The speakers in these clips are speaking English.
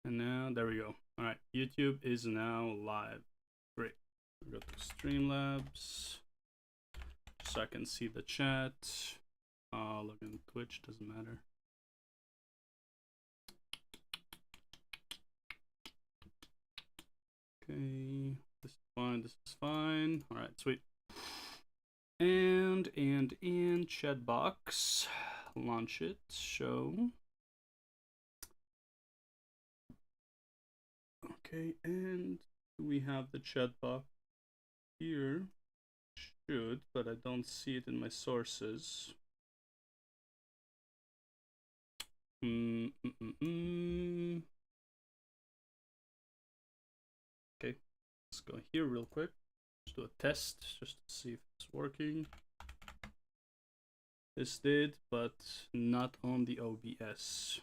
And now, there we go. All right, YouTube is now live. Great. Go to Streamlabs so I can see the chat. Log in Twitch, doesn't matter. Okay, this is fine, this is fine. All right, sweet. And chat box, launch it, show. Okay, and we have the chat box here. Should, but I don't see it in my sources. Okay, let's go here real quick. Just do a test just to see if it's working. This did, but not on the OBS.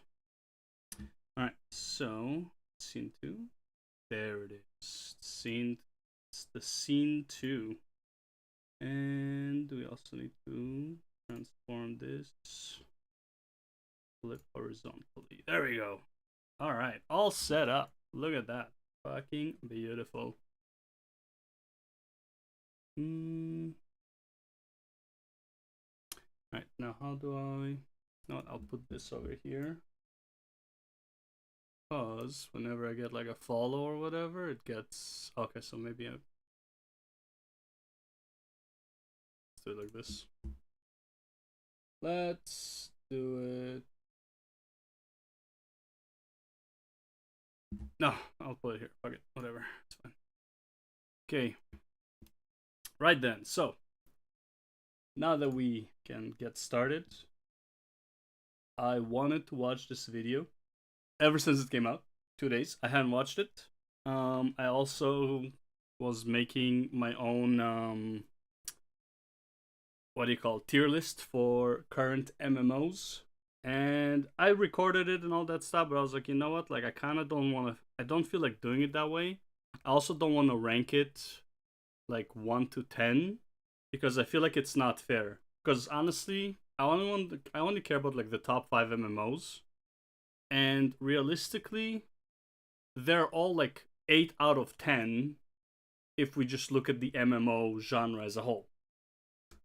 Alright, so scene 2. There it is. It's the scene 2. And we also need to transform this. Flip horizontally. There we go. Alright, all set up. Look at that. Fucking beautiful. Alright, now how do I... No, I'll put this over here. Because whenever I get like a follow or whatever, it gets... Okay, so maybe I... Let's do it like this. Let's do it... No, I'll put it here. Fuck it, whatever. It's fine. Okay. Right then, so... Now that we can get started, I wanted to watch this video ever since it came out. 2 days. I hadn't watched it. I also was making my own what do you call it, tier list for current MMOs, and I recorded it and all that stuff, but I was like, you know what, like I kind of don't want to, I don't feel like doing it that way. I also don't want to rank it like 1 to 10 because I feel like it's not fair, because honestly I only care about like the top 5 MMOs, and realistically they're all like 8 out of 10 if we just look at the MMO genre as a whole,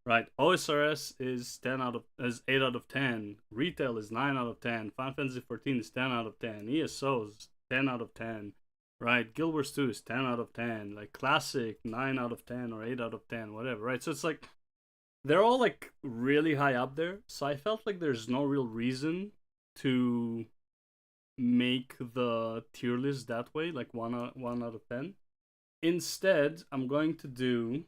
right? OSRS is 8 out of 10. Retail is 9 out of 10. Final Fantasy 14 is 10 out of 10. ESO is 10 out of 10. Right? Guild Wars 2 is 10 out of 10. Like Classic, 9 out of 10 or 8 out of 10, whatever, right? So it's like they're all like really high up there. So I felt like there's no real reason to make the tier list that way, like 1 out of 10. Instead, I'm going to do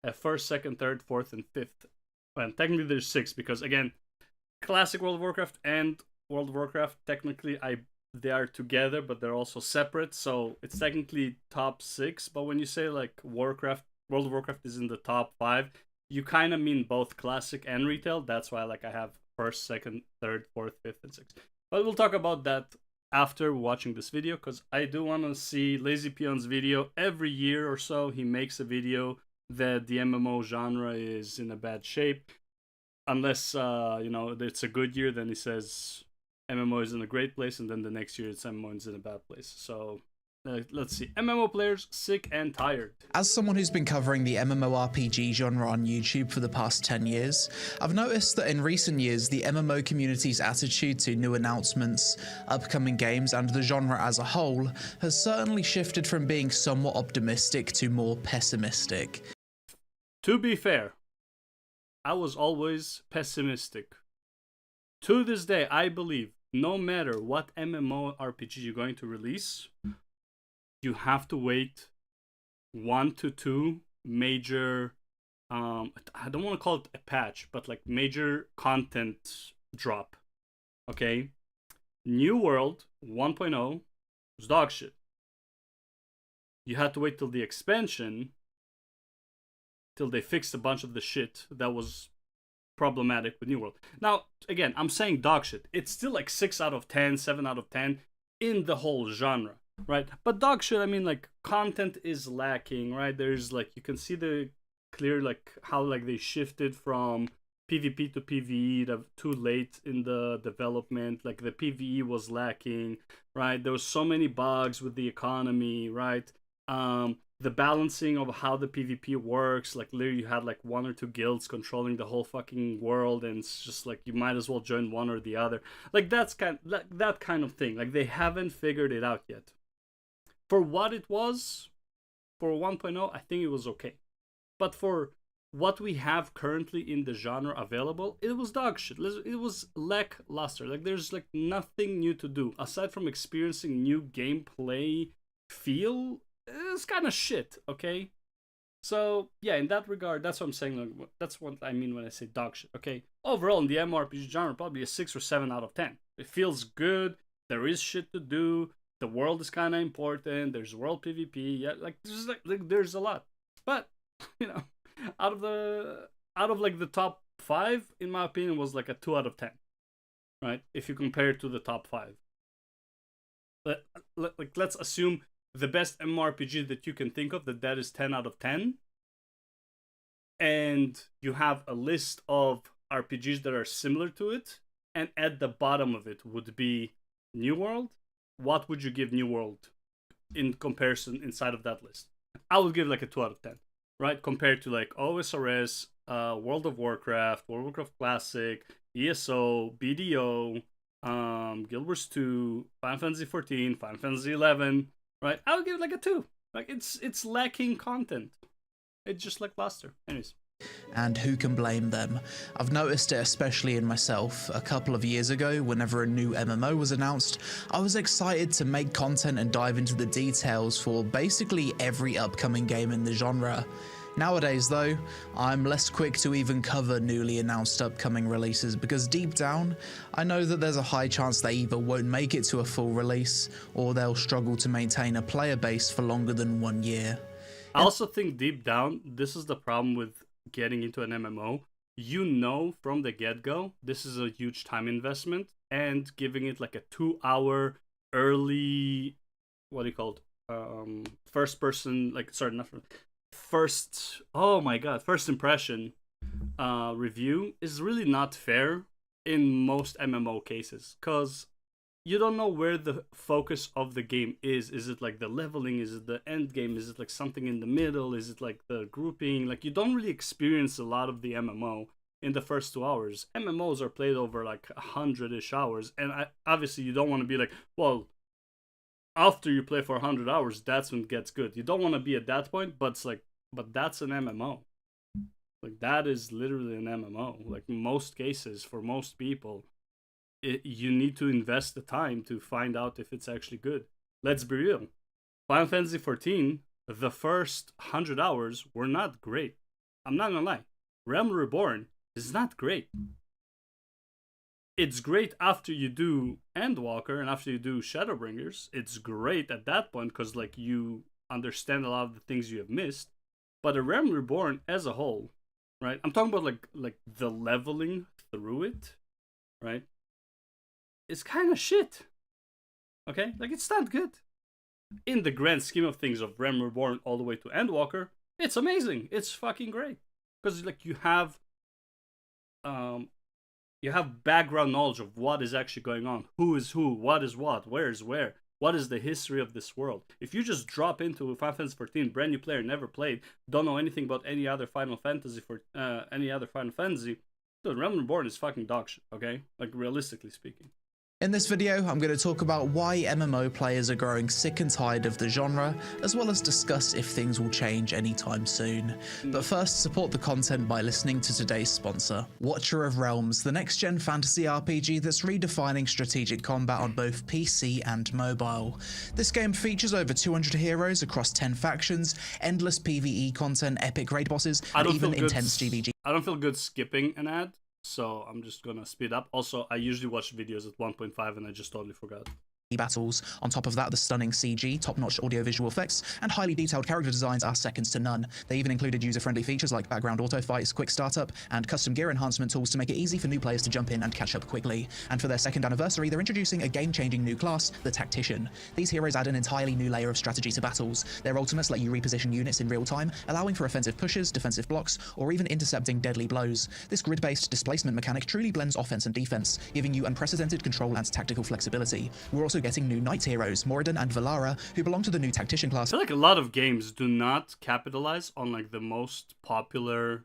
a first, second, third, fourth, and fifth. And technically there's 6 because again, Classic World of Warcraft and World of Warcraft, technically they are together, but they're also separate. So it's technically top 6. But when you say like World of Warcraft is in the top 5, you kind of mean both Classic and Retail. That's why like I have first, second, third, fourth, fifth, and sixth. But we'll talk about that after watching this video, because I do want to see Lazy Peon's video. Every year or so he makes a video that the MMO genre is in a bad shape. Unless you know, it's a good year, then he says MMO is in a great place, and then the next year it's MMO is in a bad place. So let's see. MMO players sick and tired. As someone who's been covering the MMORPG genre on YouTube for the past 10 years, I've noticed that in recent years, the MMO community's attitude to new announcements, upcoming games, and the genre as a whole has certainly shifted from being somewhat optimistic to more pessimistic. To be fair, I was always pessimistic. To this day, I believe no matter what MMORPG you're going to release, you have to wait 1 to 2 major, I don't want to call it a patch, but like major content drop. Okay? New World 1.0 was dog shit. You had to wait till the expansion, till they fixed a bunch of the shit that was problematic with New World. Now, again, I'm saying dog shit. It's still like 6 out of 10, 7 out of 10 in the whole genre, right? But dog shit, I mean, like, content is lacking, right? There's like, you can see the clear, like, how like they shifted from PvP to PvE too late in the development. Like the PvE was lacking, right? There was so many bugs with the economy, right? The balancing of how the PvP works, like literally you had like 1 or 2 guilds controlling the whole fucking world, and it's just like you might as well join one or the other. Like that kind of thing. Like they haven't figured it out yet. For what it was, for 1.0, I think it was okay. But for what we have currently in the genre available, it was dog shit. It was lackluster. Like there's like nothing new to do aside from experiencing new gameplay feel. It's kind of shit, okay? So yeah, in that regard, that's what I'm saying. Like, that's what I mean when I say dog shit, okay? Overall, in the MMORPG genre, probably a 6 or 7 out of 10. It feels good. There is shit to do. The world is kind of important. There's world PvP. Yeah, like there's a lot. But you know, out of like the top 5, in my opinion, was like a 2 out of 10, right? If you compare it to the top 5. Like let's assume the best MMORPG that you can think of, that is 10 out of 10. And you have a list of RPGs that are similar to it, and at the bottom of it would be New World. What would you give New World in comparison inside of that list? I would give like a 2 out of 10, right? Compared to like OSRS, World of Warcraft, World of Warcraft Classic, ESO, BDO, Guild Wars 2, Final Fantasy 14, Final Fantasy 11, right? I would give it like a 2. Like it's lacking content. It's just like Luster. Anyways. And who can blame them? I've noticed it especially in myself. A couple of years ago, whenever a new MMO was announced, I was excited to make content and dive into the details for basically every upcoming game in the genre. Nowadays though, I'm less quick to even cover newly announced upcoming releases because deep down, I know that there's a high chance they either won't make it to a full release, or they'll struggle to maintain a player base for longer than 1 year. I also think deep down, this is the problem with getting into an MMO. You know from the get-go, this is a huge time investment, and giving it like a 2-hour early, what do you call it? First person, like, sorry, not first, oh my god, first impression review is really not fair in most MMO cases, because you don't know where the focus of the game is. Is it like the leveling? Is it the end game? Is it like something in the middle? Is it like the grouping? Like you don't really experience a lot of the MMO in the first 2 hours. MMOs are played over like 100-ish hours, and obviously you don't want to be like, well, after you play for 100 hours, that's when it gets good. You don't want to be at that point, but it's like, but that's an MMO. Like that is literally an MMO. Like most cases, for most people, you need to invest the time to find out if it's actually good. Let's be real. Final Fantasy 14, the first 100 hours were not great. I'm not gonna lie. Realm Reborn is not great. It's great after you do Endwalker and after you do Shadowbringers. It's great at that point because like you understand a lot of the things you have missed. But a Realm Reborn as a whole, right? I'm talking about like the leveling through it, right? It's kind of shit. Okay? Like, it's not good. In the grand scheme of things of Realm Reborn all the way to Endwalker, it's amazing. It's fucking great. Because, like, you have background knowledge of what is actually going on. Who is who, what is what, where is where. What is the history of this world? If you just drop into Final Fantasy 14, brand new player, never played, don't know anything about any other Final Fantasy, dude, Realm Reborn is fucking dog shit, okay? Like, realistically speaking. In this video, I'm going to talk about why MMO players are growing sick and tired of the genre, as well as discuss if things will change anytime soon. But first, support the content by listening to today's sponsor, Watcher of Realms, the next-gen fantasy RPG that's redefining strategic combat on both PC and mobile. This game features over 200 heroes across 10 factions, endless PvE content, epic raid bosses, and even intense GVG. I don't feel good skipping an ad, so I'm just gonna speed up. Also, I usually watch videos at 1.5 and I just totally forgot. battles. On top of that, the stunning CG, top-notch audiovisual effects, and highly detailed character designs are seconds to none. They even included user-friendly features like background auto-fights, quick startup, and custom gear enhancement tools to make it easy for new players to jump in and catch up quickly. And for their second anniversary, they're introducing a game-changing new class, the Tactician. These heroes add an entirely new layer of strategy to battles. Their ultimates let you reposition units in real time, allowing for offensive pushes, defensive blocks, or even intercepting deadly blows. This grid-based displacement mechanic truly blends offense and defense, giving you unprecedented control and tactical flexibility. We're also getting new knight heroes, Moradin and Valara, who belong to the new Tactician class. I feel like a lot of games do not capitalize on like the most popular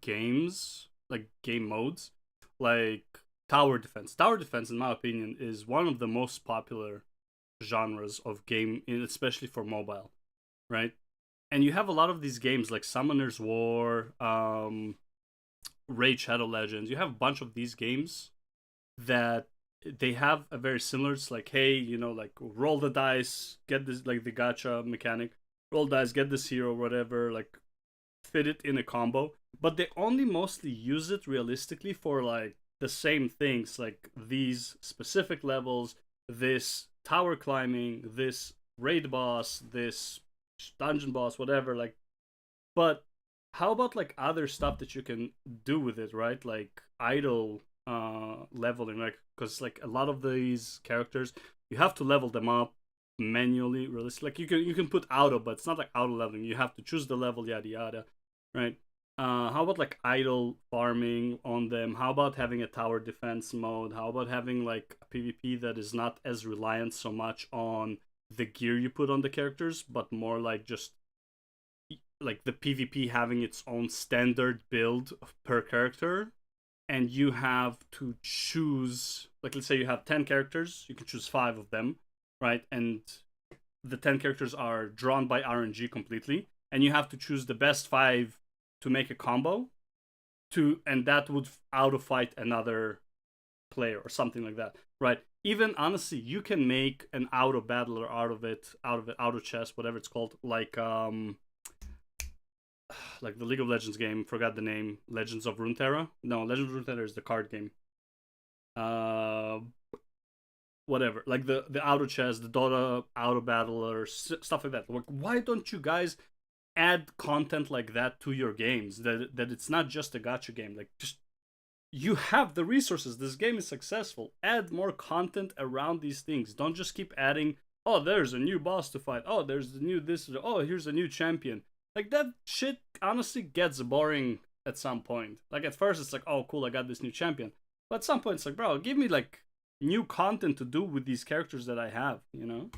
games, like game modes, like tower defense. Tower defense, in my opinion, is one of the most popular genres of game, especially for mobile, right? And you have a lot of these games like Summoner's War, Raid Shadow Legends. You have a bunch of these games that they have a very similar. It's like, hey, you know, like roll the dice, get this, like the gacha mechanic, roll dice, get this hero, whatever, like fit it in a combo. But they only mostly use it realistically for like the same things, like these specific levels, this tower climbing, this raid boss, this dungeon boss, whatever. Like, but how about like other stuff that you can do with it, right? Like idle leveling, like, because like a lot of these characters you have to level them up manually, realistically. Like you can put auto, but it's not like auto leveling. You have to choose the level, yada yada, right? How about like idle farming on them? How about having a tower defense mode? How about having like a PvP that is not as reliant so much on the gear you put on the characters, but more like just like the PvP having its own standard build per character, and you have to choose, like, let's say you have 10 characters, you can choose 5 of them, right? And the 10 characters are drawn by RNG completely, and you have to choose the best 5 to make a combo, and that would auto fight another player or something like that, right? Even honestly, you can make an auto battler out of it, auto chess, whatever it's called, like the League of Legends game, forgot the name, Legends of Runeterra. No, Legends of Runeterra is the card game. Whatever, like the auto chess, the Dota auto battler, stuff like that. Like, why don't you guys add content like that to your games? That it's not just a gacha game. Like, just, you have the resources. This game is successful. Add more content around these things. Don't just keep adding, oh, there's a new boss to fight. Oh, there's the new this. Oh, here's a new champion. Like, that shit honestly gets boring at some point. Like, at first it's like, oh, cool, I got this new champion. But at some point it's like, bro, give me like new content to do with these characters that I have, you know?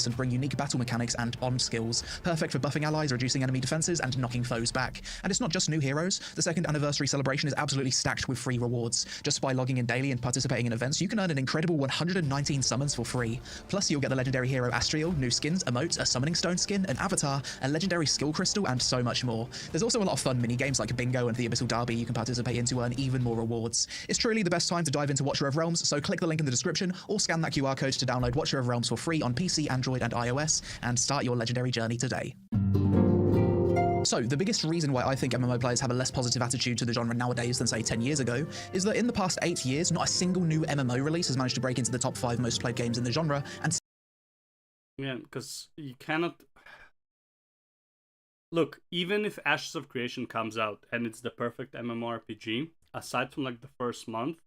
And bring unique battle mechanics and on skills, perfect for buffing allies, reducing enemy defenses, and knocking foes back. And it's not just new heroes. The second anniversary celebration is absolutely stacked with free rewards. Just by logging in daily and participating in events, you can earn an incredible 119 summons for free. Plus, you'll get the legendary hero Astriel, new skins, emotes, a summoning stone skin, an avatar, a legendary skill crystal, and so much more. There's also a lot of fun mini-games like Bingo and the Abyssal Derby you can participate in to earn even more rewards. It's truly the best time to dive into Watcher of Realms, so click the link in the description or scan that QR code to download Watcher of Realms for free on PC, Android, and iOS, and start your legendary journey today. So, the biggest reason why I think MMO players have a less positive attitude to the genre nowadays than, say, 10 years ago, is that in the past 8 years, not a single new MMO release has managed to break into the top 5 most played games in the genre, and... Yeah, because you cannot... Look, even if Ashes of Creation comes out and it's the perfect MMORPG, aside from, like, the first month,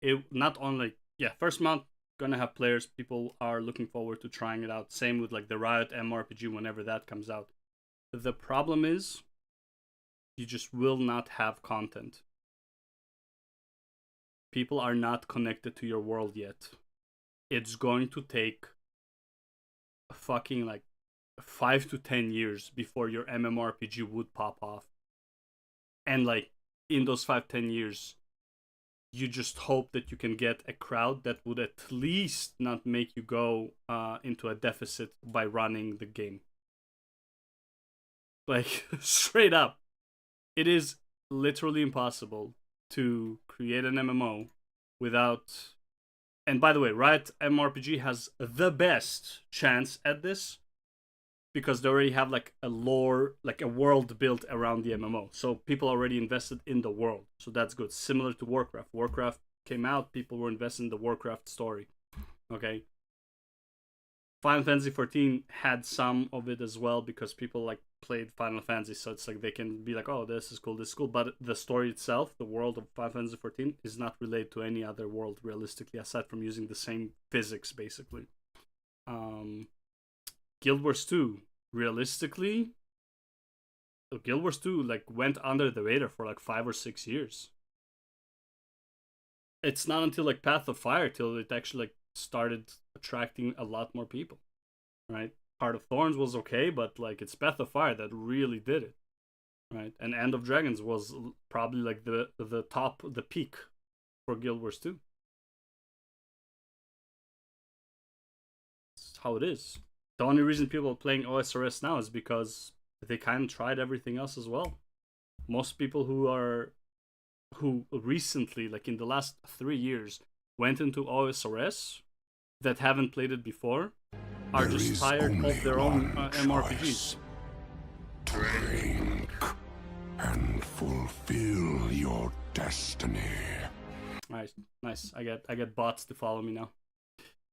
it not only... Yeah, first month, gonna have players, people are looking forward to trying it out. Same with like the Riot MMORPG whenever that comes out. The problem is you just will not have content. People are not connected to your world yet. It's going to take fucking like 5 to 10 years before your MMORPG would pop off. And like in those 5-10 years, you just hope that you can get a crowd that would at least not make you go into a deficit by running the game. Like, straight up, it is literally impossible to create an MMO without... And by the way, Riot MMORPG has the best chance at this because they already have like a lore, like a world built around the MMO. So people already invested in the world. So that's good. Similar to Warcraft. Warcraft came out, people were invested in the Warcraft story. Okay. Final Fantasy 14 had some of it as well because people like played Final Fantasy, so it's like they can be like, oh, this is cool, this is cool. But the story itself, the world of Final Fantasy 14, is not related to any other world realistically, aside from using the same physics basically. Guild Wars 2, realistically, Guild Wars 2 like went under the radar for like 5 or 6 years. It's not until like Path of Fire till it actually like started attracting a lot more people, right? Heart of Thorns was okay, but like it's Path of Fire that really did it, right? And End of Dragons was probably like the top, the peak for Guild Wars 2. That's how it is. The only reason people are playing OSRS now is because they kind of tried everything else as well. Most people who recently, like in the last 3 years, went into OSRS that haven't played it before are just tired of their own mmorpgs. Drink and fulfill your destiny. Nice. I get bots to follow me now.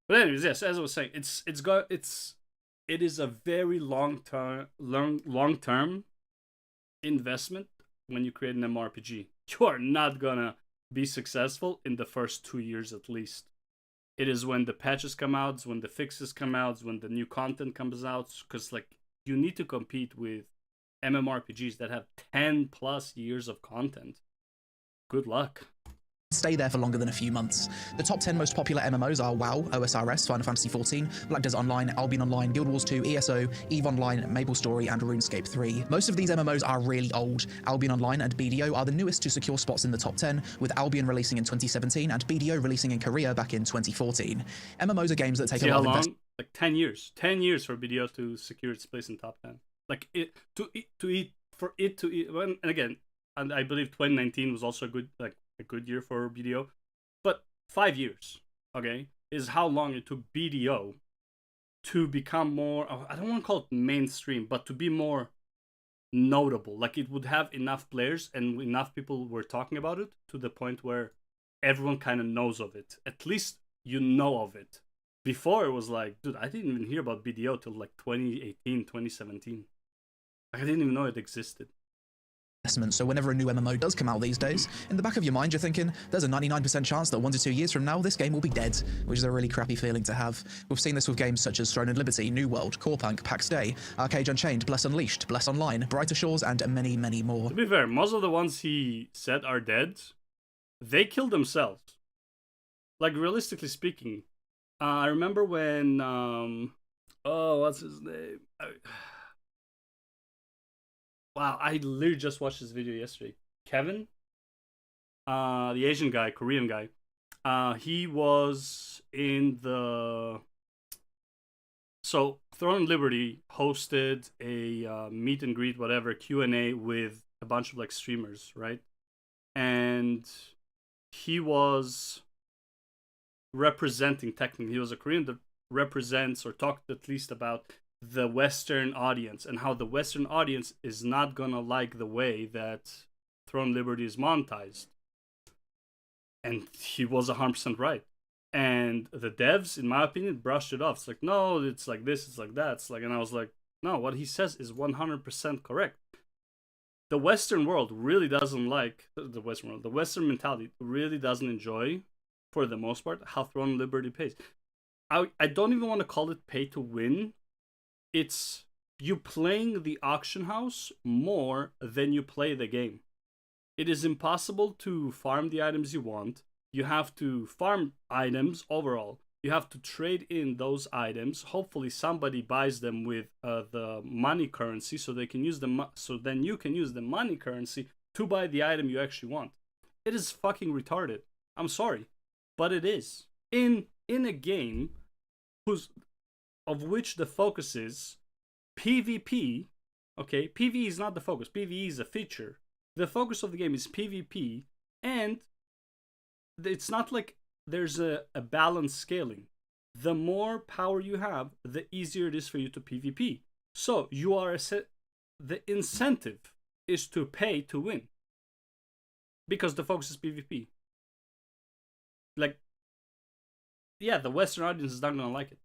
But anyways, yes, as I was saying, it is a very long term investment when you create an MMORPG. You are not gonna be successful in the first 2 years at least. It is when the patches come out, when the fixes come out, when the new content comes out, because like you need to compete with MMORPGs that have 10 plus years of content. Good luck. Stay there for longer than a few months. The top 10 most popular MMOs are WoW, OSRS, Final Fantasy XIV, Black Desert Online, Albion Online, Guild Wars 2, ESO, EVE Online, MapleStory, and RuneScape 3. Most of these MMOs are really old. Albion Online and BDO are the newest to secure spots in the top 10, with Albion releasing in 2017 and BDO releasing in Korea back in 2014. MMOs are games that take a lot of investment. Like 10 years. 10 years for BDO to secure its place in top 10. Like and again, and I believe 2019 was also a good year for BDO, but 5 years, okay, is how long it took BDO to become more, I don't want to call it mainstream, but to be more notable. Like it would have enough players and enough people were talking about it to the point where everyone kind of knows of it. At least you know of it. Before it was like, dude, I didn't even hear about BDO till like 2018, 2017. I didn't even know it existed. So whenever a new MMO does come out these days, in the back of your mind you're thinking, there's a 99% chance that 1 to 2 years from now this game will be dead, which is a really crappy feeling to have. We've seen this with games such as Throne and Liberty, New World, Corepunk, PAX Day, Arcade Unchained, Bless Unleashed, Bless Online, Brighter Shores, and many, many more. To be fair, most of the ones he said are dead, they killed themselves. Like realistically speaking, I remember when, what's his name? Wow, I literally just watched this video yesterday. Kevin, the Asian guy, Korean guy, he was in the... So, Throne and Liberty hosted a meet and greet, whatever, Q&A with a bunch of like streamers, right? And he was representing, technically, he was a Korean that represents or talked at least about the Western audience and how the Western audience is not gonna like the way that Throne Liberty is monetized. And he was 100% right. And the devs, in my opinion, brushed it off. It's like, no, it's like this, it's like that. It's like, and I was like, no, what he says is 100% correct. The Western world really doesn't like the Western mentality really doesn't enjoy, for the most part, how Throne Liberty pays. I don't even want to call it pay to win. It's you playing the auction house more than you play the game. It is impossible to farm the items you want. You have to farm items overall. You have to trade in those items. Hopefully somebody buys them with the money currency so they can use so then you can use the money currency to buy the item you actually want. It is fucking retarded. I'm sorry, but it is. In a game of which the focus is PvP, okay? PvE is not the focus. PvE is a feature. The focus of the game is PvP, and it's not like there's a balanced scaling. The more power you have, the easier it is for you to PvP. So you are the incentive is to pay to win because the focus is PvP. Like, yeah, the Western audience is not gonna like it.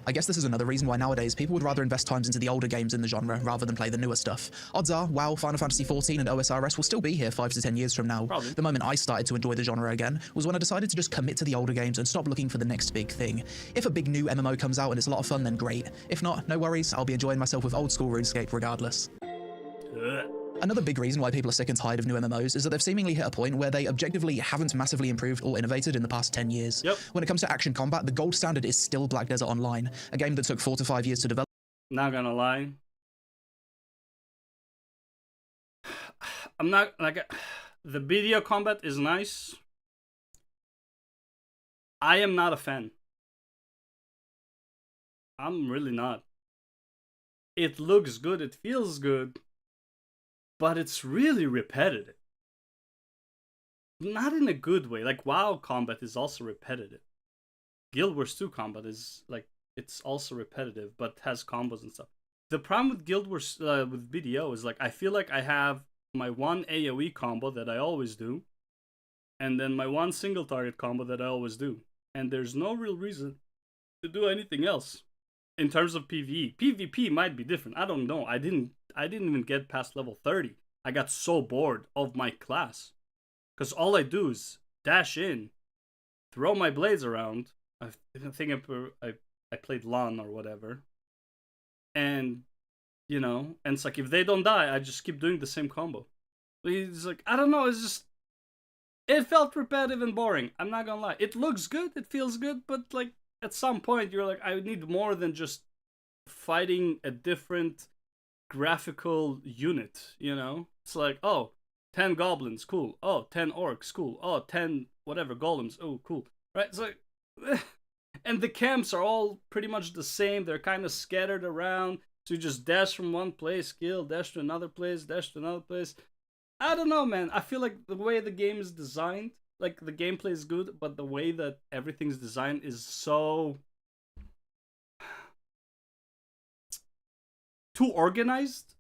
I guess this is another reason why nowadays people would rather invest times into the older games in the genre rather than play the newer stuff. Odds are, WoW, Final Fantasy XIV, and OSRS will still be here 5 to 10 years from now. Probably. The moment I started to enjoy the genre again was when I decided to just commit to the older games and stop looking for the next big thing. If a big new MMO comes out and it's a lot of fun, then great. If not, no worries, I'll be enjoying myself with old school RuneScape regardless. Another big reason why people are sick and tired of new MMOs is that they've seemingly hit a point where they objectively haven't massively improved or innovated in the past 10 years. Yep. When it comes to action combat, the gold standard is still Black Desert Online, a game that took 4 to 5 years to develop. Not gonna lie. I'm not, like, the video combat is nice. I am not a fan. I'm really not. It looks good, it feels good, but it's really repetitive. Not in a good way. Like, WoW combat is also repetitive. Guild Wars 2 combat is, like, it's also repetitive, but has combos and stuff. The problem with Guild Wars, with BDO is, like, I feel like I have my one AoE combo that I always do, and then my one single target combo that I always do. And there's no real reason to do anything else. In terms of PvE, PvP might be different. I don't know. I didn't even get past level 30. I got so bored of my class, because all I do is dash in, throw my blades around. I think I played LAN or whatever, and you know, and it's like if they don't die, I just keep doing the same combo. It's like, I don't know. It's just, it felt repetitive and boring. I'm not gonna lie. It looks good. It feels good, but like, at some point, you're like, I need more than just fighting a different graphical unit, you know? It's like, oh, 10 goblins, cool. Oh, 10 orcs, cool. Oh, 10 whatever golems, oh, cool. Right? It's like, and the camps are all pretty much the same. They're kind of scattered around. So you just dash from one place, kill, dash to another place, dash to another place. I don't know, man. I feel like the way the game is designed, like, the gameplay is good, but the way that everything's designed is so too organized.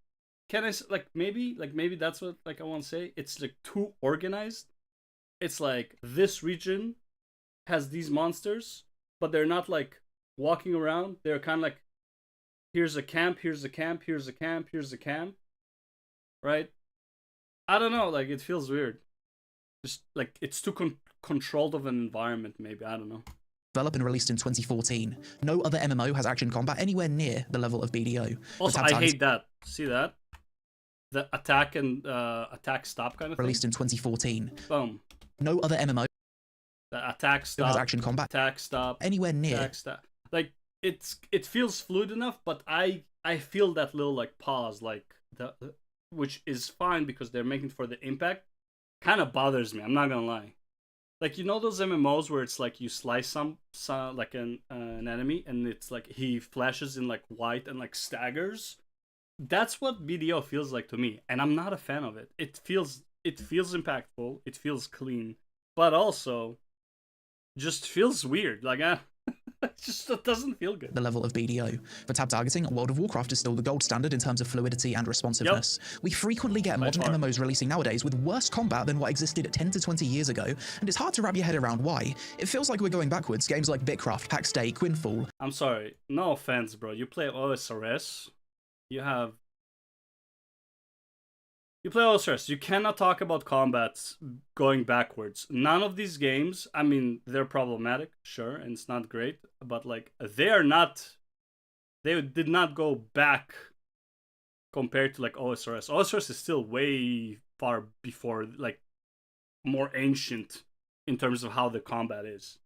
Can I, like, maybe that's what, like, I want to say. It's like too organized. It's like this region has these monsters, but they're not like walking around. They're kind of like, here's a camp, here's a camp, here's a camp, here's a camp, right? I don't know. Like, it feels weird. Just like it's too controlled of an environment, maybe. I don't know. Developed and released in 2014. No other MMO has action combat anywhere near the level of BDO. Also, I hate that. See that? The attack and attack stop kind of released thing? in 2014. Boom. No other MMO The attack stop has action combat attack stop anywhere near. attack stop. Like, it feels fluid enough, but I feel that little like pause, like which is fine because they're making for the impact. Kind of bothers me. I'm not gonna lie. Like, you know those MMOs where it's like you slice some like an enemy and it's like he flashes in like white and like staggers. That's what BDO feels like to me, and I'm not a fan of it. It feels impactful. It feels clean, but also just feels weird. Like, it doesn't feel good. The level of BDO. For tab targeting, World of Warcraft is still the gold standard in terms of fluidity and responsiveness. Yep. We frequently get modern MMOs releasing nowadays with worse combat than what existed 10 to 20 years ago, and it's hard to wrap your head around why. It feels like we're going backwards. Games like Bitcraft, Pax Day, Quinfall. I'm sorry, no offense, bro. You play OSRS, you play OSRS, you cannot talk about combats going backwards. None of these games, I mean, they're problematic, sure, and it's not great, but like, they did not go back compared to like OSRS. OSRS is still way far before, like, more ancient in terms of how the combat is.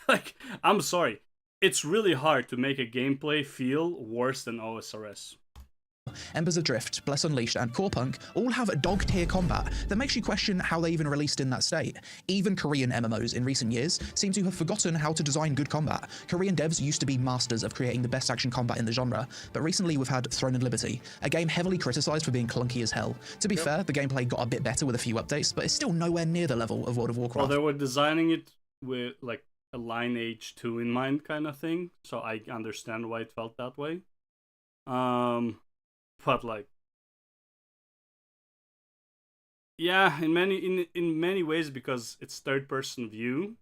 Like, I'm sorry, it's really hard to make a gameplay feel worse than OSRS. Embers of Drift, Bless Unleashed, and Core Punk all have dog-tier combat that makes you question how they even released in that state. Even Korean MMOs in recent years seem to have forgotten how to design good combat. Korean devs used to be masters of creating the best action combat in the genre, but recently we've had Throne and Liberty, a game heavily criticized for being clunky as hell. To be fair, the gameplay got a bit better with a few updates, but it's still nowhere near the level of World of Warcraft. Well, they were designing it with like a Lineage 2 in mind kind of thing, so I understand why it felt that way. But like, yeah, in many ways, because it's third person view,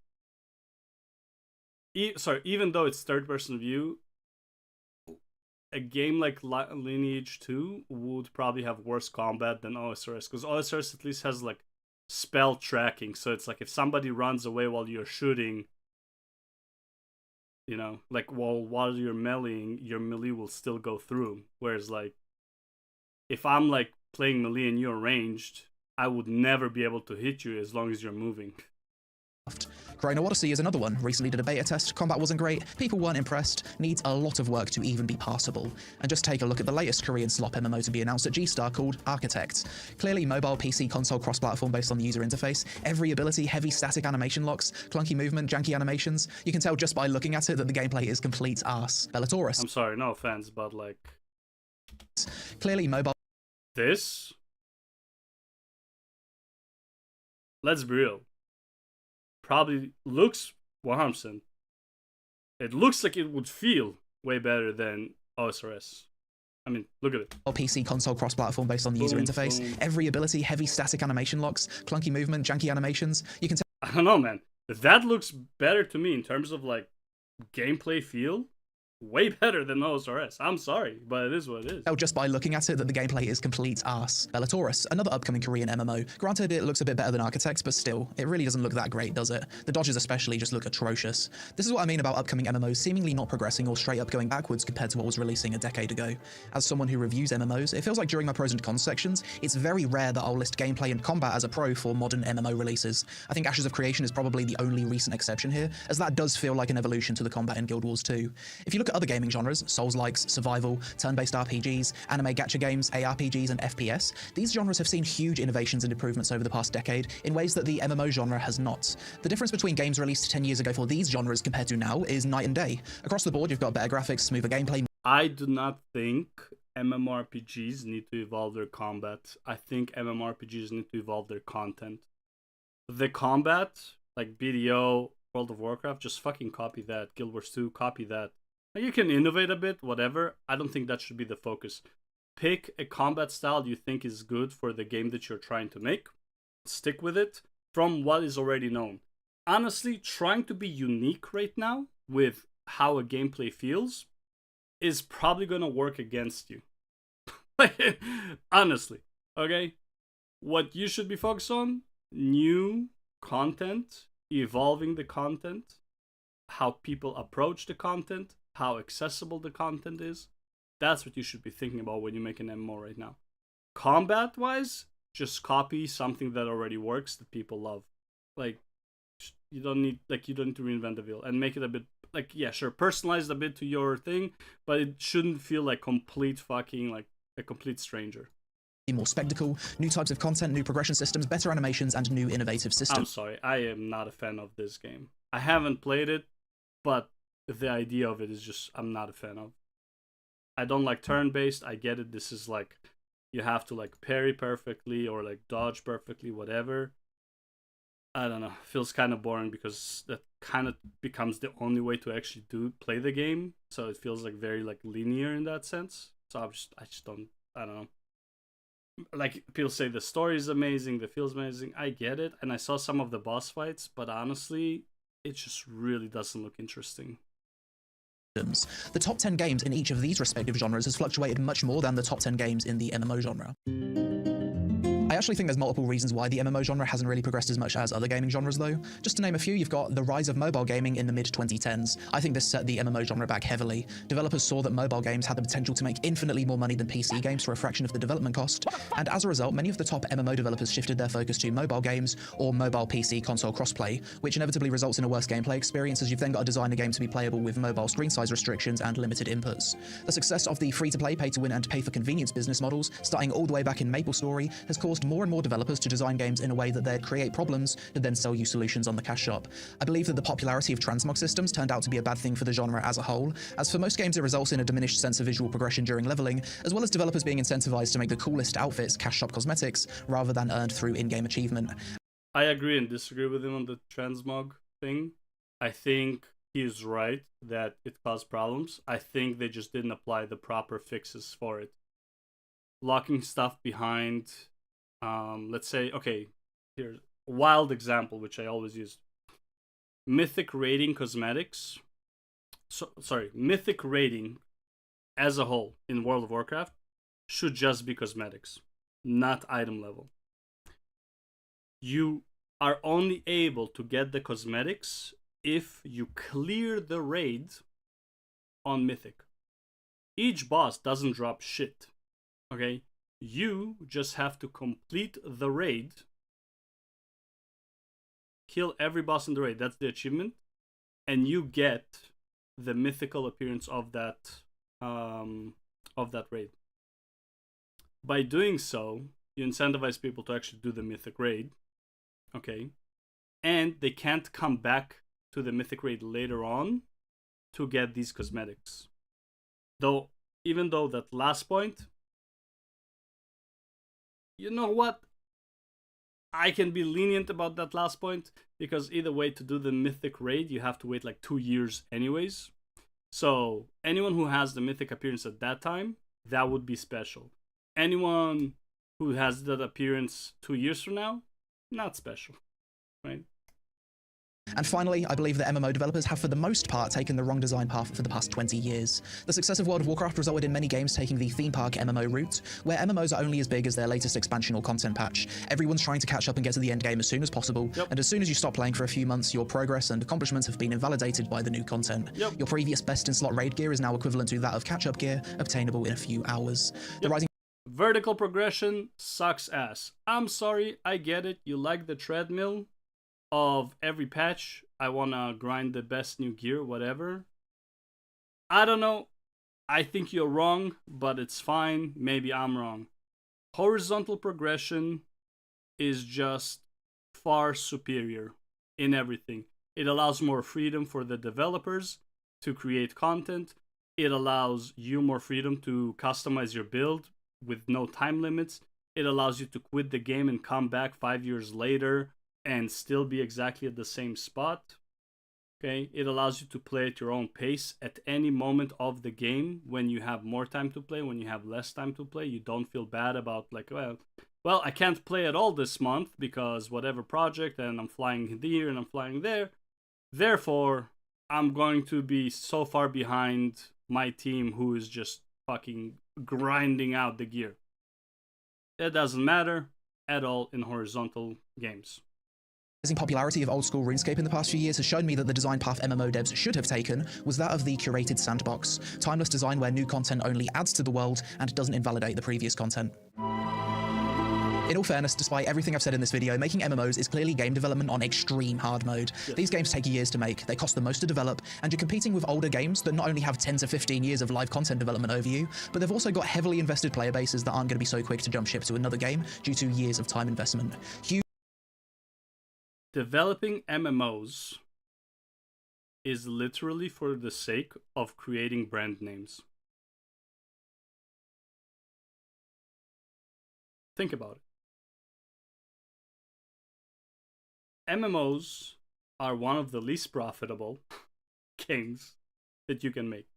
even though it's third person view, a game like Lineage 2 would probably have worse combat than OSRS, because OSRS at least has like spell tracking, so it's like if somebody runs away while you're shooting, you know, like while you're meleeing, your melee will still go through. Whereas like if I'm like playing melee and you're ranged, I would never be able to hit you as long as you're moving. Chrono Odyssey is another one. Recently did a beta test, combat wasn't great, people weren't impressed, needs a lot of work to even be passable. And just take a look at the latest Korean slop MMO to be announced at G-Star called Architect. Clearly mobile, PC, console, cross-platform based on the user interface, every ability, heavy static animation locks, clunky movement, janky animations. You can tell just by looking at it that the gameplay is complete arse. Bellatoris. I'm sorry, no offense, but like... Clearly mobile... This? Let's be real. Probably looks 100%. It looks like it would feel way better than OSRS. I mean, look at it. PC, console, cross-platform based on the user interface. Boom. Every ability, heavy static animation locks, clunky movement, janky animations. You can tell... I don't know, man. That looks better to me in terms of like gameplay feel. Way better than OSRS. I'm sorry, but it is what it is. Just by looking at it that the gameplay is complete arse. Bellatoris, another upcoming Korean MMO. Granted, it looks a bit better than Architect, but still, it really doesn't look that great, does it? The dodges especially just look atrocious. This is what I mean about upcoming MMOs seemingly not progressing or straight up going backwards compared to what was releasing a decade ago. As someone who reviews MMOs, it feels like during my pros and cons sections, it's very rare that I'll list gameplay and combat as a pro for modern MMO releases. I think Ashes of Creation is probably the only recent exception here, as that does feel like an evolution to the combat in Guild Wars 2. If you look at other gaming genres, Souls-likes, survival, turn-based RPGs, anime gacha games, ARPGs, and FPS, these genres have seen huge innovations and improvements over the past decade in ways that the MMO genre has not. The difference between games released 10 years ago for these genres compared to now is night and day. Across the board, you've got better graphics, smoother gameplay. I do not think MMORPGs need to evolve their combat. I think MMORPGs need to evolve their content. The combat, like BDO, World of Warcraft, just fucking copy that. Guild Wars 2, copy that. You can innovate a bit, whatever. I don't think that should be the focus. Pick a combat style you think is good for the game that you're trying to make. Stick with it from what is already known. Honestly, trying to be unique right now with how a gameplay feels is probably going to work against you. Honestly, okay? What you should be focused on, new content, evolving the content, how people approach the content, how accessible the content is. That's what you should be thinking about when you make an MMO right now. Combat-wise, just copy something that already works that people love. Like, you don't need to reinvent the wheel and make it a bit like, yeah, sure, personalize a bit to your thing, but it shouldn't feel like complete fucking like a complete stranger. More spectacle, new types of content, new progression systems, better animations, and new innovative systems. I'm sorry, I am not a fan of this game. I haven't played it, but the idea of it is just, I'm not a fan of. I don't like turn-based. I get it. This is like, you have to like parry perfectly or like dodge perfectly, whatever. I don't know. Feels kind of boring because that kind of becomes the only way to actually play the game. So it feels like very like linear in that sense. So I just don't know. Like, people say the story is amazing, the feels amazing. I get it. And I saw some of the boss fights, but honestly, it just really doesn't look interesting. The top 10 games in each of these respective genres has fluctuated much more than the top 10 games in the MMO genre. I actually think there's multiple reasons why the MMO genre hasn't really progressed as much as other gaming genres though. Just to name a few, you've got the rise of mobile gaming in the mid-2010s. I think this set the MMO genre back heavily. Developers saw that mobile games had the potential to make infinitely more money than PC games for a fraction of the development cost, and as a result, many of the top MMO developers shifted their focus to mobile games or mobile PC console crossplay, which inevitably results in a worse gameplay experience as you've then got to design a game to be playable with mobile screen size restrictions and limited inputs. The success of the free-to-play, pay-to-win, and pay-for-convenience business models, starting all the way back in MapleStory, has caused more and more developers to design games in a way that they'd create problems to then sell you solutions on the cash shop. I believe that the popularity of transmog systems turned out to be a bad thing for the genre as a whole, as for most games it results in a diminished sense of visual progression during leveling, as well as developers being incentivized to make the coolest outfits cash shop cosmetics, rather than earned through in-game achievement. I agree and disagree with him on the transmog thing. I think he is right that it caused problems. I think they just didn't apply the proper fixes for it. Locking stuff behind... let's say, okay, here's a wild example, which I always use. Mythic raiding cosmetics Mythic rating as a whole in World of Warcraft should just be cosmetics, not item level. You are only able to get the cosmetics if you clear the raid on Mythic. Each boss doesn't drop shit, okay? You just have to complete the raid, kill every boss in the raid, that's the achievement, and you get the mythical appearance of that raid. By doing so, you incentivize people to actually do the mythic raid, okay? And they can't come back to the mythic raid later on to get these cosmetics. Though, even though that last point, you know what? I can be lenient about that last point, because either way, to do the mythic raid, you have to wait like 2 years anyways. So anyone who has the mythic appearance at that time, that would be special. Anyone who has that appearance 2 years from now, not special, right? And finally, I believe that MMO developers have for the most part taken the wrong design path for the past 20 years. The success of World of Warcraft resulted in many games taking the theme park MMO route, where MMOs are only as big as their latest expansion or content patch. Everyone's trying to catch up and get to the end game as soon as possible, and as soon as you stop playing for a few months, your progress and accomplishments have been invalidated by the new content. Your previous best-in-slot raid gear is now equivalent to that of catch-up gear, obtainable in a few hours. The rising vertical progression sucks ass. I'm sorry, I get it. You like the treadmill of every patch. I want to grind the best new gear, whatever. I don't know. I think you're wrong, but it's fine. Maybe I'm wrong. Horizontal progression is just far superior in everything. It allows more freedom for the developers to create content. It allows you more freedom to customize your build with no time limits. It allows you to quit the game and come back 5 years later and still be exactly at the same spot. Okay, it allows you to play at your own pace at any moment of the game. When you have more time to play, when you have less time to play, you don't feel bad about like, well, I can't play at all this month because whatever project, and I'm flying here and I'm flying there. Therefore, I'm going to be so far behind my team who is just fucking grinding out the gear. It doesn't matter at all in horizontal games. The rising popularity of old-school RuneScape in the past few years has shown me that the design path MMO devs should have taken was that of the curated sandbox. Timeless design where new content only adds to the world and doesn't invalidate the previous content. In all fairness, despite everything I've said in this video, making MMOs is clearly game development on extreme hard mode. These games take years to make, they cost the most to develop, and you're competing with older games that not only have 10 to 15 years of live content development over you, but they've also got heavily invested player bases that aren't going to be so quick to jump ship to another game due to years of time investment. Developing MMOs is literally for the sake of creating brand names. Think about it. MMOs are one of the least profitable games that you can make.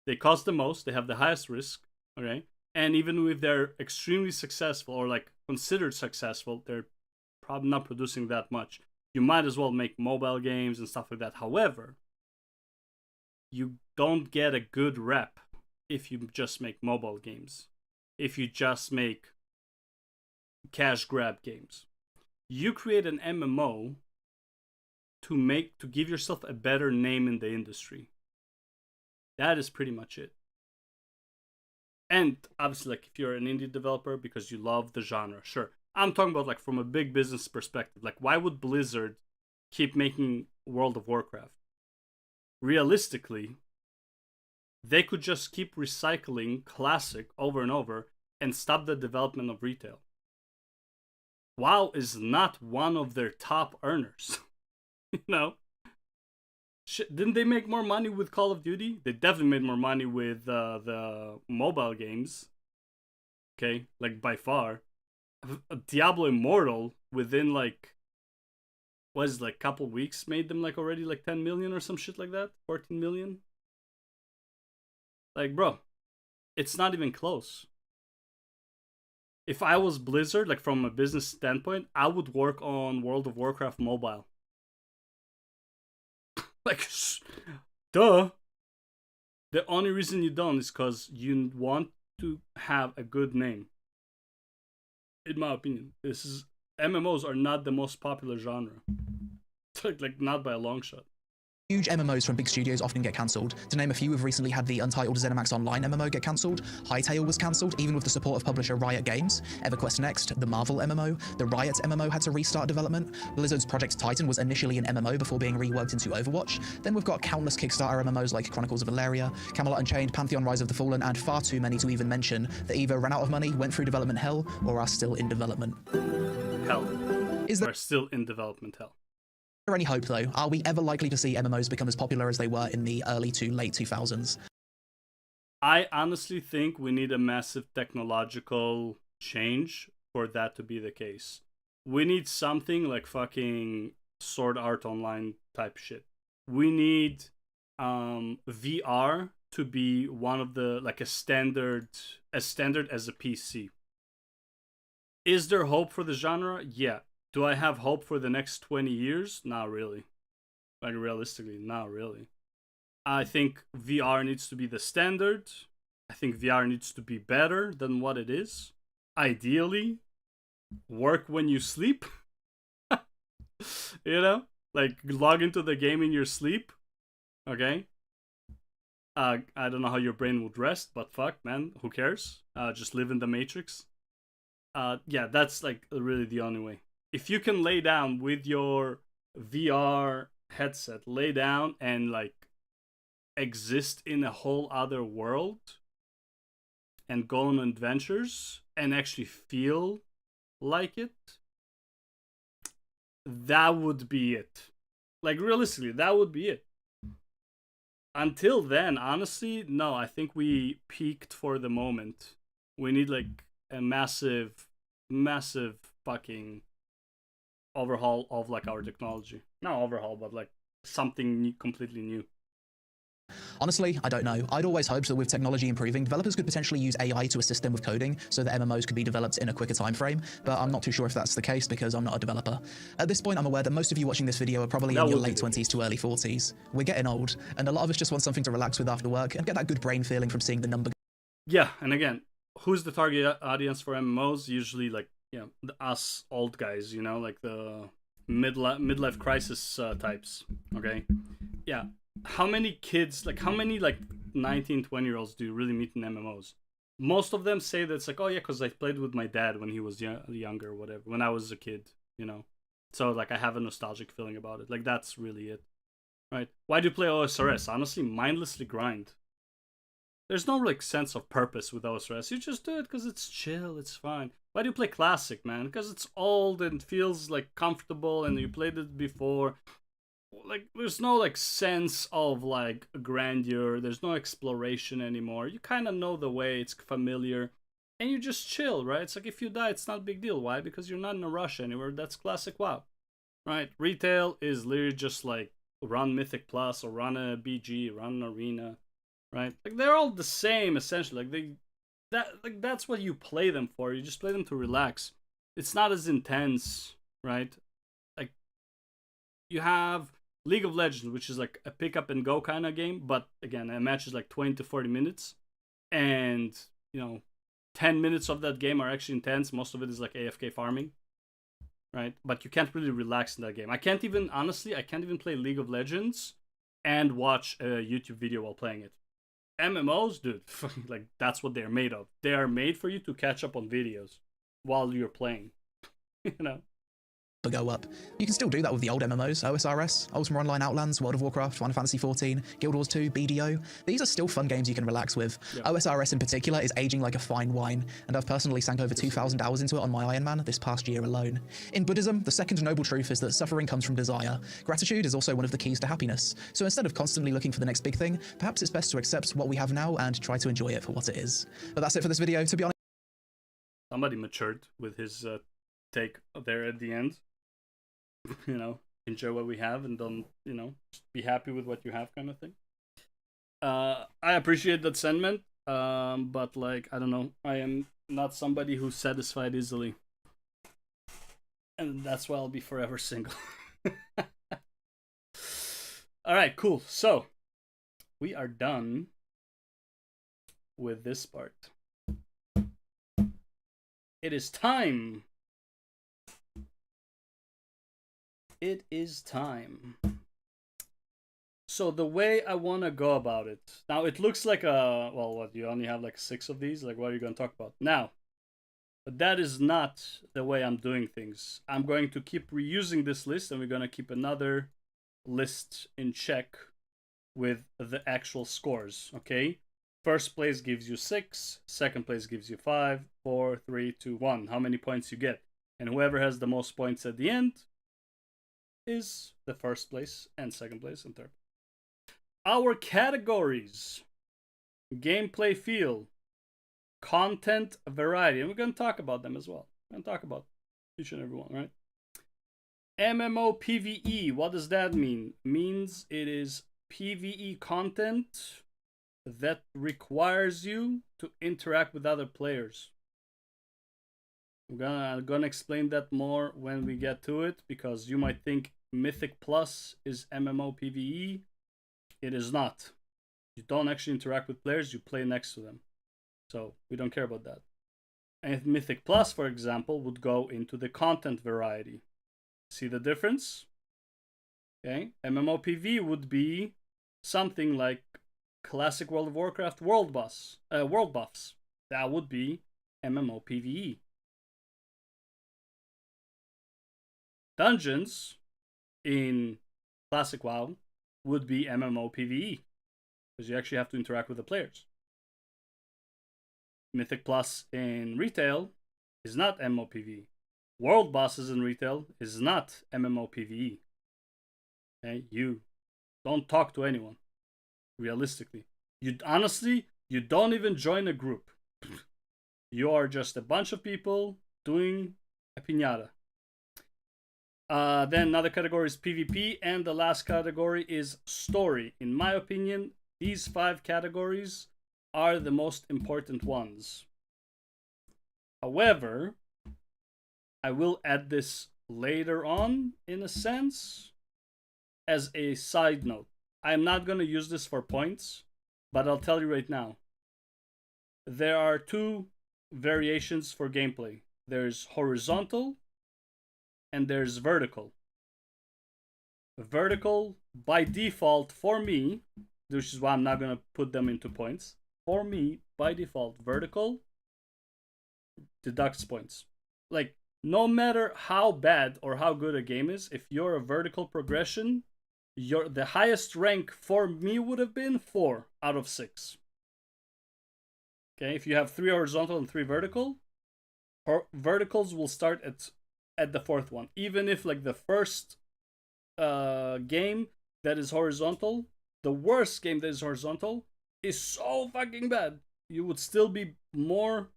They cost the most, they have the highest risk, okay? And even if they're extremely successful or like considered successful, they're probably not producing that much. You might as well make mobile games and stuff like that. However, you don't get a good rep if you just make mobile games. If you just make cash grab games. You create an MMO to give yourself a better name in the industry. That is pretty much it. And obviously, like if you're an indie developer because you love the genre, sure. I'm talking about like from a big business perspective. Like, why would Blizzard keep making World of Warcraft? Realistically, they could just keep recycling Classic over and over and stop the development of retail. WoW is not one of their top earners. You know? Didn't they make more money with Call of Duty? They definitely made more money with the mobile games. Okay? Like, by far. Diablo Immortal within like a couple weeks made them like already like 10 million or some shit like that, 14 million. Like, bro, it's not even close. If I was Blizzard, like from a business standpoint, I would work on World of Warcraft mobile. Like, duh. The only reason you don't is because you want to have a good name. In my opinion, MMOs are not the most popular genre. Like not by a long shot. Huge MMOs from big studios often get cancelled. To name a few, we've recently had the untitled ZeniMax Online MMO get cancelled. Hytale was cancelled, even with the support of publisher Riot Games. EverQuest Next, the Marvel MMO. The Riot MMO had to restart development. Blizzard's Project Titan was initially an MMO before being reworked into Overwatch. Then we've got countless Kickstarter MMOs like Chronicles of Valeria, Camelot Unchained, Pantheon Rise of the Fallen, and far too many to even mention that either ran out of money, went through development hell, or are still in development. Hell. Is there Are still in development hell. any hope, though? Are we ever likely to see MMOs become as popular as they were in the early to late 2000s? I honestly think we need a massive technological change for that to be the case. We need something like fucking Sword Art Online type shit. We need VR to be one of the, like, a standard as a PC. Is there hope for the genre? Yeah. Do I have hope for the next 20 years? Not really. Like, realistically, not really. I think VR needs to be the standard. I think VR needs to be better than what it is. Ideally, work when you sleep. You know? Like, log into the game in your sleep. Okay? I don't know how your brain would rest, but fuck, man. Who cares? Just live in the Matrix. Yeah, that's, like, really the only way. If you can lay down with your VR headset, lay down and, like, exist in a whole other world and go on adventures and actually feel like it, that would be it. Like, realistically, that would be it. Until then, honestly, no, I think we peaked for the moment. We need, like, a massive fucking overhaul of, like, our technology. Not overhaul, but, like, something new, completely new. Honestly, I don't know. I'd always hoped that with technology improving, developers could potentially use AI to assist them with coding so that MMOs could be developed in a quicker time frame, but I'm not too sure if that's the case because I'm not a developer. At this point, I'm aware that most of you watching this video are probably in your late 20s to early 40s. We're getting old, and a lot of us just want something to relax with after work and get that good brain feeling from seeing the number. Yeah, and again, who's the target audience for MMOs? Usually, like, yeah, us old guys, you know, like the midlife crisis types, okay? Yeah. How many kids, like, how many, like, 19, 20-year-olds do you really meet in MMOs? Most of them say that it's like, oh, yeah, because I played with my dad when he was younger or whatever, when I was a kid, you know? So, like, I have a nostalgic feeling about it. Like, that's really it, right? Why do you play OSRS? Honestly, mindlessly grind. There's no, like, sense of purpose with OSRS. You just do it because it's chill, it's fine. Why do you play Classic, man? Because it's old and feels, like, comfortable and you played it before. Like, there's no, like, sense of, like, grandeur. There's no exploration anymore. You kind of know the way. It's familiar. And you just chill, right? It's like, if you die, it's not a big deal. Why? Because you're not in a rush anywhere. That's classic WoW, right? Retail is literally just, like, run Mythic Plus or run a BG, run an Arena, right? Like, they're all the same, essentially. Like, that's what you play them for. You just play them to relax. It's not as intense, right? Like, you have League of Legends, which is like a pick up and go kind of game, but again, a match is like 20 to 40 minutes, and, you know, 10 minutes of that game are actually intense. Most of it is like AFK farming, right? But you can't really relax in that game. I can't even play League of Legends and watch a YouTube video while playing it. MMOs, dude, like, that's what they're made of. They are made for you to catch up on videos while you're playing, you know? Go up. You can still do that with the old MMOs, OSRS, Ultima Online Outlands, World of Warcraft, Final Fantasy XIV, Guild Wars 2, BDO. These are still fun games you can relax with. Yeah. OSRS in particular is aging like a fine wine, and I've personally sank over 2,000 hours into it on my Iron Man this past year alone. In Buddhism, the second noble truth is that suffering comes from desire. Gratitude is also one of the keys to happiness. So instead of constantly looking for the next big thing, perhaps it's best to accept what we have now and try to enjoy it for what it is. But that's it for this video. To be honest, somebody matured with his take there at the end. You know, enjoy what we have and don't, you know, just be happy with what you have, kind of thing. I appreciate that sentiment, but, like, I don't know, I am not somebody who's satisfied easily, and that's why I'll be forever single. All right, cool. So we are done with this part. It is time. It is time. So the way I want to go about it, now it looks like a, well, what, you only have like 6 of these? Like, what are you going to talk about? Now, but that is not the way I'm doing things. I'm going to keep reusing this list, and we're going to keep another list in check with the actual scores, okay? First place gives you 6, second place gives you 5, 4, 3, 2, 1. How many points you get. And whoever has the most points at the end is the first place and second place and third. Our categories: gameplay feel, content variety, and we're going to talk about them as well. We're going to talk about each and every one, right? mmorpg, what does that mean? Means it is PvE content that requires you to interact with other players. I'm gonna explain that more when we get to it, because you might think Mythic Plus is mmorpg. It is not. You don't actually interact with players, you play next to them. So we don't care about that. And Mythic Plus, for example, would go into the content variety. See the difference? Okay, mmorpg would be something like classic World of Warcraft world buffs. That would be mmorpg. Dungeons in classic WoW would be mmorpg, because you actually have to interact with the players. Mythic Plus in retail is not mmorpg. World bosses in retail is not mmorpg. Okay? You don't talk to anyone. Realistically, you don't even join a group. You are just a bunch of people doing a piñata. Then another category is PvP, and the last category is story. In my opinion, these 5 categories are the most important ones. However, I will add this later on, in a sense, as a side note. I'm not going to use this for points, but I'll tell you right now. There are 2 variations for gameplay. There's horizontal and there's vertical. Vertical, by default, for me, which is why I'm not going to put them into points. For me, by default, vertical deducts points. Like, no matter how bad or how good a game is, if you're a vertical progression, the highest rank for me would have been 4 out of 6. Okay, if you have 3 horizontal and 3 vertical, verticals will start at the 4th one. Even if like the first game that is horizontal, the worst game that is horizontal is so fucking bad, you would still be more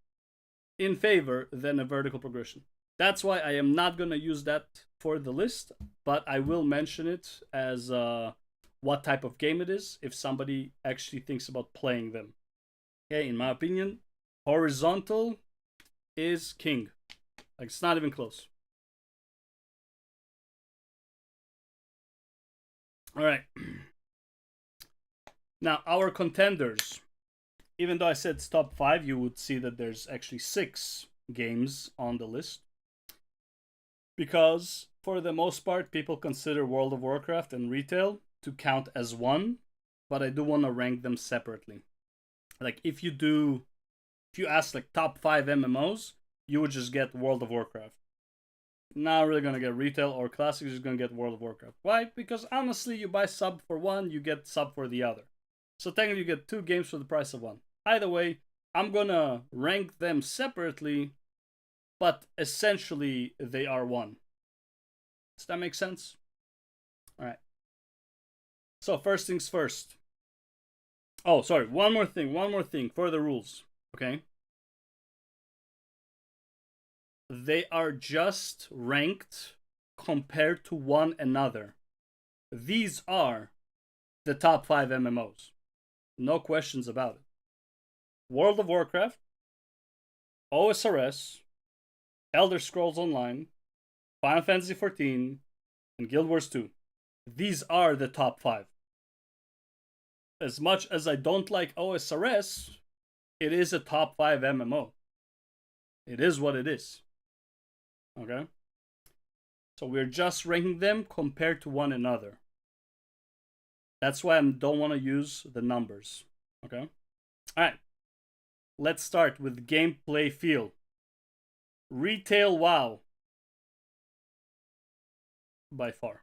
in favor than a vertical progression. That's why I am not going to use that for the list, but I will mention it as what type of game it is if somebody actually thinks about playing them. Okay, in my opinion, horizontal is king. Like, it's not even close. All right. Now, our contenders. Even though I said it's top 5, you would see that there's actually 6 games on the list. Because, for the most part, people consider World of Warcraft and retail to count as one. But I do want to rank them separately. Like, if you ask like top 5 MMOs, you would just get World of Warcraft. Not really going to get retail or classic, you're just going to get World of Warcraft. Why? Because honestly, you buy sub for one, you get sub for the other. So technically you get 2 games for the price of one. Either way, I'm going to rank them separately, but essentially they are one. Does that make sense? Alright. So first things first. Oh, sorry, one more thing for the rules, okay? They are just ranked compared to one another. These are the top 5 MMOs. No questions about it. World of Warcraft, OSRS, Elder Scrolls Online, Final Fantasy XIV, and Guild Wars 2. These are the top 5. As much as I don't like OSRS, it is a top 5 MMO. It is what it is. Okay? So we're just ranking them compared to one another. That's why I don't want to use the numbers. Okay? Alright. Let's start with gameplay feel. Retail WoW. By far.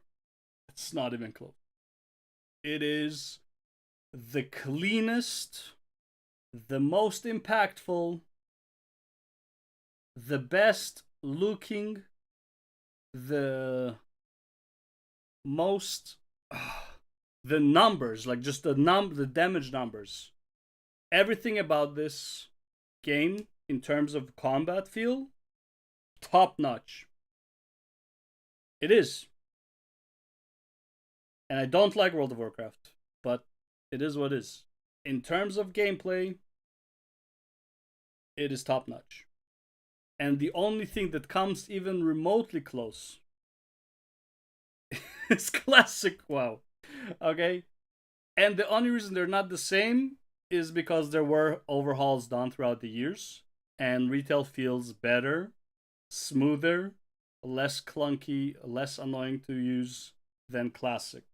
It's not even close. It is the cleanest, the most impactful, the best looking, the most the numbers, like just the damage numbers, everything about this game in terms of combat feel, top notch. It is. And I don't like World of Warcraft, but it is what it is. In terms of gameplay, it is top notch. And the only thing that comes even remotely close is classic WoW. Okay? And the only reason they're not the same is because there were overhauls done throughout the years, and retail feels better, smoother, less clunky, less annoying to use than classic.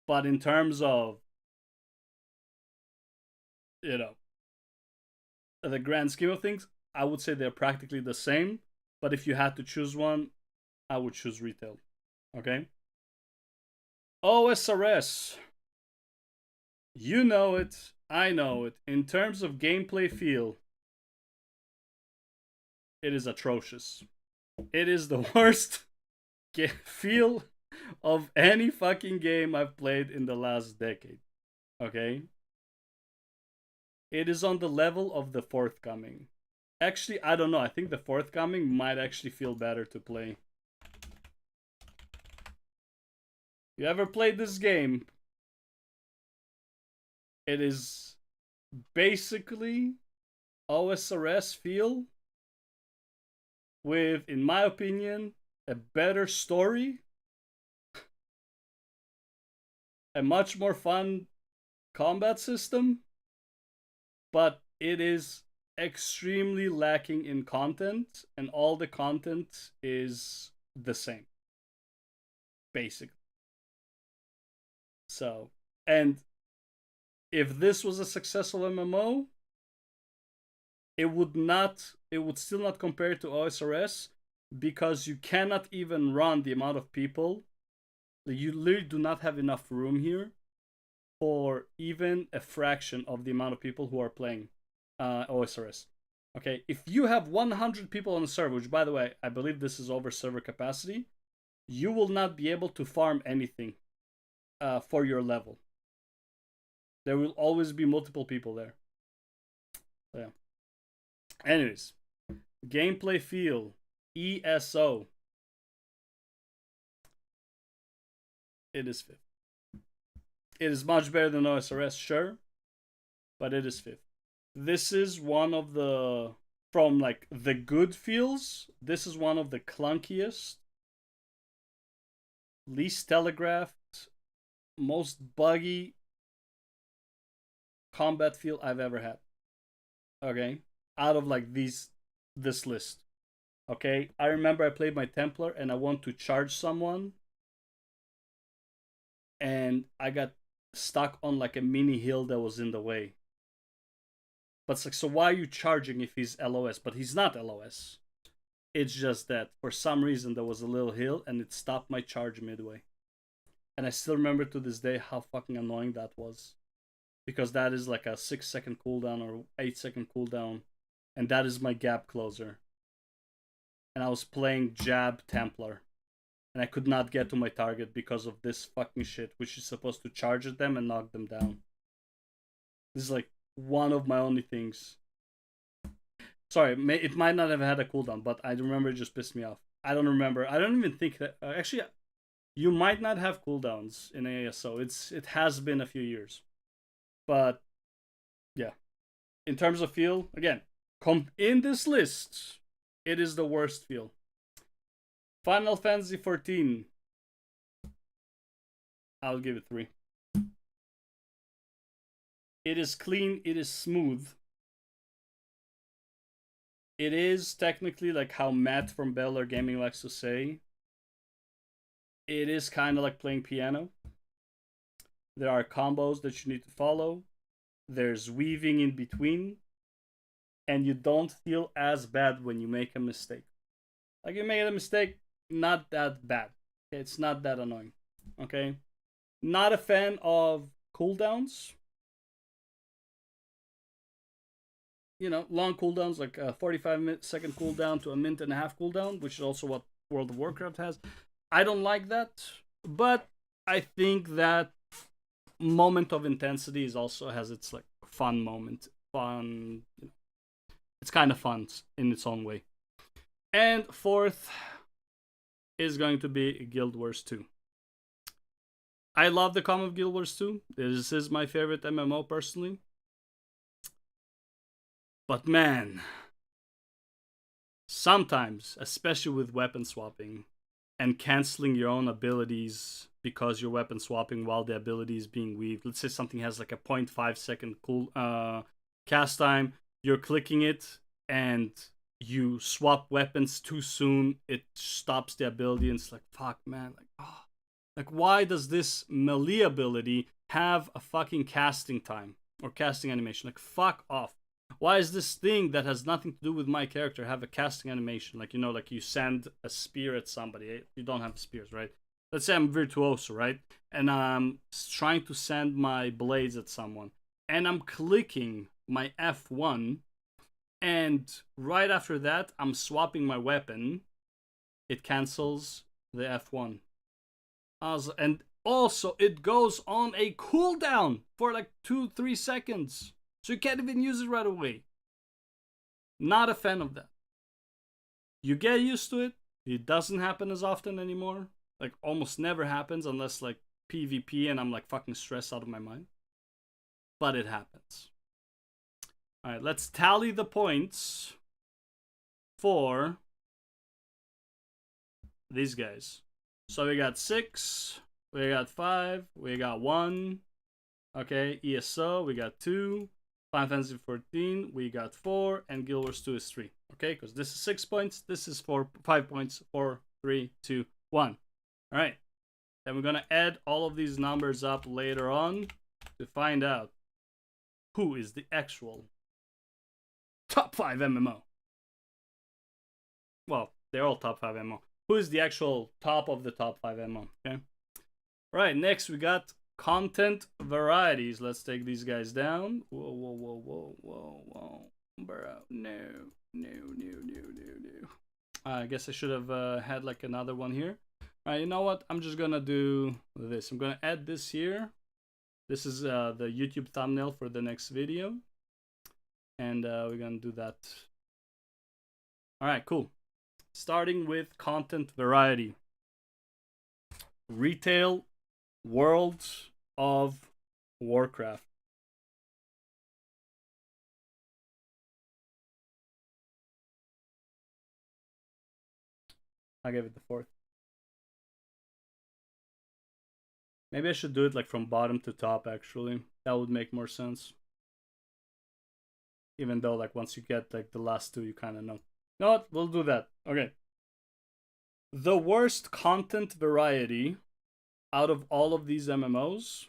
But in terms of, you know, the grand scheme of things, I would say they're practically the same. But if you had to choose one, I would choose retail. Okay? OSRS. You know it. I know it. In terms of gameplay feel, it is atrocious. It is the worst feel of any fucking game I've played in the last decade. Okay? It is on the level of the Forthcoming. Actually, I don't know. I think the Forthcoming might actually feel better to play. You ever played this game? It is basically OSRS feel with, in my opinion, a better story, a much more fun combat system, but it is extremely lacking in content, and all the content is the same, basically. So, and if this was a successful MMO, it would still not compare to OSRS, because you cannot even run the amount of people. You literally do not have enough room here for even a fraction of the amount of people who are playing OSRS. Okay, if you have 100 people on the server, which by the way, I believe this is over server capacity, you will not be able to farm anything for your level. There will always be multiple people there. So, yeah. Anyways, gameplay feel, ESO. It is 5th. It is much better than OSRS, sure, but it is 5th. This is one of the, from like the good feels, this is one of the clunkiest, least telegraphed, most buggy combat feel I've ever had. Okay? Out of like this list. Okay? I remember I played my Templar and I want to charge someone, and I got stuck on like a mini hill that was in the way. But it's like, so why are you charging if he's LOS? But he's not LOS. It's just that for some reason there was a little hill and it stopped my charge midway. And I still remember to this day how fucking annoying that was. Because that is like a 6-second cooldown or 8-second cooldown. And that is my gap closer. And I was playing Jab Templar. And I could not get to my target because of this fucking shit, which is supposed to charge at them and knock them down. This is like one of my only things. Sorry, it might not have had a cooldown, but I remember it just pissed me off. I don't remember. I don't even think that... actually, you might not have cooldowns in ASO. It has been a few years. But, yeah. In terms of feel, again, in this list, it is the worst feel. Final Fantasy XIV. I'll give it 3. It is clean, it is smooth, it is technically like how Matt from Baylor Gaming likes to say. It is kind of like playing piano. There are combos that you need to follow. There's weaving in between. And you don't feel as bad when you make a mistake. Like, you made a mistake, not that bad. Okay? It's not that annoying. Okay? Not a fan of cooldowns. You know, long cooldowns, like a 45-second cooldown to a minute and a half cooldown, which is also what World of Warcraft has. I don't like that, but I think that moment of intensity is also has its like fun moment. Fun, you know, it's kind of fun in its own way. And fourth is going to be Guild Wars 2. I love the com of Guild Wars 2. This is my favorite MMO personally. But man, sometimes, especially with weapon swapping and canceling your own abilities because you're weapon swapping while the ability is being weaved. Let's say something has like a 0.5 second cast time. You're clicking it and you swap weapons too soon. It stops the ability and it's like, fuck, man. Like, why does this melee ability have a fucking casting time or casting animation? Like, fuck off. Why is this thing that has nothing to do with my character have a casting animation? Like, you know, like you send a spear at somebody. You don't have spears, right? Let's say I'm virtuoso, right? And I'm trying to send my blades at someone. And I'm clicking my F1. And right after that, I'm swapping my weapon. It cancels the F1. And also, it goes on a cooldown for like 2-3 seconds. So you can't even use it right away. Not a fan of that. You get used to it. It doesn't happen as often anymore. Like, almost never happens unless like PvP and I'm like fucking stressed out of my mind. But it happens. Alright, let's tally the points for these guys. So we got 6, we got 5, we got 1. Okay, ESO, we got 2. Final Fantasy 14, we got 4, and Guild Wars 2 is 3. Okay, because this is 6 points, this is 5 points, 4, 3, 2, 1. Alright, then we're gonna add all of these numbers up later on to find out who is the actual top 5 MMO. Well, they're all top 5 MMO. Who is the actual top of the top 5 MMO, okay? Right, next we got content varieties. Let's take these guys down. Whoa. Bro, no. I guess I should have had like another one here. Alright, you know what? I'm just gonna do this. I'm gonna add this here. This is the YouTube thumbnail for the next video. And we're gonna do that. Alright, cool. Starting with content variety. Retail World of Warcraft. I gave it the 4th. Maybe I should do it like from bottom to top actually. That would make more sense. Even though like once you get like the last 2 you kind of know. You know what? We'll do that. Okay. The worst content variety out of all of these MMOs.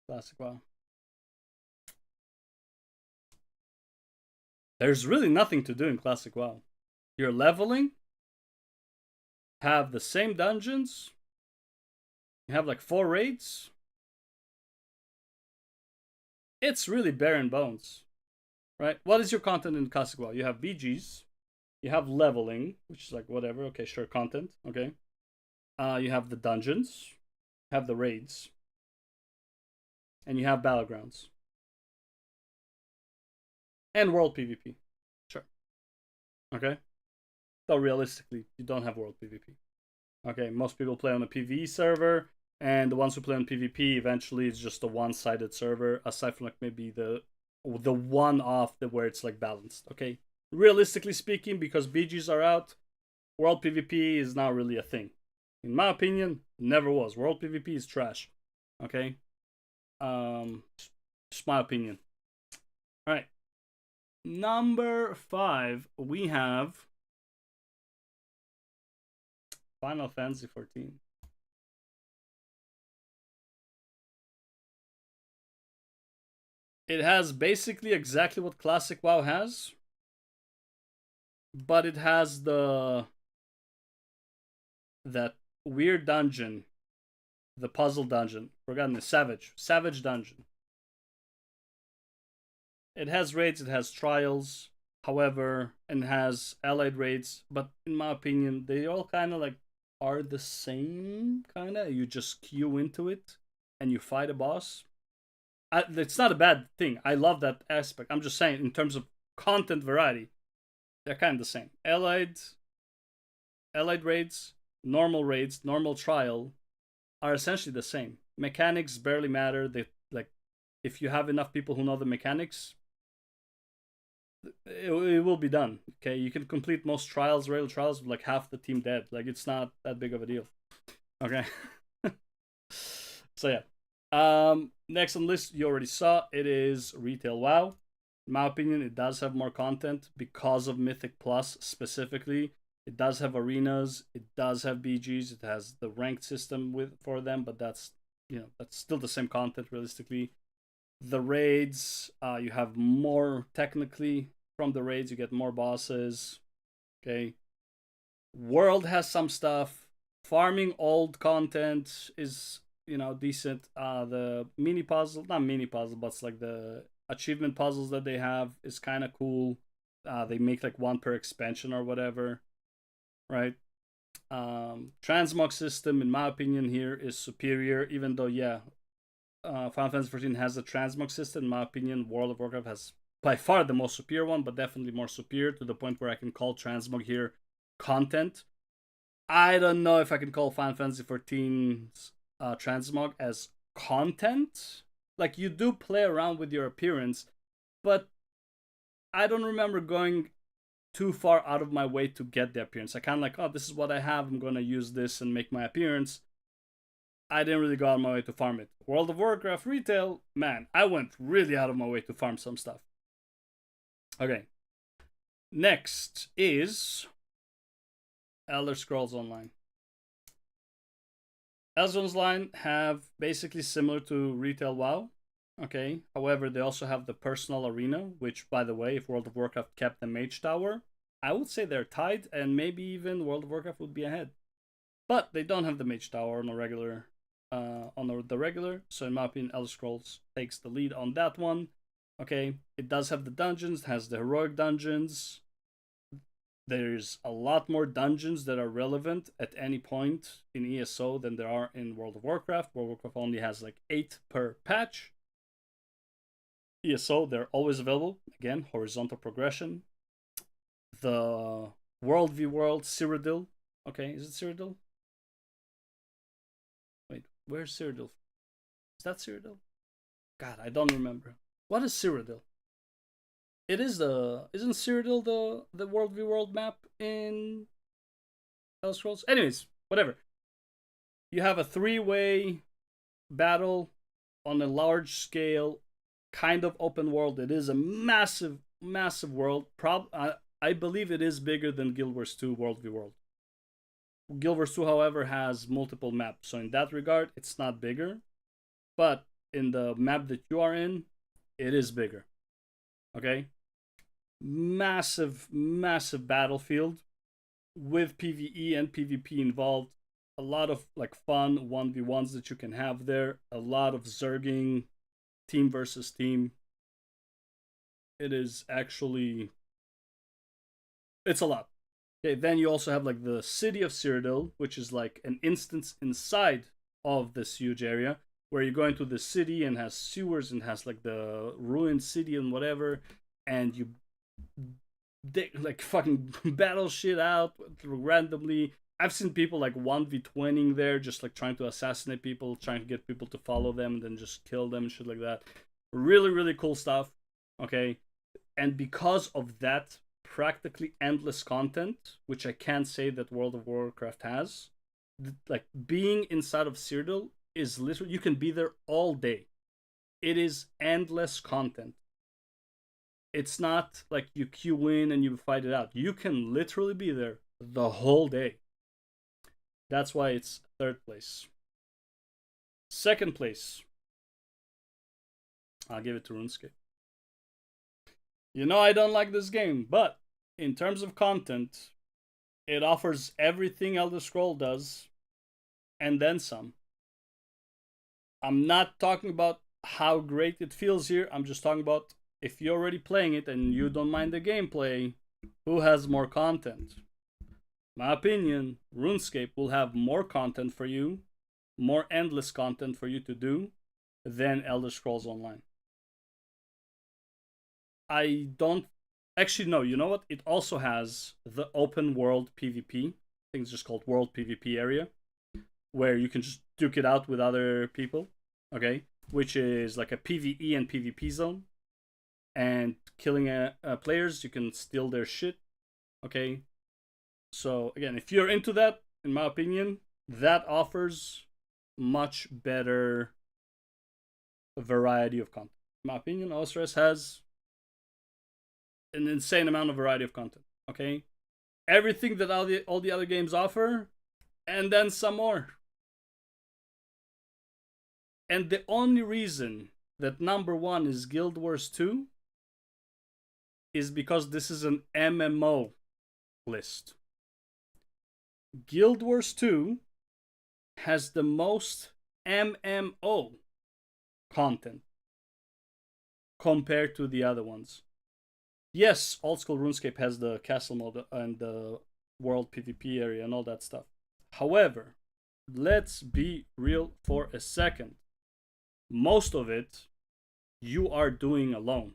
Classic WoW. There's really nothing to do in Classic WoW. You're leveling. Have the same dungeons. You have like 4 raids. It's really bare and bones. Right? What is your content in Classic WoW? You have BGs. You have leveling, which is like whatever. Okay, sure, content. Okay. You have the dungeons. You have the raids. And you have battlegrounds. And world PvP. Sure. Okay. Though realistically, you don't have world PvP. Okay, most people play on a PvE server. And the ones who play on PvP, eventually it's just a one-sided server. Aside from like maybe the one-off where it's like balanced. Okay. Realistically speaking, because BGs are out, World PvP is not really a thing. In my opinion, never was. World PvP is trash. Okay? Just my opinion. All right. Number 5, we have Final Fantasy 14. It has basically exactly what Classic WoW has, but it has that weird dungeon, the puzzle dungeon. Forgotten the Savage dungeon. It has raids, it has trials, however, and has allied raids, but in my opinion, they all kind of like are the same, kind of. You just queue into it and you fight a boss. It's not a bad thing. I love that aspect. I'm just saying, in terms of content variety, they're kind of the same. Allied raids, normal trial are essentially the same. Mechanics barely matter. They like if you have enough people who know the mechanics, it will be done. Okay, you can complete most trials, rail trials, with like half the team dead. Like it's not that big of a deal. Okay. So yeah. Next on the list you already saw, it is Retail WoW. In my opinion, it does have more content because of Mythic Plus specifically. It does have arenas, it does have BGs, it has the ranked system for them, but that's still the same content realistically. The raids, you have more technically from the raids, you get more bosses. Okay. World has some stuff. Farming old content is decent. The mini puzzle, not mini puzzle, but it's like the achievement puzzles that they have is kind of cool. They make like one per expansion or whatever, right? Transmog system, in my opinion, here is superior. Even though, Final Fantasy 14 has a transmog system. In my opinion, World of Warcraft has by far the most superior one, but definitely more superior to the point where I can call transmog here content. I don't know if I can call Final Fantasy 14's transmog as content. Like, you do play around with your appearance, but I don't remember going too far out of my way to get the appearance. I kind of like, oh, this is what I have, I'm gonna use this and make my appearance. I didn't really go out of my way to farm it. World of Warcraft retail, man, I went really out of my way to farm some stuff. Okay. Next is Elder Scrolls Online. Elder Scrolls Online have basically similar to retail WoW. Okay. However, they also have the personal arena, which, by the way, if World of Warcraft kept the Mage Tower, I would say they're tied, and maybe even World of Warcraft would be ahead. But they don't have the Mage Tower on the regular. So in my opinion, Elder Scrolls takes the lead on that one. Okay, it does have the dungeons, it has the heroic dungeons. There's a lot more dungeons that are relevant at any point in ESO than there are in World of Warcraft. World of Warcraft only has like 8 per patch. ESO, they're always available. Again, horizontal progression. The World v World, Cyrodiil. Okay, is it Cyrodiil? Wait, where's Cyrodiil? Is that Cyrodiil? God, I don't remember. What is Cyrodiil? It is isn't Cyrodiil the World v World map in Elder Scrolls? Anyways, whatever. You have a 3-way battle on a large scale, kind of open world. It is a massive world. I believe it is bigger than Guild Wars 2 World v World. Guild Wars 2, however, has multiple maps, so in that regard, it's not bigger. But in the map that you are in, it is bigger. Okay? Massive battlefield with PvE and PvP involved. A lot of like fun 1v1s that you can have there. A lot of zerging, team versus team. It is actually, it's a lot. Okay, then you also have like the city of Cyrodiil, which is like an instance inside of this huge area where you go into the city and has sewers and has like the ruined city and whatever, and you like fucking battle shit out randomly. I've seen people like 1v20ing there, just like trying to assassinate people, trying to get people to follow them, and then just kill them and shit like that. Really cool stuff. Okay, and because of that practically endless content, which I can't say that World of Warcraft has, like being inside of Cyrodiil is literally, you can be there all day. It is endless content. It's not like you queue in and you fight it out. You can literally be there the whole day. That's why it's third place. Second place, I'll give it to RuneScape. You know I don't like this game, but in terms of content, it offers everything Elder Scroll does, and then some. I'm not talking about how great it feels here. I'm just talking about if you're already playing it and you don't mind the gameplay, who has more content? My opinion, RuneScape will have more content for you, more endless content for you to do than Elder Scrolls Online. I don't actually know. You know what? It also has the open world PvP. I think it's just called World PvP area, where you can just duke it out with other people. Okay, which is like a PvE and PvP zone, and killing players, you can steal their shit. Okay, so again, if you're into that, in my opinion, that offers much better variety of content. In my opinion, OSRS has an insane amount of variety of content. Okay, everything that all the other games offer, and then some more. And the only reason that number one is Guild Wars 2 is because this is an MMO list. Guild Wars 2 has the most MMO content compared to the other ones. Yes, Old School RuneScape has the castle mode and the world PvP area and all that stuff. However, let's be real for a second. Most of it you are doing alone.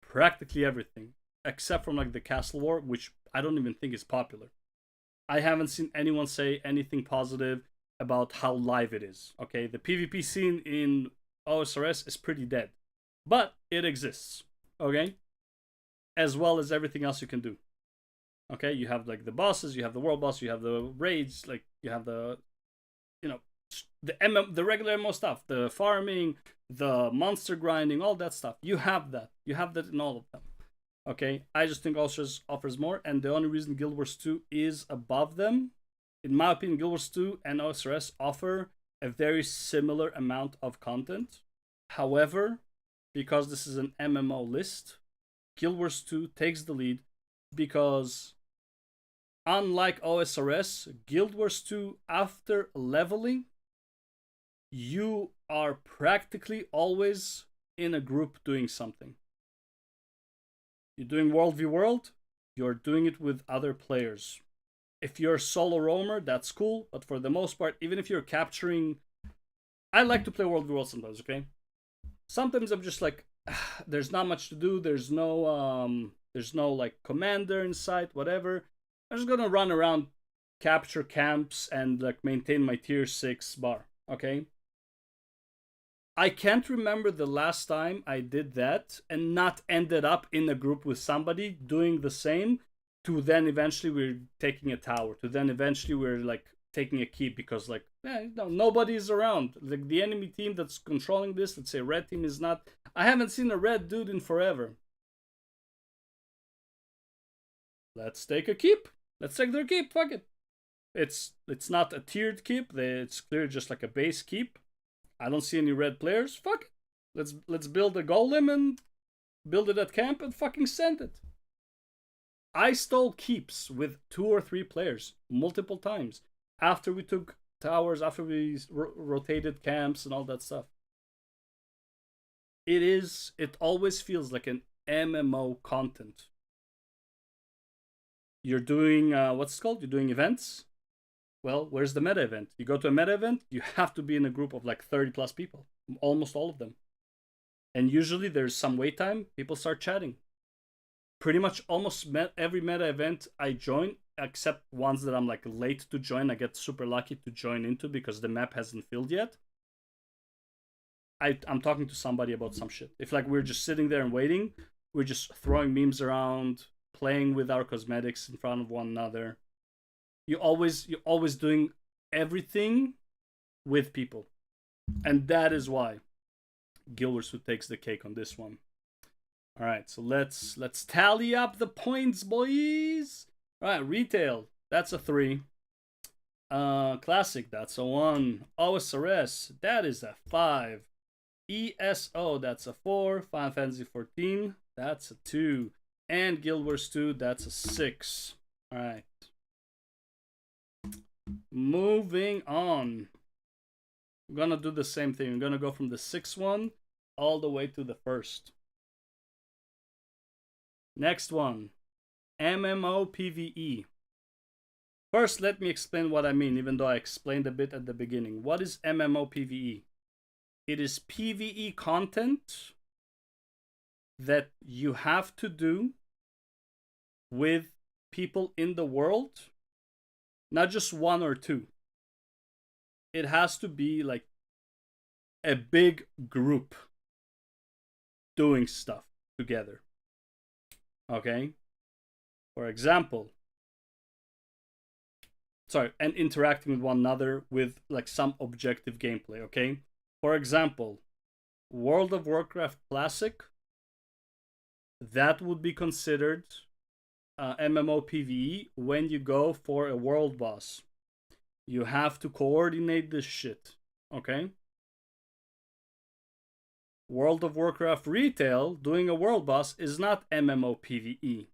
Practically everything, except from like the Castle War, which I don't even think is popular. I haven't seen anyone say anything positive about how live it is. Okay, the PvP scene in OSRS is pretty dead, but it exists. Okay, as well as everything else you can do. Okay, you have like the bosses, you have the world boss, you have the raids, like you have the, you know, the regular MMO stuff, the farming, the monster grinding, all that stuff. You have that. You have that in all of them. Okay, I just think OSRS offers more, and the only reason Guild Wars 2 is above them, in my opinion, Guild Wars 2 and OSRS offer a very similar amount of content. However, because this is an MMO list, Guild Wars 2 takes the lead because unlike OSRS, Guild Wars 2, after leveling, you are practically always in a group doing something. You're doing World v World, you're doing it with other players. If you're a solo roamer, that's cool, but for the most part, even if you're capturing... I like to play World v World sometimes, okay? Sometimes I'm just like, there's not much to do, there's no like commander in sight, whatever. I'm just gonna run around, capture camps, and like maintain my tier 6 bar, okay? I can't remember the last time I did that and not ended up in a group with somebody doing the same, to then eventually we're taking a tower, to then eventually we're like taking a keep because like, nobody's around. Like the enemy team that's controlling this, let's say red team, is not... I haven't seen a red dude in forever. Let's take a keep. Let's take their keep, fuck it. It's not a tiered keep, it's clearly just like a base keep. I don't see any red players. Fuck it. Let's build a golem and build it at camp and fucking send it. I stole keeps with 2 or 3 players multiple times after we took towers, after we rotated camps and all that stuff. It always feels like an MMO content. You're doing what's it called? You're doing events. Well, where's the meta event? You go to a meta event, you have to be in a group of like 30 plus people, almost all of them. And usually there's some wait time, people start chatting. Pretty much almost every meta event I join, except ones that I'm like late to join, I get super lucky to join into because the map hasn't filled yet. I'm talking to somebody about some shit. If like we're just sitting there and waiting, we're just throwing memes around, playing with our cosmetics in front of one another. You're always doing everything with people. And that is why Guild Wars 2 takes the cake on this one. All right, so let's tally up the points, boys. All right, retail, that's a 3. Classic, that's a 1. OSRS, that is a 5. ESO, that's a 4. Final Fantasy 14, that's a 2. And Guild Wars 2, that's a 6. All right. Moving on. I'm gonna do the same thing. I'm gonna go from the 6th one all the way to the 1st. Next one, mmorpg. First, let me explain what I mean, even though I explained a bit at the beginning. What is mmorpg? It is PvE content that you have to do with people in the world, not just 1 or 2. It has to be like a big group doing stuff together. Okay? For example, and interacting with one another with like some objective gameplay, okay? For example, World of Warcraft Classic, that would be considered MMOPVE when you go for a world boss. You have to coordinate this shit, okay? World of Warcraft Retail, doing a world boss, is not MMOPVE.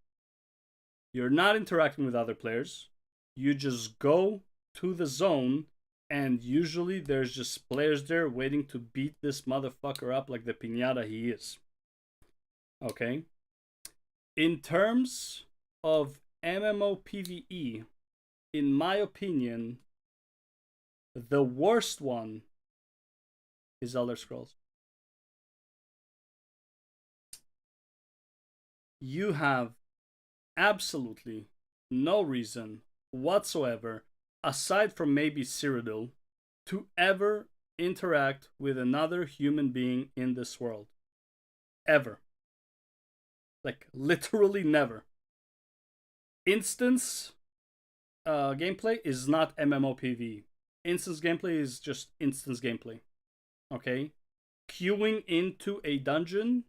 You're not interacting with other players. You just go to the zone, and usually there's just players there waiting to beat this motherfucker up like the piñata he is. Okay? In terms of MMOPVE, in my opinion, the worst one is Elder Scrolls. You have absolutely no reason whatsoever, aside from maybe Cyrodiil, to ever interact with another human being in this world. Ever. Like, literally never. Instance gameplay is not MMOPVE. Instance gameplay is just instance gameplay. Okay? Queuing into a dungeon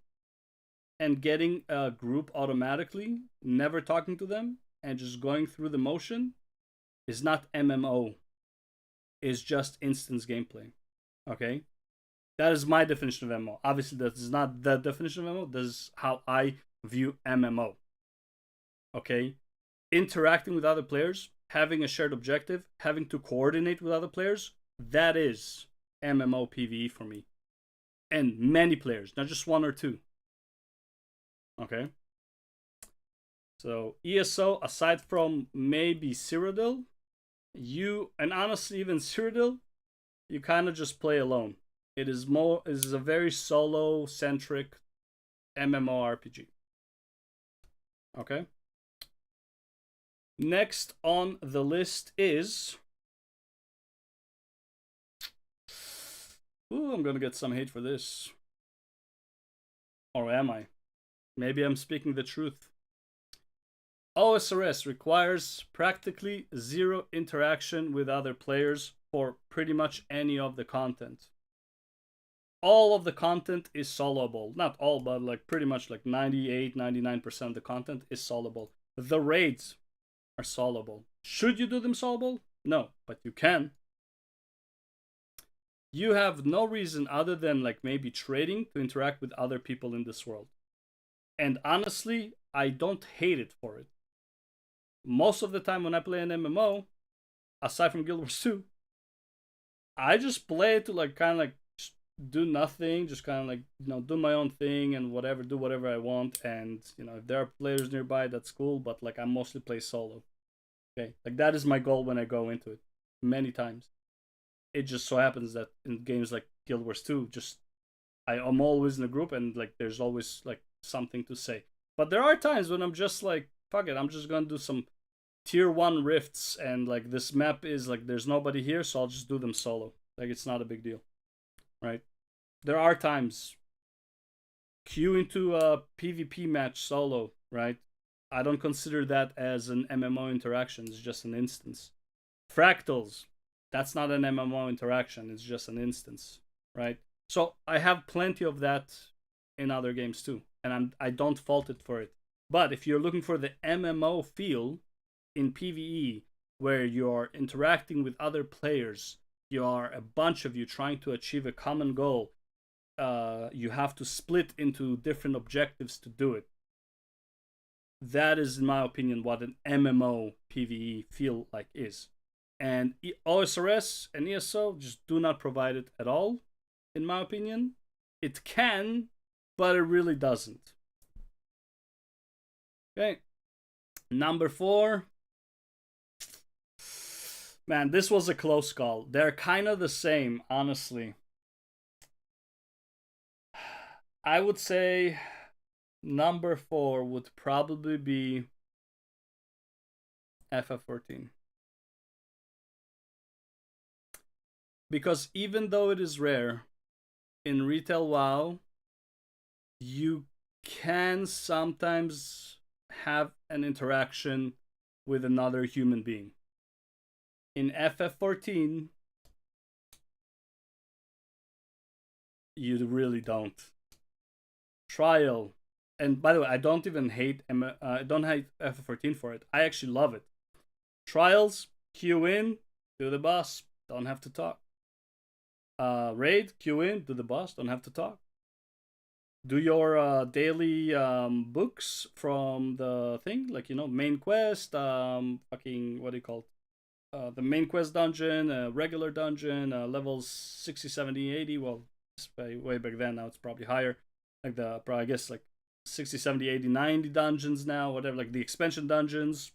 and getting a group automatically, never talking to them, and just going through the motion is not MMO. It's just instance gameplay. Okay? That is my definition of MMO. Obviously, that is not the definition of MMO. This is how I view MMO. Okay? Interacting with other players, having a shared objective, having to coordinate with other players, that is MMOPVE for me. And many players, not just 1 or 2. Okay? So, ESO, aside from maybe Cyrodiil, and honestly, even Cyrodiil, you kind of just play alone. It is a very solo-centric MMORPG. Okay? Next on the list is... Ooh, I'm gonna get some hate for this. Or am I? Maybe I'm speaking the truth. OSRS requires practically 0 interaction with other players for pretty much any of the content. All of the content is soloable. Not all, but like pretty much like 98-99% of the content is soloable. The raids are soloable. Should you do them soloable? No, but you can. You have no reason other than like maybe trading to interact with other people in this world. And honestly, I don't hate it for it. Most of the time when I play an MMO, aside from Guild Wars 2, I just play to like kind of like do nothing, just kind of like, you know, do my own thing and whatever, do whatever I want. And, you know, if there are players nearby, that's cool, but like I mostly play solo. Okay, like that is my goal when I go into it. Many times. It just so happens that in games like Guild Wars 2, I'm always in a group and like there's always like something to say. But there are times when I'm just like, fuck it, I'm just gonna do some tier 1 rifts and like this map is like there's nobody here, so I'll just do them solo. Like it's not a big deal. Right? There are times queue into a PvP match solo, right? I don't consider that as an MMO interaction, it's just an instance. Fractals, that's not an MMO interaction, it's just an instance, right? So I have plenty of that in other games too. and I don't fault it for it. But if you're looking for the MMO feel in PvE, where you're interacting with other players, you are a bunch of you trying to achieve a common goal. You have to split into different objectives to do it. That is, in my opinion, what an MMO PvE feel like is. And OSRS and ESO just do not provide it at all, in my opinion. It can, but it really doesn't. Okay. Number 4. Man, this was a close call. They're kind of the same, honestly. I would say number 4 would probably be FF14. Because even though it is rare, in retail WoW, you can sometimes have an interaction with another human being. In FF14, you really don't. Trial, and by the way, I don't even hate FF14 for it. I actually love it. Trials, queue in, do the boss, don't have to talk. Raid, queue in, do the boss, don't have to talk. Do your daily books from the thing, like, you know, main quest, fucking, what do you call it? The main quest dungeon, regular dungeon, levels 60, 70, 80. Well, way back then, now it's probably higher. Like I guess like 60, 70, 80, 90 dungeons now, whatever, like the expansion dungeons.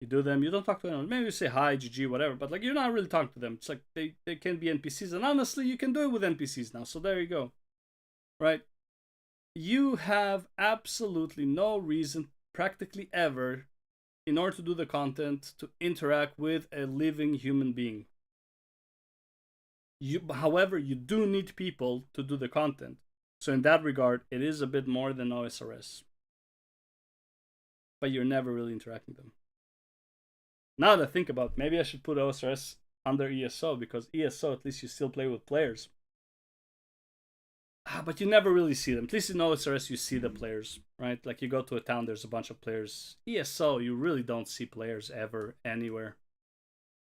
You do them, you don't talk to anyone. Maybe you say hi, GG, whatever, but like you're not really talking to them. It's like they can be NPCs, and honestly, you can do it with NPCs now, so there you go. Right? You have absolutely no reason, practically ever, in order to do the content, to interact with a living human being. However, you do need people to do the content. So in that regard, it is a bit more than OSRS. But you're never really interacting with them. Now that I think about it, maybe I should put OSRS under ESO, because ESO, at least you still play with players. But you never really see them. At least in OSRS, you see the players, right? Like you go to a town, there's a bunch of players. ESO, you really don't see players ever, anywhere.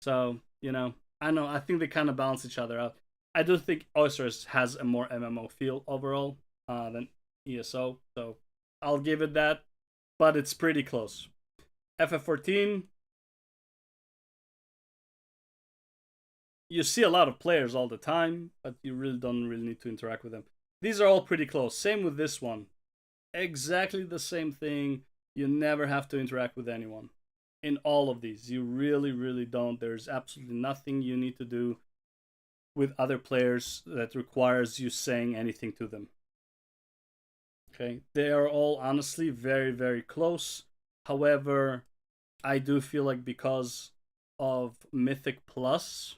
So, you know, I know, I think they kind of balance each other out. I do think OSRS has a more MMO feel overall than ESO, so I'll give it that, but it's pretty close. FF14, you see a lot of players all the time, but you really don't need to interact with them. These are all pretty close. Same with this one. Exactly the same thing. You never have to interact with anyone. In all of these, you really, really don't. There's absolutely nothing you need to do with other players that requires you saying anything to them. Okay, they are all honestly very, very close. However, I do feel like because of Mythic Plus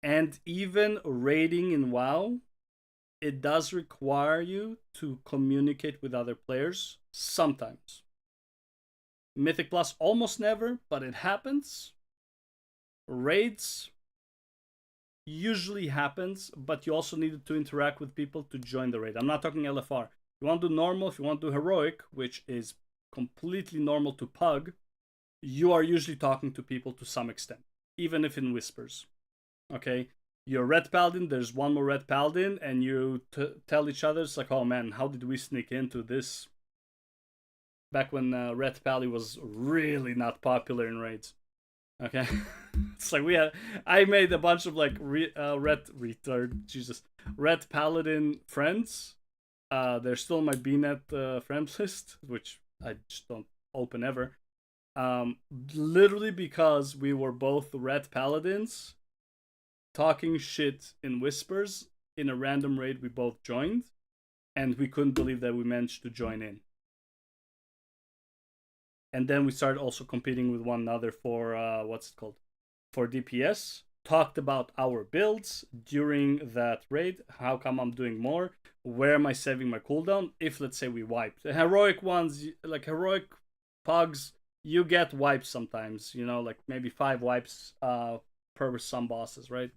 and even raiding in WoW, it does require you to communicate with other players sometimes. Mythic Plus almost never, but it happens. Raids usually happens, but you also need to interact with people to join the raid. I'm not talking LFR. If you want to do normal, if you want to do heroic, which is completely normal to pug, you are usually talking to people to some extent, even if in whispers. Okay? You're Red Paladin, there's one more Red Paladin, and you tell each other, it's like, oh man, how did we sneak into this? Back when Red Pally was really not popular in raids. Okay? It's like I made a bunch of like Red Paladin friends. They're still on my BNet friends list, which I just don't open ever. Literally because we were both Red Paladins talking shit in whispers in a random raid we both joined, and we couldn't believe that we managed to join in. And then we started also competing with one another for for DPS. Talked about our builds during that raid. How come I'm doing more? Where am I saving my cooldown? If, let's say, we wiped. The heroic ones, like heroic pugs, you get wipes sometimes. You know, like maybe 5 wipes per some bosses, right?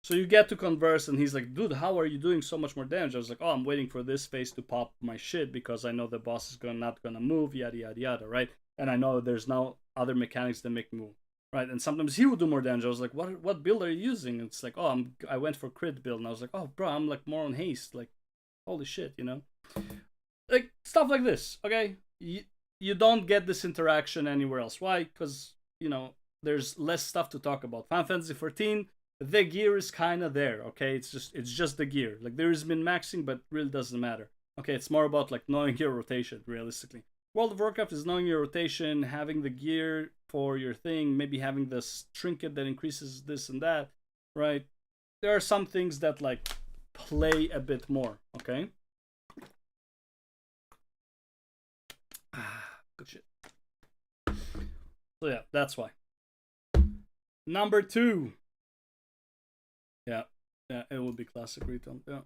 So you get to converse, and he's like, dude, how are you doing so much more damage? I was like, oh, I'm waiting for this phase to pop my shit because I know the boss is not gonna move, yada yada yada, right? And I know there's now other mechanics that make me move, right? And sometimes he would do more damage. I was like, what build are you using? And it's like, oh, I went for crit build, and I was like, oh, bro, I'm like more on haste, like, holy shit, you know, like stuff like this. Okay, you don't get this interaction anywhere else. Why? Because you know there's less stuff to talk about. Final Fantasy 14. The gear is kind of there, okay? It's just the gear. Like there is min-maxing, but really doesn't matter. Okay, it's more about like knowing your rotation, realistically. World of Warcraft is knowing your rotation, having the gear for your thing, maybe having this trinket that increases this and that, right? There are some things that like play a bit more, okay? Good shit. So yeah, that's why. Number 2. Yeah, it would be classic retail. Yeah.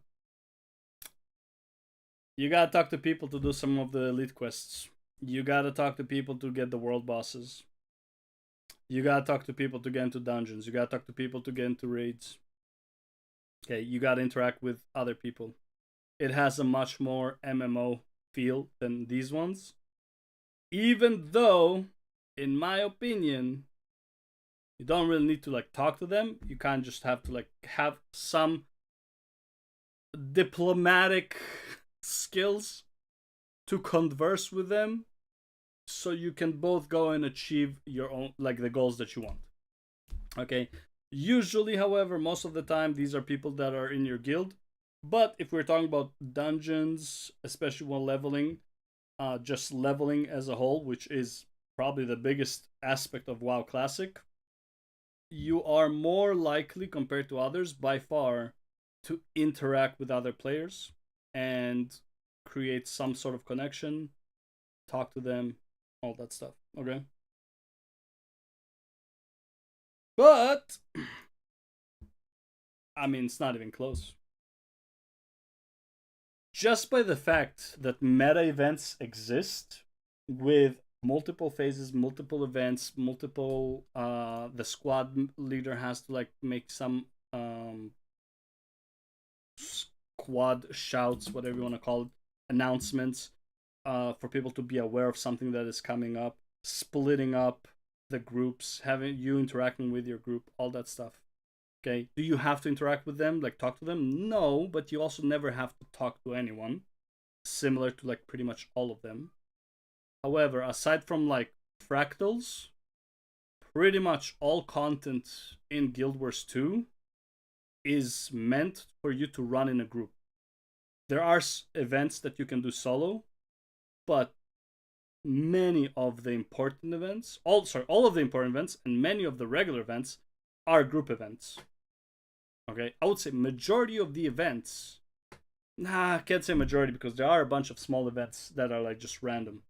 You gotta talk to people to do some of the elite quests. You gotta talk to people to get the world bosses. You gotta talk to people to get into dungeons. You gotta talk to people to get into raids. Okay, you gotta interact with other people. It has a much more MMO feel than these ones. Even though, in my opinion, you don't really need to like talk to them. You kind of just have to like have some diplomatic skills to converse with them so you can both go and achieve your own like the goals that you want. Okay, usually, however, most of the time these are people that are in your guild. But if we're talking about dungeons, especially when leveling, just leveling as a whole, which is probably the biggest aspect of WoW Classic, you are more likely compared to others by far to interact with other players and create some sort of connection, talk to them, all that stuff. Okay, but I mean, it's not even close. Just by the fact that meta events exist with multiple phases, multiple events, multiple the squad leader has to like make some squad shouts, whatever you want to call it, announcements for people to be aware of something that is coming up, splitting up the groups, having you interacting with your group, all that stuff. Okay, do you have to interact with them, like talk to them? No, but you also never have to talk to anyone, similar to like pretty much all of them. However, aside from like fractals, pretty much all content in Guild Wars 2 is meant for you to run in a group. There are events that you can do solo, but many of the important events, all of the important events and many of the regular events are group events. Okay, I would say majority of the events, I can't say majority because there are a bunch of small events that are like just random,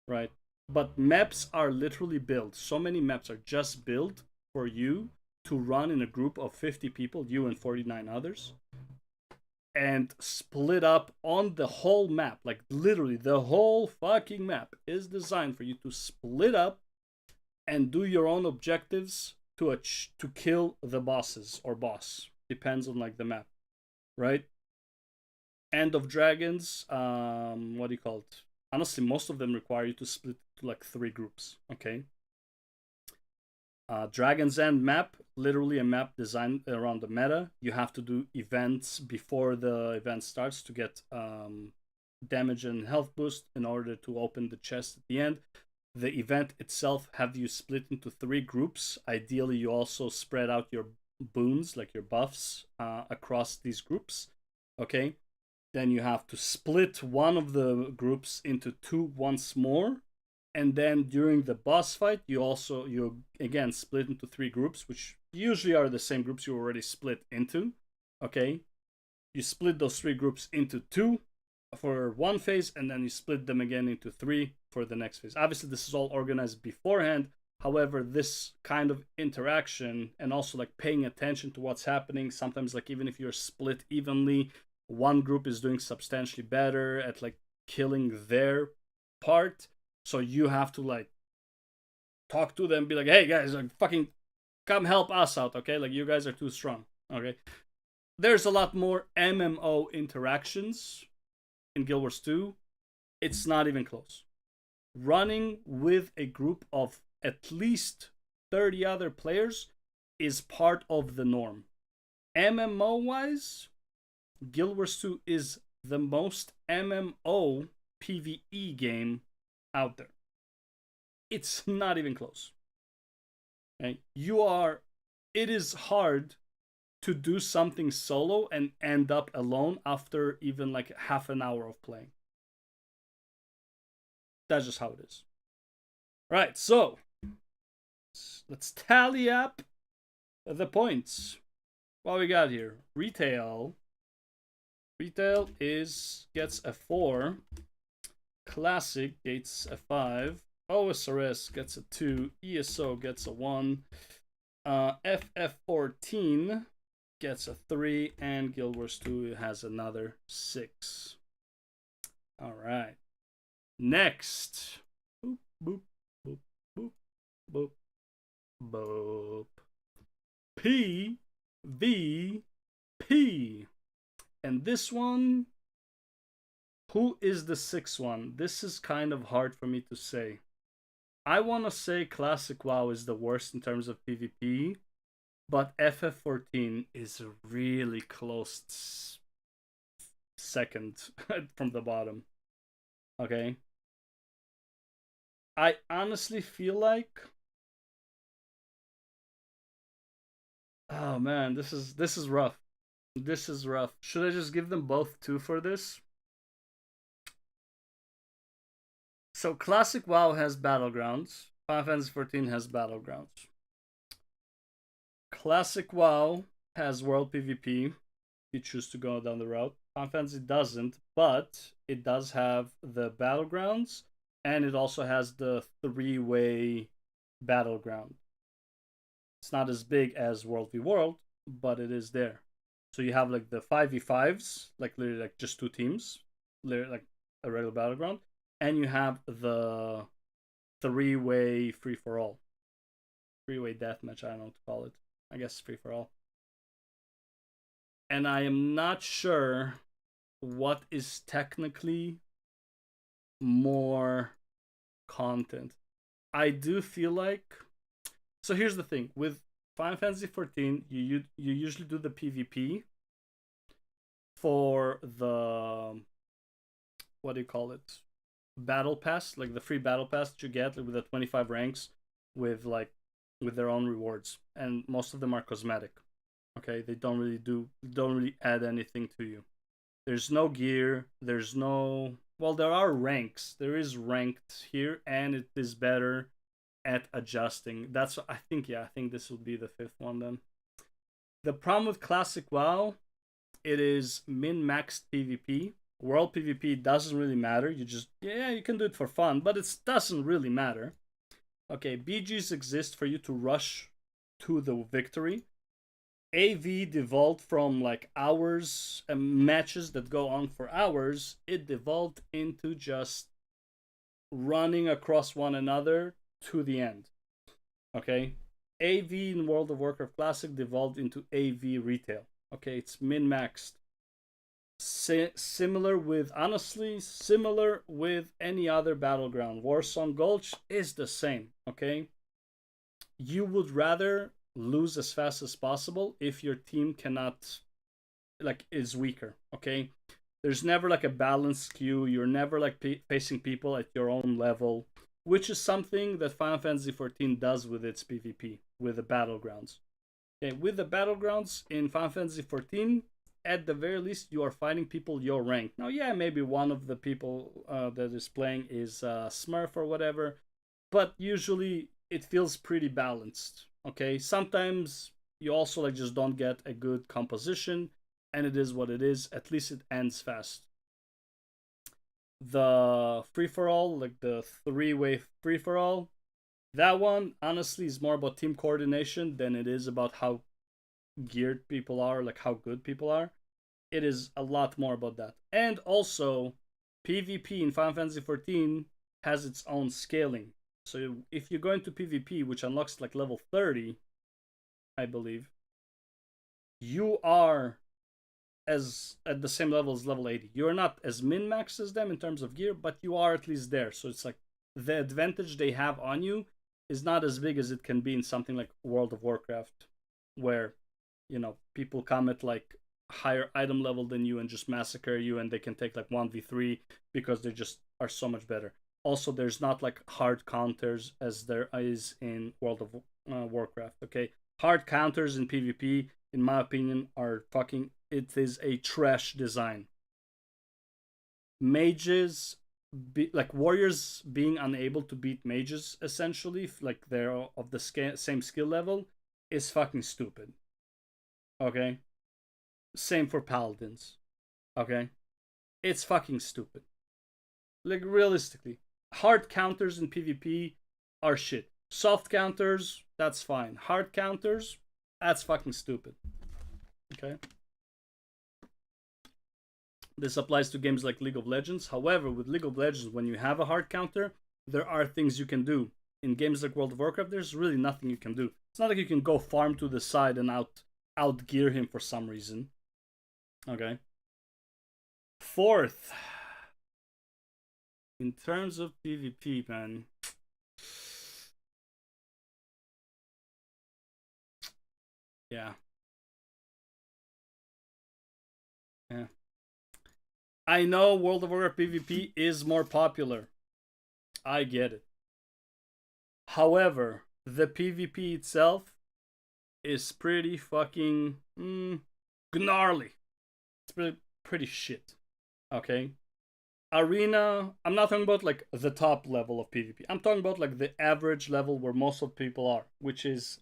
right? But maps are literally built. So many maps are just built for you to run in a group of 50 people, you and 49 others, and split up on the whole map. Like literally the whole fucking map is designed for you to split up and do your own objectives to kill the bosses or boss. Depends on like the map, right? End of Dragons, what do you call it? Honestly, most of them require you to split to like 3 groups, okay? Dragon's End map, literally a map designed around the meta. You have to do events before the event starts to get damage and health boost in order to open the chest at the end. The event itself have you split into 3 groups. Ideally, you also spread out your boons, like your buffs, across these groups, okay? Then you have to split one of the groups into 2 once more. And then during the boss fight, you again split into 3 groups, which usually are the same groups you already split into. Okay, you split those 3 groups into 2 for one phase, and then you split them again into 3 for the next phase. Obviously, this is all organized beforehand. However, this kind of interaction and also like paying attention to what's happening, sometimes like even if you're split evenly, one group is doing substantially better at like killing their part. So you have to like talk to them, be like, hey guys, like fucking come help us out, okay? Like you guys are too strong, Okay, there's a lot more MMO interactions in Guild Wars 2. It's not even close. Running with a group of at least 30 other players is part of the norm. MMO wise, Guild Wars 2 is the most MMO PvE game out there. It's not even close. Okay? It is hard to do something solo and end up alone after even like half an hour of playing. That's just how it is. Right, so let's tally up the points. What we got here? Retail gets a 4. Classic gets a 5. OSRS gets a 2. ESO gets a 1. FF14 gets a 3, and Guild Wars 2 has another 6. All right. Next. Boop, boop, boop, boop, boop, boop. PvP. And this one, who is the 6th one? This is kind of hard for me to say. I want to say Classic WoW is the worst in terms of PvP, but FF14 is a really close second from the bottom. Okay. I honestly feel like, oh man, this is rough. This is rough. Should I just give them both 2 for this? So Classic WoW has Battlegrounds. Final Fantasy XIV has Battlegrounds. Classic WoW has World PvP. If you choose to go down the route. Final Fantasy doesn't, but it does have the Battlegrounds, and it also has the 3-way Battleground. It's not as big as World v World, but it is there. So you have like the 5v5s, like literally like just 2 teams, literally like a regular Battleground. And you have the 3-way free-for-all. 3-way deathmatch, I don't know what to call it. I guess free-for-all. And I am not sure what is technically more content. I do feel like... So here's the thing. With Final Fantasy XIV, you usually do the PvP for the... What do you call it? Battle pass, like the free battle pass that you get with the 25 ranks with their own rewards, and most of them are cosmetic. Okay, they don't really add anything to you. There's no gear, there's no, well, there are ranks. There is ranked here, and it is better at adjusting. That's, I think this will be the 5th one then. The problem with Classic WoW, it is min-maxed PvP. World PvP doesn't really matter. You can do it for fun, but it doesn't really matter. Okay, BGs exist for you to rush to the victory. AV devolved from like hours and matches that go on for hours. It devolved into just running across one another to the end. Okay, AV in World of Warcraft Classic devolved into AV retail. Okay, it's min-maxed. Similar with any other battleground. Warsong Gulch is the same. Okay, you would rather lose as fast as possible if your team cannot, like, is weaker. Okay, there's never like a balanced queue. You're never like facing people at your own level, which is something that Final Fantasy XIV does with its PvP, with the battlegrounds. Okay, with the battlegrounds in Final Fantasy XIV, at the very least, you are fighting people your rank. Now, yeah, maybe one of the people that is playing is Smurf or whatever, but usually it feels pretty balanced. Okay, sometimes you also like just don't get a good composition, and it is what it is. At least it ends fast. The free-for-all, like the 3-way free-for-all, that one honestly is more about team coordination than it is about how geared people are, like how good people are. It is a lot more about that. And also, PvP in Final Fantasy XIV has its own scaling. So if you go into PvP, which unlocks like level 30, I believe, you are as at the same level as level 80. You're not as min-max as them in terms of gear, but you are at least there. So it's like the advantage they have on you is not as big as it can be in something like World of Warcraft, where, you know, people come at like higher item level than you and just massacre you, and they can take like 1v3 because they just are so much better. Also, there's not like hard counters as there is in World of Warcraft. Okay, hard counters in PvP, in my opinion, are fucking. It is a trash design. Mages, like warriors being unable to beat mages, essentially, like they're of the same skill level, is fucking stupid. Okay, same for paladins. Okay, it's fucking stupid. Like realistically, hard counters in PvP are shit. Soft counters, that's fine. Hard counters, that's fucking stupid. Okay. This applies to games like League of Legends. However, with League of Legends, when you have a hard counter, there are things you can do. In games like World of Warcraft, there's really nothing you can do. It's not like you can go farm to the side and outgear him for some reason. Okay. Fourth, in terms of PvP, man. Yeah. Yeah. I know World of Warcraft PvP is more popular. I get it. However, the PvP itself is pretty fucking gnarly. It's pretty shit. Okay? Arena, I'm not talking about like the top level of PvP. I'm talking about like the average level where most of people are, which is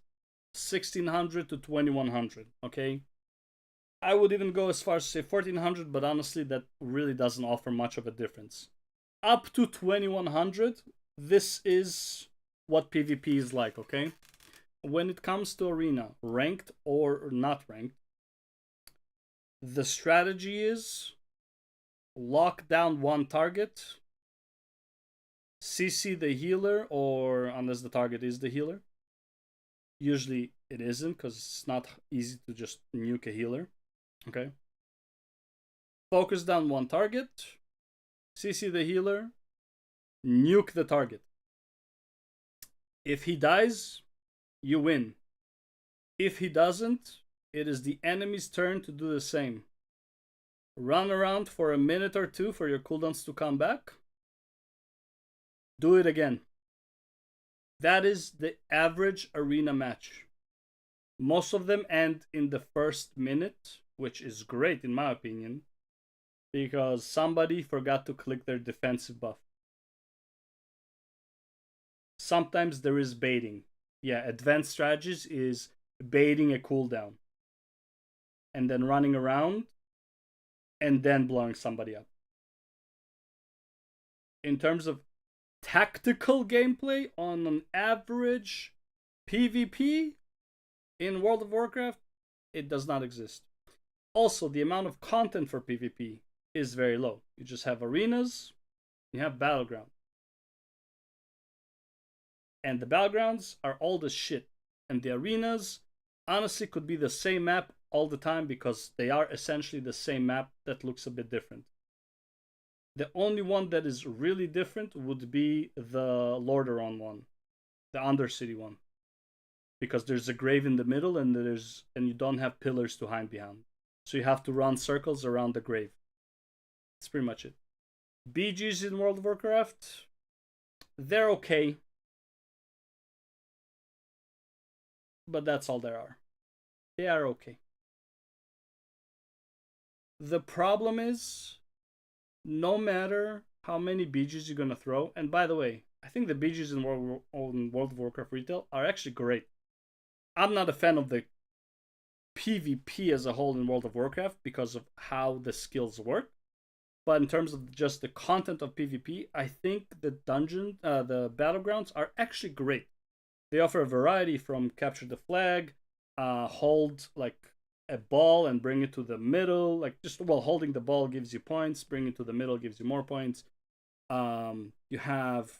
1600 to 2100. Okay? I would even go as far as say 1400, but honestly, that really doesn't offer much of a difference. Up to 2100, this is what PvP is like, okay? When it comes to arena, ranked or not ranked, the strategy is lock down one target, CC the healer, or unless the target is the healer. Usually it isn't, because it's not easy to just nuke a healer. Okay. Focus down one target, CC the healer, nuke the target. If he dies, you win. If he doesn't, it is the enemy's turn to do the same. Run around for a minute or two for your cooldowns to come back. Do it again. That is the average arena match. Most of them end in the first minute, which is great in my opinion, because somebody forgot to click their defensive buff. Sometimes there is baiting. Yeah, advanced strategies is baiting a cooldown and then running around and then blowing somebody up. In terms of tactical gameplay on an average PvP in World of Warcraft, it does not exist. Also, the amount of content for PvP is very low. You just have arenas, you have battleground. And the battlegrounds are all the shit. And the arenas honestly could be the same map all the time because they are essentially the same map that looks a bit different. The only one that is really different would be the Lordaeron one, the Undercity one, because there's a grave in the middle and you don't have pillars to hide behind, so you have to run circles around the grave. That's pretty much it. BGs in World of Warcraft, they're okay, but that's all there are. They are okay. The problem is, no matter how many BGs you're gonna throw, and by the way, I think the BGs in World of Warcraft retail are actually great. I'm not a fan of the PvP as a whole in World of Warcraft because of how the skills work, but in terms of just the content of PvP, I think the battlegrounds are actually great. They offer a variety from capture the flag, hold like a ball and bring it to the middle, like just holding the ball gives you points, bringing it to the middle gives you more points. You have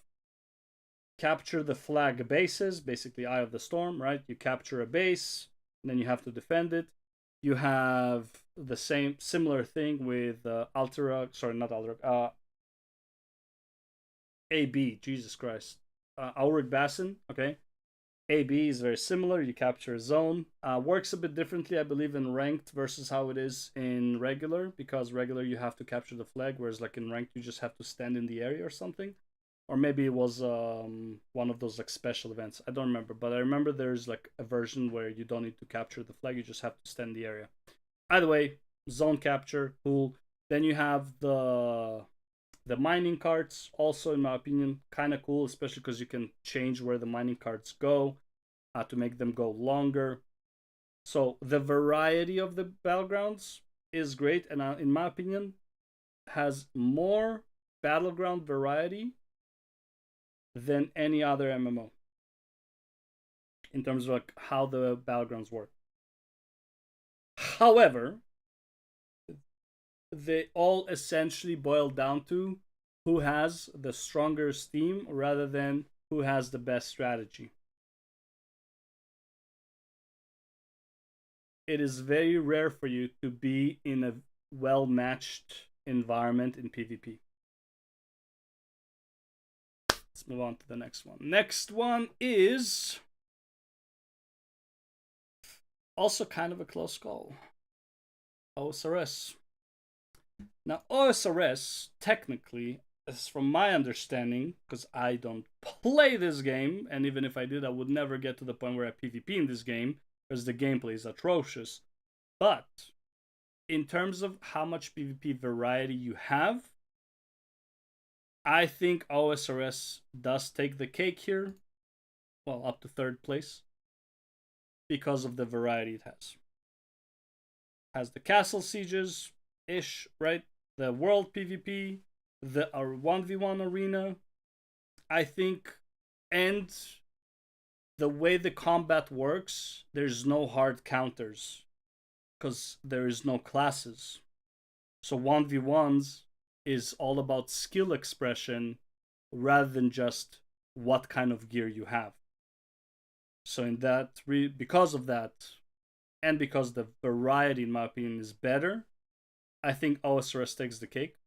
capture the flag bases, basically Eye of the Storm, right? You capture a base, and then you have to defend it. You have the similar thing with Alterog. Sorry, not Alterog. AB. Jesus Christ. Auric Bassin. Okay. AB is very similar. You capture a zone. Works a bit differently, I believe, in ranked versus how it is in regular, because regular you have to capture the flag, whereas like in ranked you just have to stand in the area or something. Or maybe it was one of those like special events. I don't remember, but I remember there's like a version where you don't need to capture the flag; you just have to stand in the area. Either way, zone capture, cool. Then you have the mining carts, also in my opinion, kind of cool, especially because you can change where the mining carts go to make them go longer. So the variety of the battlegrounds is great, and in my opinion, has more battleground variety than any other MMO in terms of like how the battlegrounds work. However, they all essentially boil down to who has the stronger team rather than who has the best strategy. It is very rare for you to be in a well-matched environment in PvP. Let's move on to the next one. Next one is also kind of a close call. OSRS. Now, OSRS, technically, as from my understanding, because I don't play this game, and even if I did, I would never get to the point where I PvP in this game, because the gameplay is atrocious. But, in terms of how much PvP variety you have, I think OSRS does take the cake here. Well, up to third place. Because of the variety it has. Has the castle sieges ish, right? The world PvP, the 1v1 arena, I think, and the way the combat works, there's no hard counters because there is no classes. So 1v1s is all about skill expression rather than just what kind of gear you have. So in that, because of that, and because the variety, in my opinion, is better, I think OSRS takes the cake.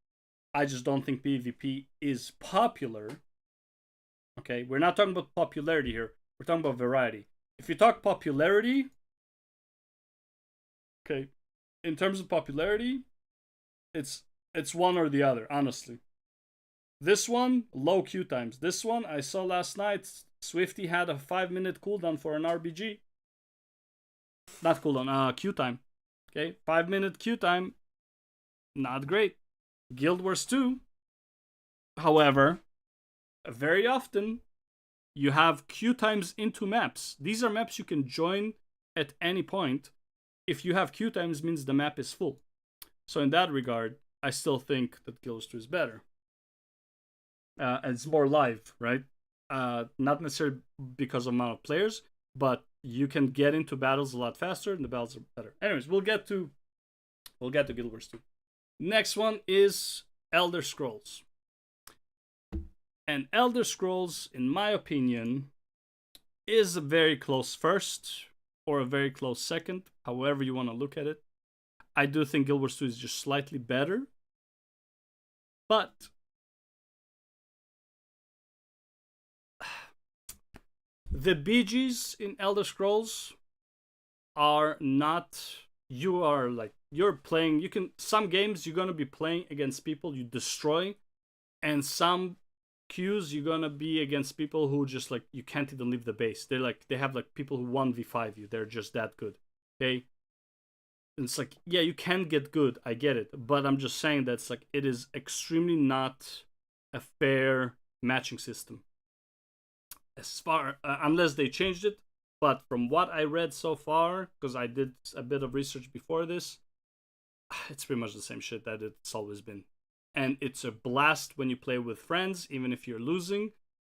I just don't think PvP is popular. Okay, we're not talking about popularity here. We're talking about variety. If you talk popularity, okay, in terms of popularity, it's one or the other, honestly. This one, low queue times. This one, I saw last night, Swifty had a 5-minute cooldown for an RBG. Not cooldown, queue time. Okay, 5-minute queue time. Not great. Guild Wars 2, however, very often you have queue times into maps. These are maps you can join at any point. If you have queue times, means the map is full. So in that regard, I still think that Guild Wars 2 is better. And it's more live, right? Not necessarily because of amount of players, but you can get into battles a lot faster, and the battles are better. Anyways, we'll get to Guild Wars 2. Next one is Elder Scrolls. And Elder Scrolls, in my opinion, is a very close first or a very close second, however you want to look at it. I do think Guild Wars 2 is just slightly better. But the BGs in Elder Scrolls are not... You're playing, some games you're gonna be playing against people you destroy, and some queues you're gonna be against people who just like you can't even leave the base. They have like people who 1v5 you. They're just that good. Okay? And it's like, yeah, you can get good, I get it, but I'm just saying that's like it is extremely not a fair matching system. As far unless they changed it, but from what I read so far, because I did a bit of research before this, it's pretty much the same shit that it's always been. And it's a blast when you play with friends, even if you're losing.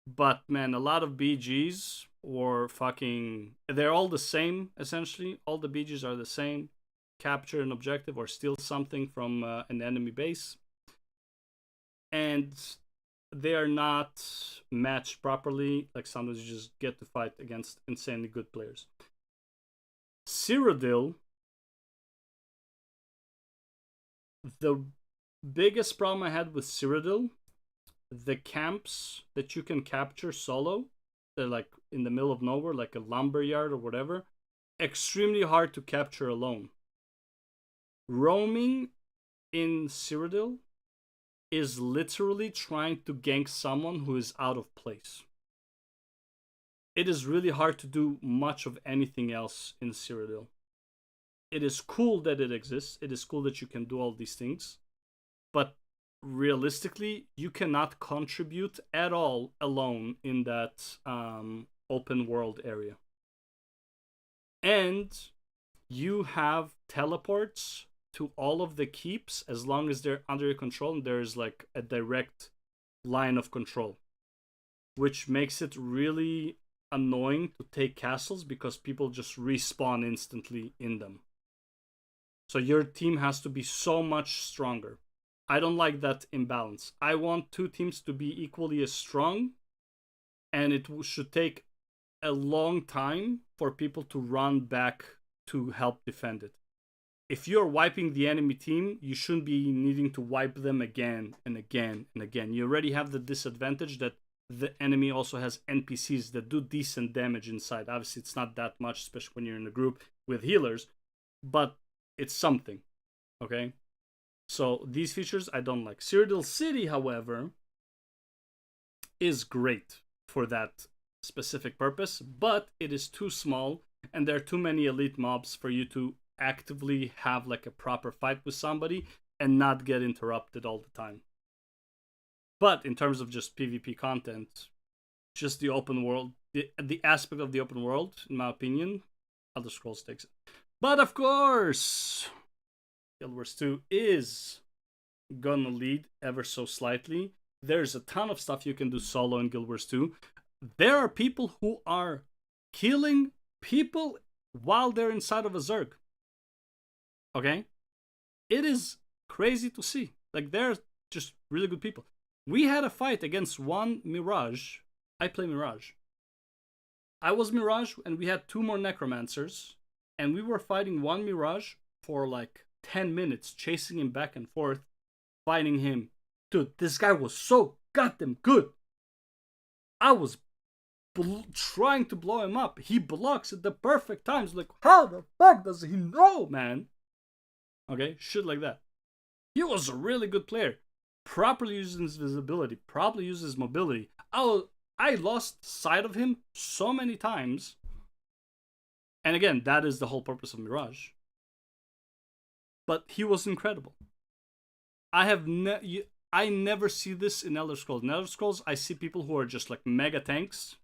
But man, a lot of BGs or fucking... They're all the same, essentially. All the BGs are the same. Capture an objective or steal something from an enemy base. And they are not matched properly. Like sometimes you just get to fight against insanely good players. Cyrodiil The biggest problem I had with Cyrodiil, the camps that you can capture solo, they're like in the middle of nowhere, like a lumberyard or whatever, extremely hard to capture alone. Roaming in Cyrodiil is literally trying to gank someone who is out of place. It is really hard to do much of anything else in Cyrodiil. It is cool that it exists. It is cool that you can do all these things. But realistically, you cannot contribute at all alone in that open world area. And you have teleports to all of the keeps as long as they're under your control, and there's like a direct line of control, which makes it really annoying to take castles because people just respawn instantly in them. So your team has to be so much stronger. I don't like that imbalance. I want two teams to be equally as strong, and it should take a long time for people to run back to help defend it. If you're wiping the enemy team, you shouldn't be needing to wipe them again and again and again. You already have the disadvantage that the enemy also has NPCs that do decent damage inside. Obviously, it's not that much, especially when you're in a group with healers, but it's something, okay? So these features I don't like. Cyrodiil City, however, is great for that specific purpose, but it is too small, and there are too many elite mobs for you to actively have like a proper fight with somebody and not get interrupted all the time. But in terms of just PvP content, just the open world, the aspect of the open world, in my opinion, Elder Scrolls takes it. But of course, Guild Wars 2 is gonna lead ever so slightly. There's a ton of stuff you can do solo in Guild Wars 2. There are people who are killing people while they're inside of a Zerg. Okay? It is crazy to see. Like, they're just really good people. We had a fight against one Mirage. I play Mirage. I was Mirage, and we had two more Necromancers, and we were fighting one Mirage for like 10 minutes, chasing him back and forth, fighting him. Dude, this guy was so goddamn good. I was trying to blow him up. He blocks at the perfect times. Like, how the fuck does he know, man? Okay, shit like that. He was a really good player. Properly uses his visibility, properly uses mobility. I lost sight of him so many times. And again, that is the whole purpose of Mirage. But he was incredible. I never see this in Elder Scrolls. In Elder Scrolls, I see people who are just like mega tanks,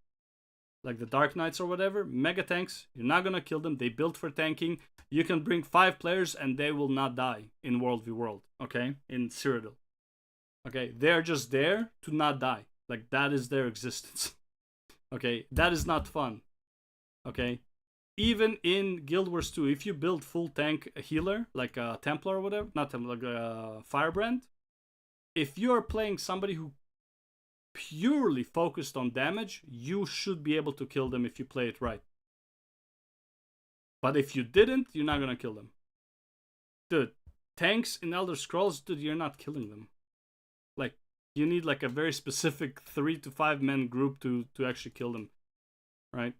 like the Dark Knights or whatever. Mega tanks, you're not gonna kill them. They built for tanking. You can bring 5 players and they will not die in World v World, okay? In Cyrodiil. Okay, they're just there to not die. Like, that is their existence. Okay, that is not fun. Okay, even in Guild Wars 2, if you build full tank healer, like a Templar or whatever, not Templar, like a Firebrand, if you're playing somebody who purely focused on damage, you should be able to kill them if you play it right. But if you didn't, you're not gonna kill them. Dude, tanks in Elder Scrolls, dude, you're not killing them. Like, you need like a very specific 3 to 5 man group to actually kill them, right?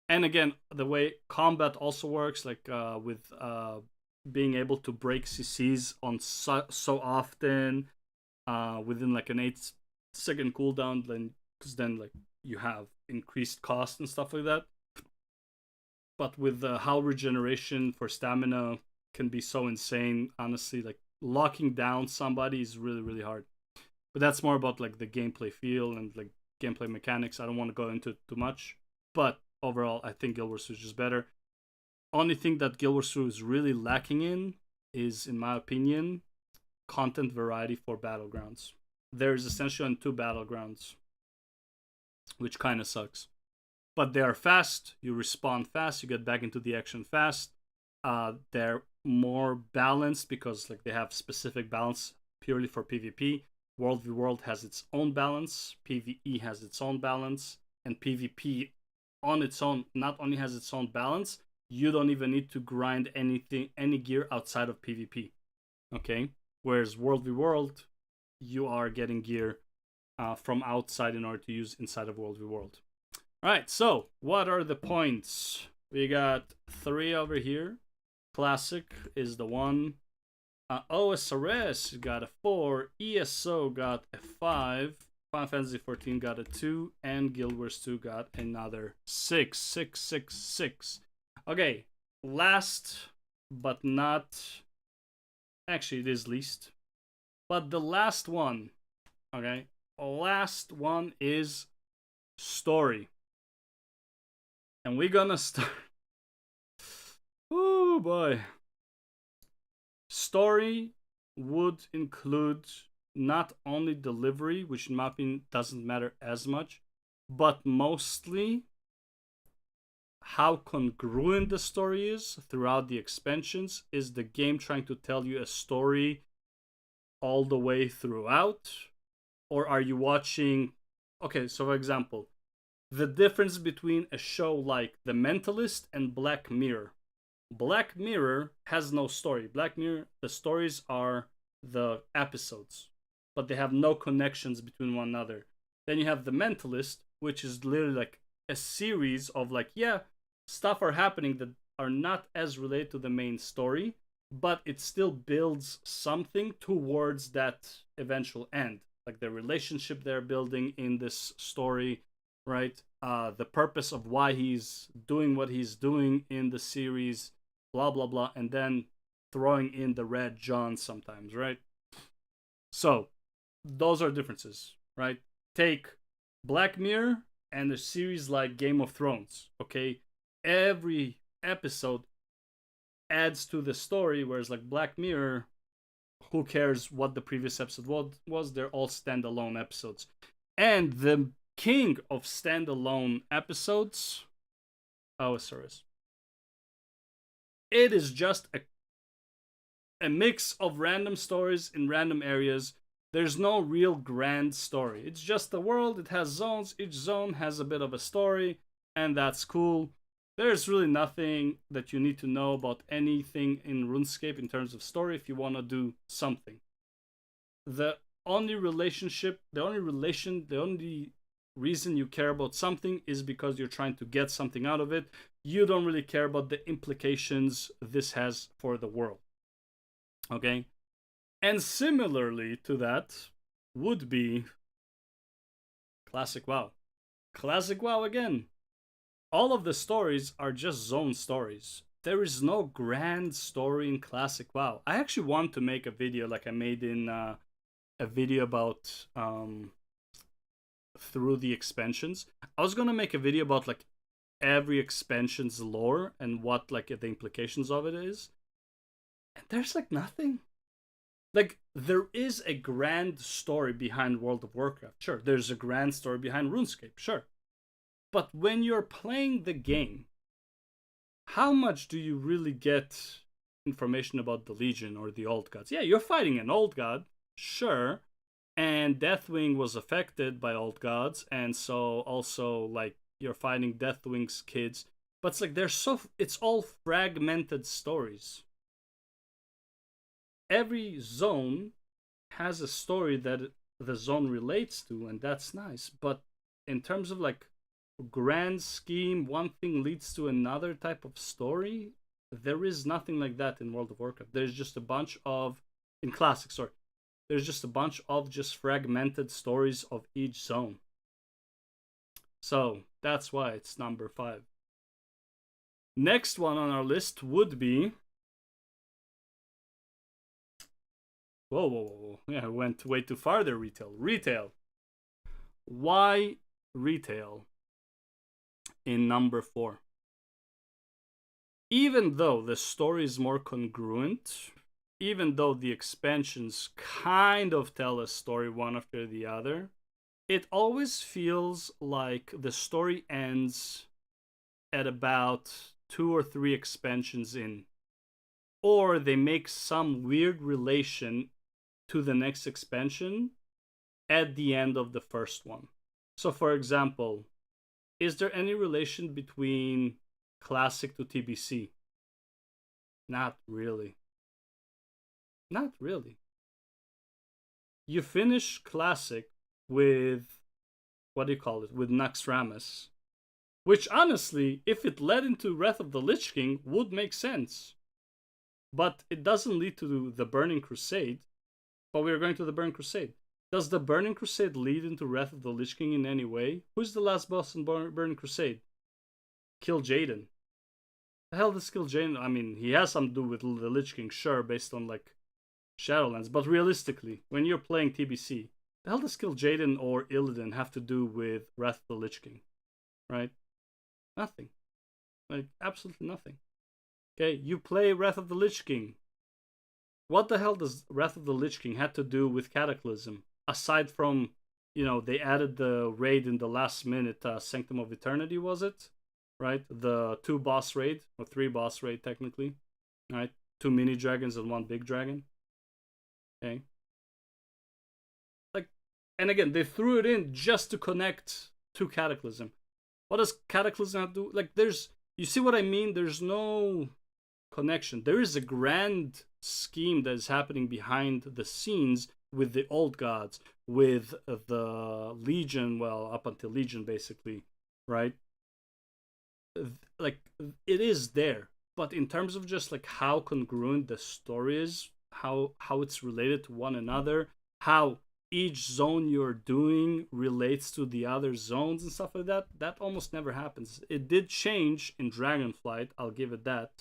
And again, the way combat also works, like with being able to break CCs on so often within like an 8-second cooldown, then because then like you have increased cost and stuff like that. But with how regeneration for stamina can be so insane, honestly, like locking down somebody is really, really hard. But that's more about like the gameplay feel and like gameplay mechanics. I don't want to go into it too much. But overall, I think Guild Wars 2 is just better. Only thing that Guild Wars 2 is really lacking in is, in my opinion, content variety for Battlegrounds. There's essentially 2 Battlegrounds, which kind of sucks. But they are fast, you respawn fast, you get back into the action fast. They're more balanced because like they have specific balance purely for PvP. World v World has its own balance, PvE has its own balance, and PvP on its own not only has its own balance, you don't even need to grind any gear outside of PvP. Okay? Whereas World v World, you are getting gear from outside in order to use inside of World v World. All right, so what are the points? We got 3 over here. Classic is the 1. OSRS got a 4. ESO got a 5. Final Fantasy 14 got a 2. And Guild Wars 2 got another 6. 6, 6, 6. Okay, last but not... Actually, it is least. But the last one, okay? Last one is story. And we're gonna start... Oh boy. Story would include not only delivery, which in my opinion doesn't matter as much, but mostly how congruent the story is throughout the expansions. Is the game trying to tell you a story all the way throughout? Or are you watching... Okay, so for example, the difference between a show like The Mentalist and Black Mirror. Black Mirror has no story. Black Mirror, the stories are the episodes, but they have no connections between one another. Then you have The Mentalist, which is literally like a series of like, yeah, stuff are happening that are not as related to the main story, but it still builds something towards that eventual end. Like the relationship they're building in this story, right? The purpose of why he's doing what he's doing in the series, blah, blah, blah. And then throwing in the Red John sometimes, right? So those are differences, right? Take Black Mirror and a series like Game of Thrones, okay? Every episode adds to the story, whereas like Black Mirror, who cares what the previous episode was? They're all standalone episodes. And the king of standalone episodes, OSRS. It is just a mix of random stories in random areas. There's no real grand story. It's just the world. It has zones. Each zone has a bit of a story, and that's cool. There's really nothing that you need to know about anything in RuneScape in terms of story if you want to do something. The only reason you care about something is because you're trying to get something out of it. You don't really care about the implications this has for the world. Okay? And similarly to that would be Classic WoW. Classic WoW again. All of the stories are just zone stories. There is no grand story in Classic WoW. I actually want to make a video like I made in a video about through the expansions. I was gonna make a video about like every expansion's lore and what like the implications of it is. And there's like nothing. Like, there is a grand story behind World of Warcraft. Sure, there's a grand story behind RuneScape. Sure. But when you're playing the game, how much do you really get information about the Legion or the Old Gods? Yeah, you're fighting an Old God. Sure. And Deathwing was affected by Old Gods. And so also, like, you're fighting Deathwing's kids. But it's like, it's all fragmented stories. Every zone has a story that the zone relates to, and that's nice. But in terms of like grand scheme, one thing leads to another type of story, there is nothing like that in World of Warcraft. There's just a bunch of, in Classic, sorry, there's just a bunch of just fragmented stories of each zone. So that's why it's number 5. Next one on our list would be... Whoa. Yeah, I went way too far there, Retail. Why retail in number 4? Even though the story is more congruent, even though the expansions kind of tell a story one after the other, it always feels like the story ends at about 2 or 3 expansions in. Or they make some weird relation to the next expansion at the end of the first one. So for example, is there any relation between Classic to TBC? Not really. you finish Classic with, what do you call it, with Naxxramas, which honestly, if it led into Wrath of the Lich King, would make sense. But it doesn't lead to the Burning Crusade. But we are going to the Burning Crusade. Does the Burning Crusade lead into Wrath of the Lich King in any way? Who's the last boss in Burning Crusade? Kill Jaden. The hell does Kill Jaden? I mean, he has something to do with the Lich King, sure, based on like Shadowlands. But realistically, when you're playing TBC, the hell does Kill Jaden or Illidan have to do with Wrath of the Lich King? Right? Nothing. Like, absolutely nothing. Okay, you play Wrath of the Lich King. What the hell does Wrath of the Lich King have to do with Cataclysm? Aside from, they added the raid in the last minute, Sanctum of Eternity, was it? Right? The 2 boss raid, or 3 boss raid technically. Right? 2 mini dragons and 1 big dragon. Okay. Like, and again, they threw it in just to connect to Cataclysm. What does Cataclysm have to do? Like, you see what I mean? There's no connection. There is a grand scheme that is happening behind the scenes with the old gods, with the Legion, well, up until Legion, basically, right? Like, it is there. But in terms of just, like, how congruent the story is, how it's related to one another, how each zone you're doing relates to the other zones and stuff like that, that almost never happens. It did change in Dragonflight, I'll give it that.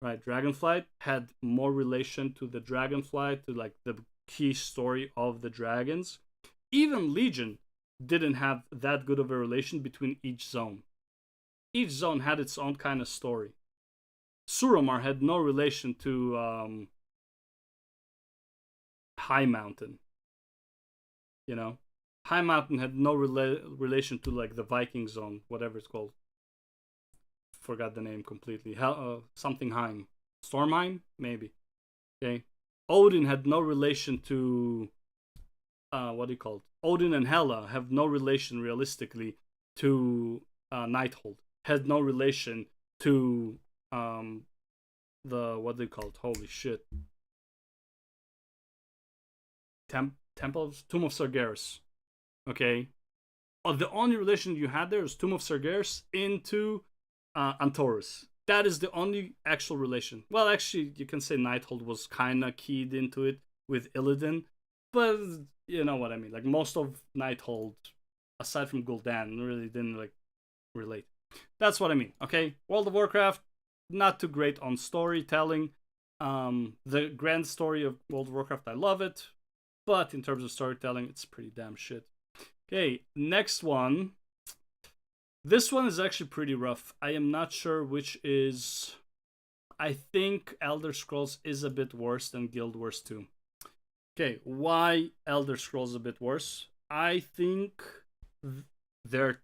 Right, Dragonflight had more relation to the Dragonflight, to like the key story of the dragons. Even Legion didn't have that good of a relation between each zone. Each zone had its own kind of story. Suramar had no relation to High Mountain. High Mountain had no relation to like the Viking zone, whatever it's called. Forgot the name completely. Something Heim. Stormheim? Maybe. Okay. Odin had no relation to what do you call it? Odin and Hela have no relation realistically to Nighthold. Had no relation to the, what do you call it? Holy shit. Tomb of Sargeras. Okay. The only relation you had there is Tomb of Sargeras into Antorus. That is the only actual relation. Well, actually, you can say Nighthold was kind of keyed into it with Illidan, but you know what I mean. Like, most of Nighthold, aside from Gul'dan, really didn't like relate. That's what I mean. Okay, World of Warcraft, not too great on storytelling. The grand story of World of Warcraft, I love it, but in terms of storytelling, it's pretty damn shit. Okay, next one. This one is actually pretty rough. I am not sure which is... I think Elder Scrolls is a bit worse than Guild Wars 2. Okay, why Elder Scrolls a bit worse? I think there are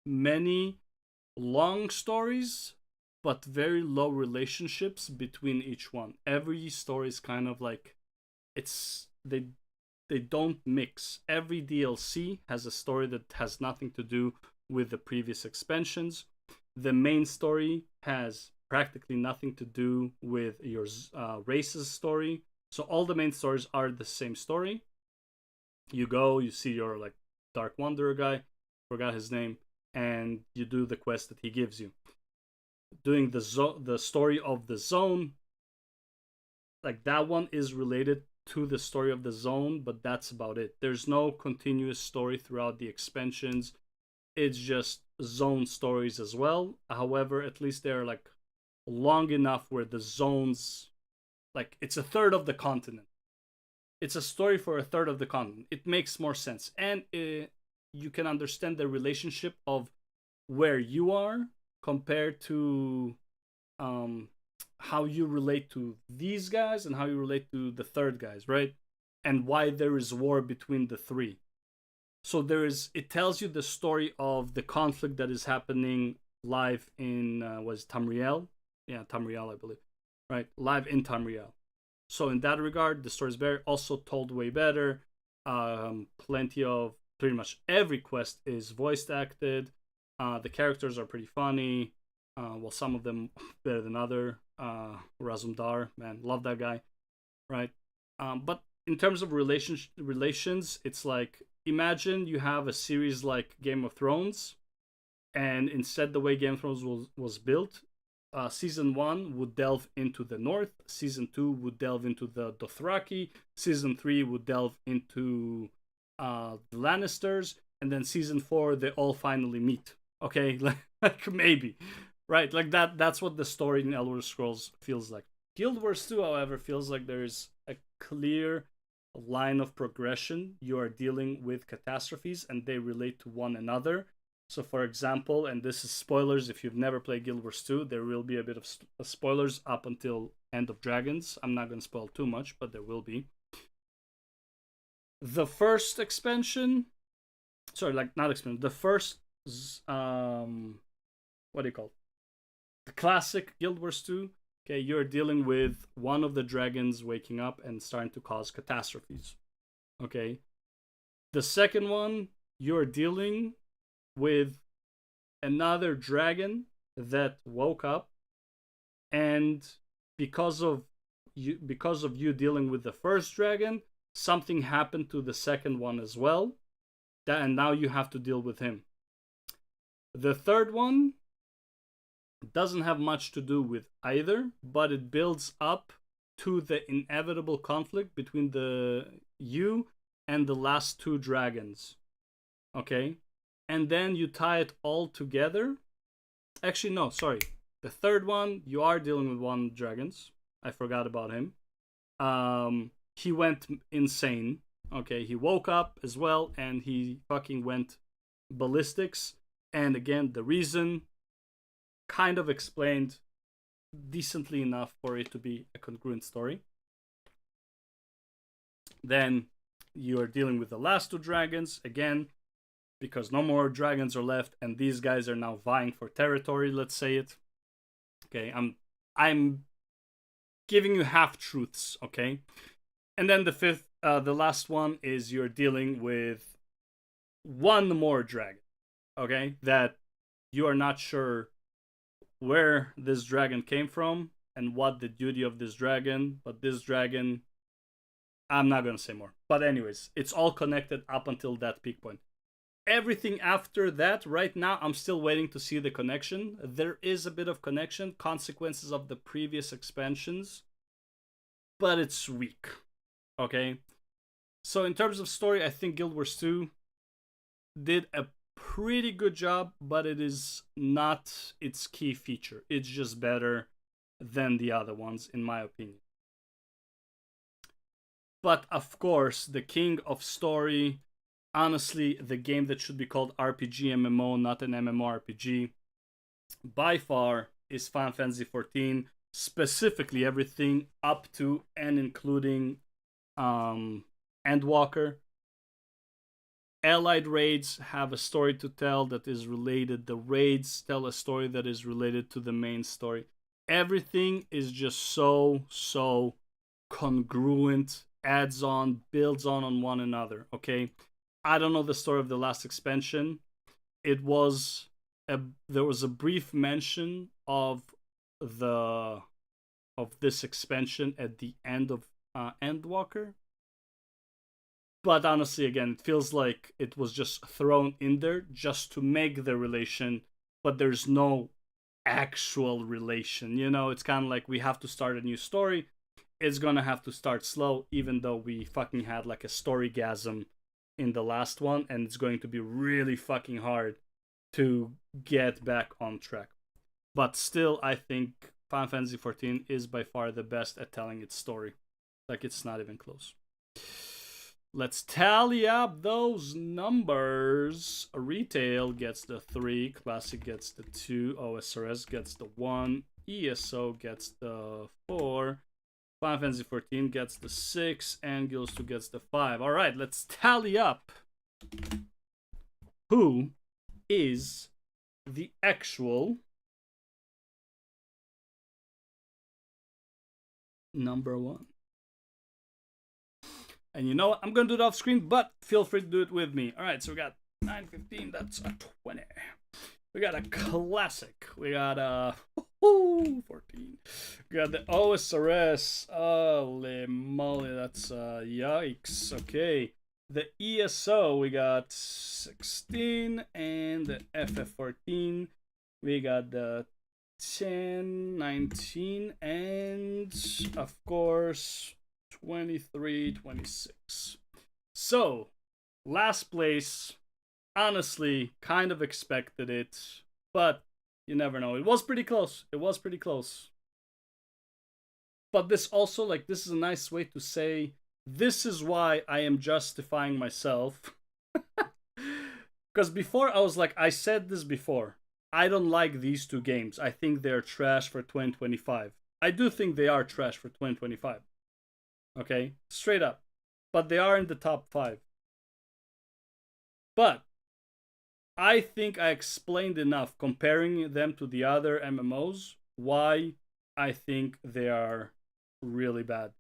many long stories, but very low relationships between each one. Every story is kind of like... They don't mix. Every DLC has a story that has nothing to do with the previous expansions. The main story has practically nothing to do with your race's story. So all the main stories are the same story. You go, you see your like Dark Wanderer guy, forgot his name, and you do the quest that he gives you. Doing the story of the zone, like that one is related to the story of the zone, but that's about it. There's no continuous story throughout the expansions. It's just zone stories as well. However, at least they're like long enough where the zones, like, it's a third of the continent. It's a story for a third of the continent. It makes more sense. And you can understand the relationship of where you are compared to how you relate to these guys and how you relate to the third guys, right? And why there is war between the three. So it tells you the story of the conflict that is happening live in, Tamriel? Yeah, Tamriel, I believe. Right? Live in Tamriel. So in that regard, the story is better, also told way better. Pretty much every quest is voice acted. The characters are pretty funny. Well, some of them better than other. Razumdar, man, love that guy. Right? But in terms of relations, it's like, imagine you have a series like Game of Thrones, and instead the way Game of Thrones was built, season 1 would delve into the north, season 2 would delve into the Dothraki, season 3 would delve into the Lannisters, and then season 4 they all finally meet. Okay, like maybe, right? Like that's what the story in Elder Scrolls feels like. Guild Wars 2, however, feels like there's a clear line of progression. You are dealing with catastrophes and they relate to one another. So, for example, and this is spoilers if you've never played Guild Wars 2, there will be a bit of spoilers up until End of Dragons. I'm not going to spoil too much, but there will be. The first expansion, sorry, like not expansion, the first, what do you call it? The classic Guild Wars 2. Okay, you're dealing with one of the dragons waking up and starting to cause catastrophes. Okay. The second one, you're dealing with another dragon that woke up, and because of you dealing with the first dragon, something happened to the second one as well. And now you have to deal with him. The third one doesn't have much to do with either, but it builds up to the inevitable conflict between you and the last two dragons. Okay? And then you tie it all together. Actually, no, sorry. The third one, you are dealing with one of the dragons. I forgot about him. He went insane. Okay, he woke up as well, and he fucking went ballistics. And again, the reason kind of explained decently enough for it to be a congruent story. Then you are dealing with the last two dragons again, because no more dragons are left, and these guys are now vying for territory. Let's say it. Okay, I'm giving you half truths. Okay, and then the last one is you're dealing with one more dragon. Okay, that you are not sure where this dragon came from and what the duty of this dragon, but this dragon, I'm not gonna say more. But anyways, it's all connected up until that peak point. Everything after that, right now, I'm still waiting to see the connection. There is a bit of connection, consequences of the previous expansions, but it's weak. Okay? So in terms of story, I think Guild Wars 2 did a pretty good job, but it is not its key feature. It's just better than the other ones, in my opinion. But of course, the king of story, honestly, the game that should be called RPG MMO, not an MMORPG, by far is Final Fantasy XIV, specifically everything up to and including Endwalker. Allied raids have a story to tell that is related. The raids tell a story that is related to the main story. Everything is just so congruent, adds on, builds on one another. Okay, I don't know the story of the last expansion. There was a brief mention of this expansion at the end of Endwalker. But honestly, again, it feels like it was just thrown in there just to make the relation, but there's no actual relation. You know, it's kind of like we have to start a new story. It's gonna have to start slow, even though we fucking had like a storygasm in the last one, and it's going to be really fucking hard to get back on track. But still, I think Final Fantasy XIV is by far the best at telling its story. Like, it's not even close. Let's tally up those numbers. Retail gets the 3, Classic gets the 2, OSRS gets the 1, ESO gets the 4, Final Fantasy XIV gets the 6, and Guild 2 gets the 5. Alright, let's tally up who is the actual number 1. And you know what? I'm going to do it off screen, but feel free to do it with me. All right, so we got 915. That's a 20. We got a classic. We got a 14. Got the OSRS. Holy moly, that's yikes. Okay. The ESO, we got 16, and the FF14, we got the 10, 19, and of course 23, 26. So, last place, honestly, kind of expected it, but you never know. It was pretty close. It was pretty close. But this also, like, this is a nice way to say, this is why I am justifying myself. Because before I was like, I said this before. I don't like these two games. I think they're trash for 2025. I do think they are trash for 2025. Okay? Straight up. But they are in the top 5. But I think I explained enough comparing them to the other MMOs why I think they are really bad.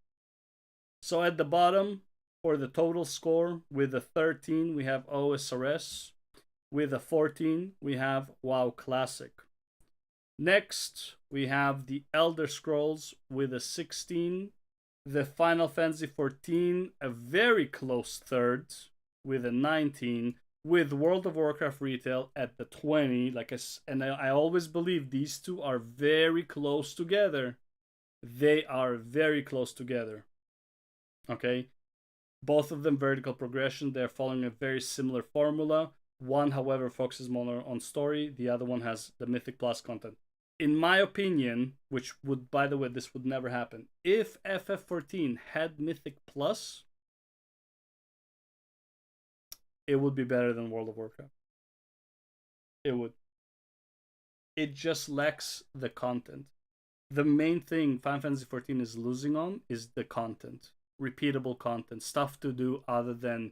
So at the bottom, for the total score, with a 13, we have OSRS. With a 14, we have WoW Classic. Next, we have the Elder Scrolls with a 16. The Final Fantasy 14, a very close third, with a 19. With World of Warcraft Retail at the 20. And I always believe these two are very close together. They are very close together. Okay? Both of them vertical progression. They're following a very similar formula. One, however, focuses more on story. The other one has the Mythic Plus content. In my opinion, which would, by the way, this would never happen. If FF14 had Mythic Plus, it would be better than World of Warcraft. It would. It just lacks the content. The main thing Final Fantasy XIV is losing on is the content. Repeatable content. Stuff to do other than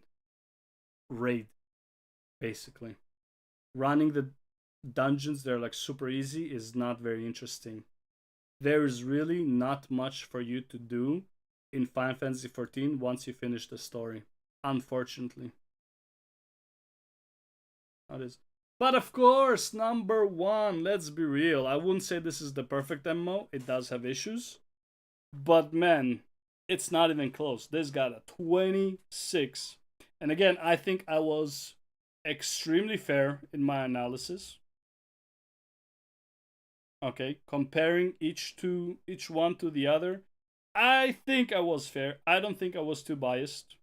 raid, basically. Running the dungeons, they're like super easy, is not very interesting. There is really not much for you to do in Final Fantasy XIV once you finish the story. Unfortunately. How it is. But of course, number 1, let's be real. I wouldn't say this is the perfect MMO. It does have issues. But man, it's not even close. This got a 26. And again, I think I was extremely fair in my analysis. Okay, comparing each one to the other. I think I was fair. I don't think I was too biased.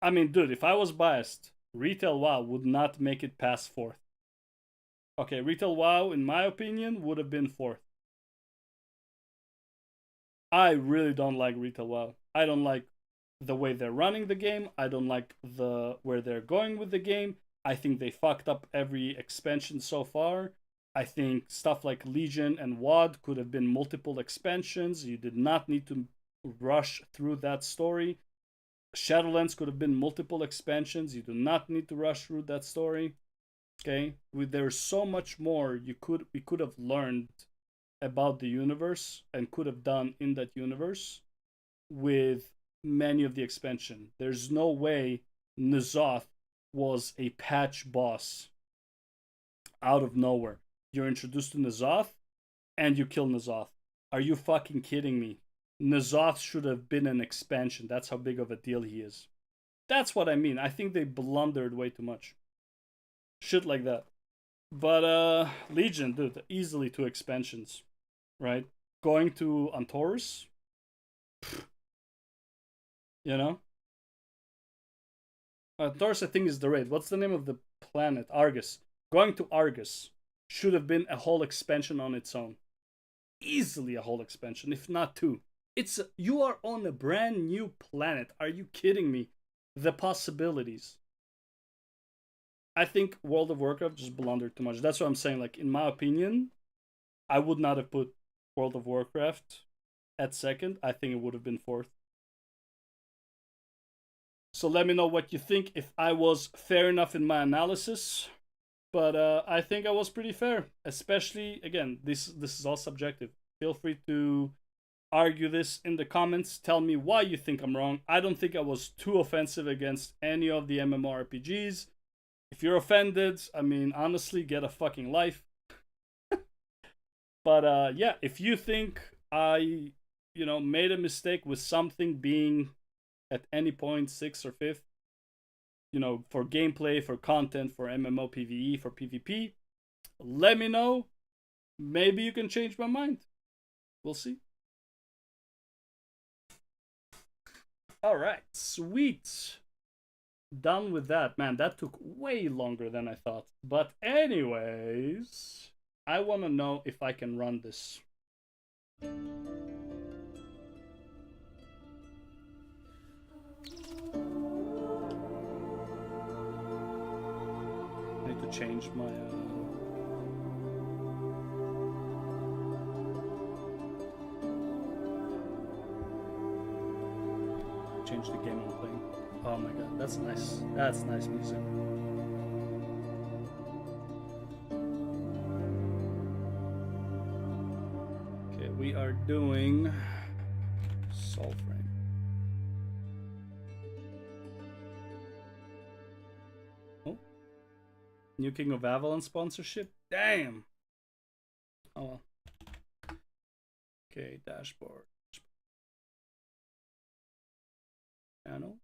I mean, dude, if I was biased, Retail WoW would not make it past 4th. Okay, Retail WoW, in my opinion, would have been 4th. I really don't like Retail WoW. I don't like the way they're running the game. I don't like where they're going with the game. I think they fucked up every expansion so far. I think stuff like Legion and WoD could have been multiple expansions. You did not need to rush through that story. Shadowlands could have been multiple expansions. You do not need to rush through that story. Okay, there's so much more we could have learned about the universe and could have done in that universe with many of the expansion. There's no way N'Zoth was a patch boss out of nowhere. You're introduced to N'Zoth and you kill N'Zoth. Are you fucking kidding me? N'Zoth should have been an expansion. That's how big of a deal he is. That's what I mean. I think they blundered way too much. Shit like that. But Legion, dude, easily 2 expansions. Right? Going to Antorus? You know? Antorus, I think, is the raid. What's the name of the planet? Argus. Going to Argus should have been a whole expansion on its own. Easily a whole expansion, if not 2. You are on a brand new planet. Are you kidding me? The possibilities. I think World of Warcraft just blundered too much. That's what I'm saying. Like, in my opinion, I would not have put World of Warcraft at 2nd. I think it would have been 4th. So let me know what you think, if I was fair enough in my analysis. But I think I was pretty fair. Especially, again, this is all subjective. Feel free to argue this in the comments. Tell me why you think I'm wrong. I don't think I was too offensive against any of the MMORPGs. If you're offended, I mean, honestly, get a fucking life. But yeah, if you think I, made a mistake with something being at any point 6th or 5th, for gameplay, for content, for MMO PvE, for PvP, let me know. Maybe you can change my mind. We'll see. All right, sweet. Done with that. Man, that took way longer than I thought. But anyways, I want to know if I can run this. I need to change my change the game I'm playing. Oh my god, that's nice. That's nice music. Okay, we are doing Soulframe. Oh, new King of Avalon sponsorship. Damn. Oh well. Okay, dashboard. Channel.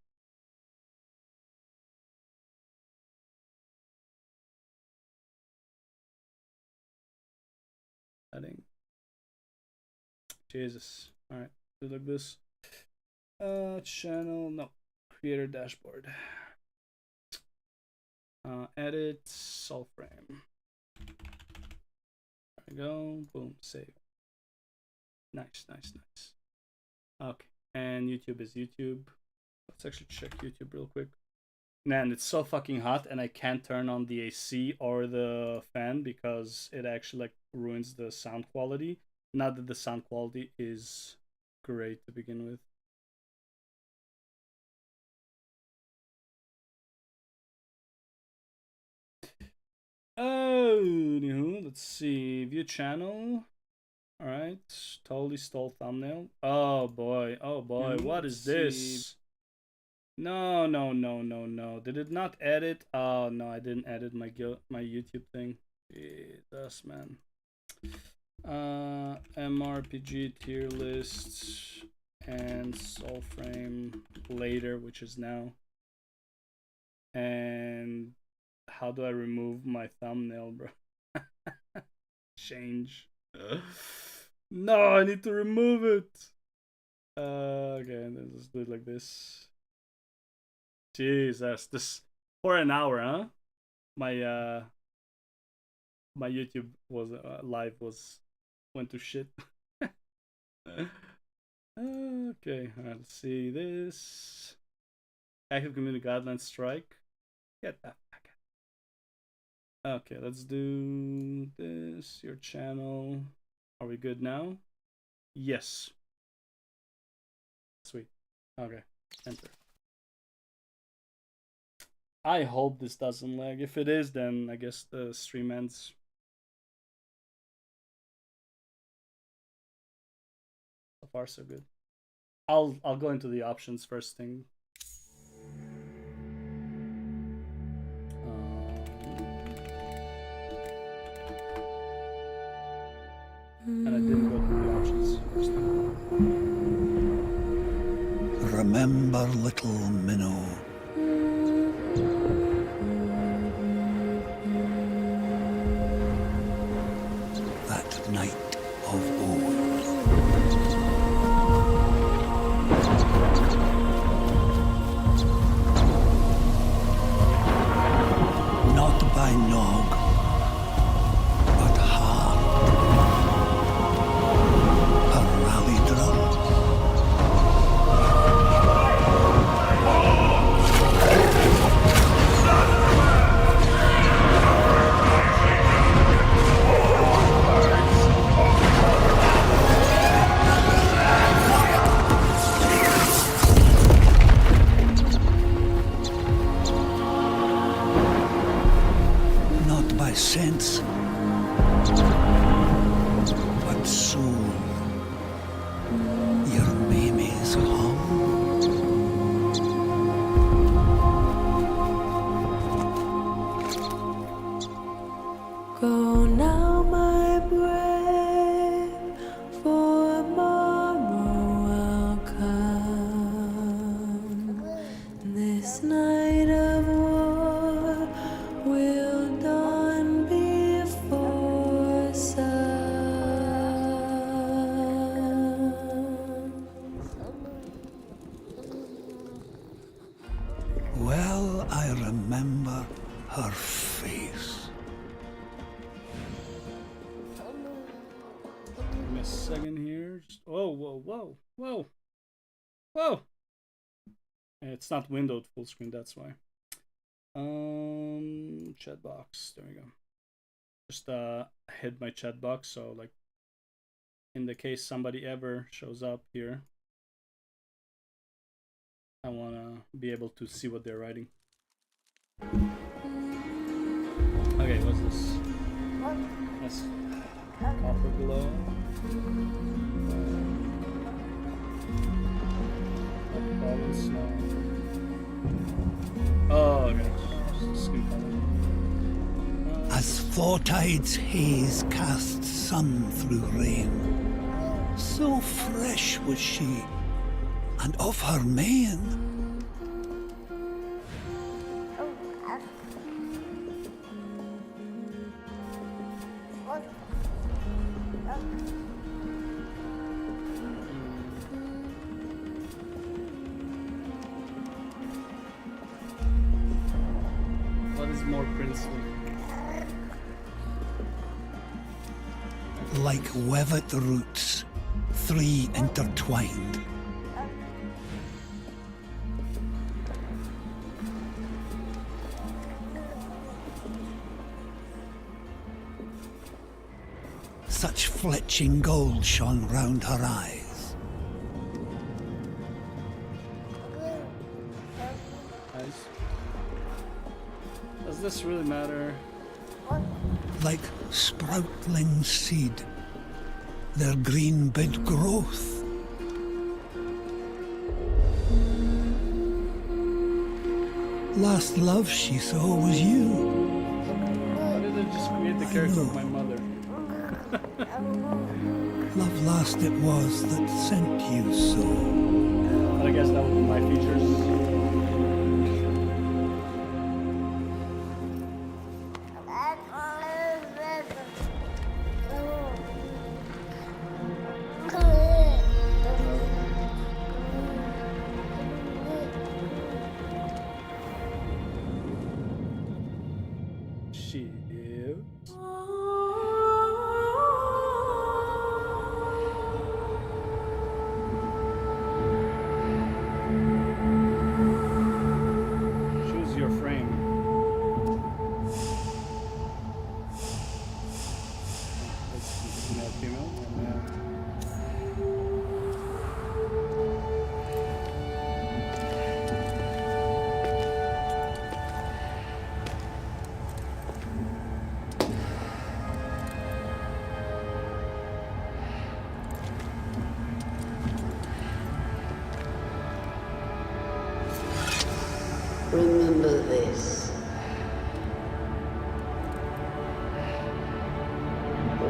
Heading. Jesus. Alright, do like this. Channel, no. Creator dashboard. Edit, Soulframe. There we go. Boom, save. Nice, nice, nice. Okay, and YouTube is YouTube. Let's actually check YouTube real quick. Man, it's so fucking hot and I can't turn on the AC or the fan because it actually like ruins the sound quality. Not that the sound quality is great to begin with. Oh, let's see. View channel. All right. Totally stole thumbnail. Oh boy. Oh boy. What is this? No, no, no, no, no. Did it not edit? Oh no, I didn't edit my YouTube thing. Jesus, man. mmorpg tier list and Soulframe later, which is now. And how do I remove my thumbnail, bro? Change. No, I need to remove it. Okay, let's do it like this. Jesus, this for an hour, huh? My my YouTube was live went to shit. Okay, let's see this. Active community guidelines strike. Get that back. Okay, let's do this. Your channel. Are we good now? Yes. Sweet. Okay. Enter. I hope this doesn't lag. If it is, then I guess the stream ends. So far, so good. I'll go into the options first thing. And I didn't go to the options first thing. Remember little Minnow. That night of old. Not by Nog, but heart. A rally drum. merged. Oh, whoa, whoa, whoa, whoa. It's not windowed full screen, that's why. Chat box. There we go. Just hid my chat box, so like in the case somebody ever shows up here, I wanna be able to see what they're writing. Okay, what's this? That's copper glow. Fallen snow. Oh, okay. Skin color. As Fortide's haze cast sun through rain, so fresh was she, and of her mane. What is more princely? Like webbed roots, three intertwined. Such fletching gold shone round her eyes. Nice. Does this really matter? Like sproutling seed, their green bid growth. Last love she saw was you. Why did I just create the character of my mother? Love last it was that sent you so. But I guess that would be my features. Choose your frame. Let's male, female, and Remember this.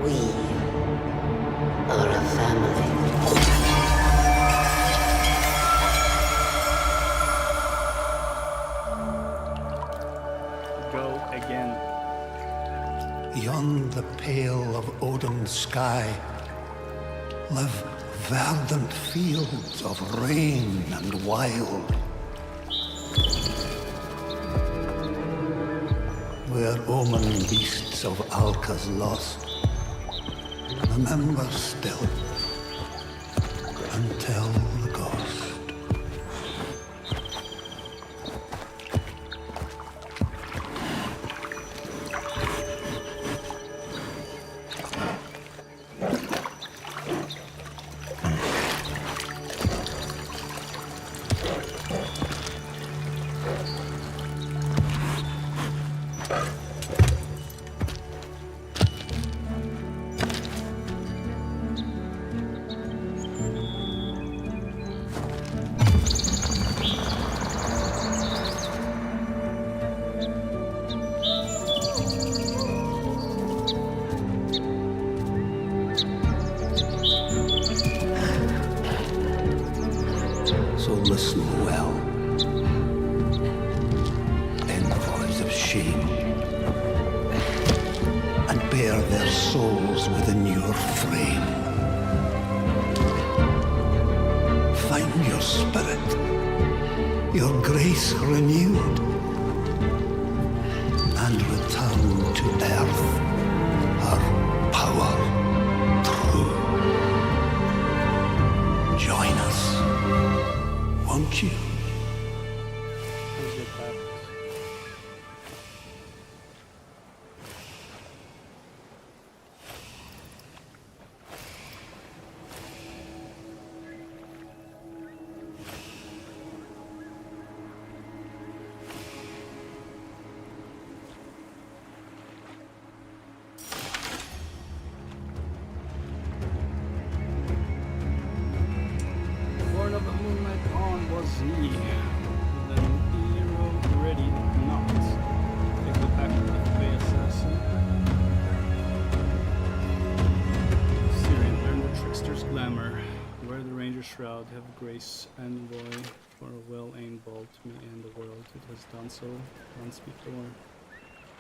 We are a family. go again. Beyond the pale of Odin's sky live verdant fields of rain and wild, where omen beasts of Alka's lost remember still and tell the ghost. So listen well, envoys of shame, and bear their souls within your frame. Find your spirit, your grace renewed, and return to earth her power true. don't you? Let's get back. Born of the moonlight on was he. The hero ready not. Take the back of the Fey assassin. Syrian, learn the trickster's glamour. Wear the ranger shroud, have grace, envoy for a well-aimed bolt to me and the world. It has done so once before.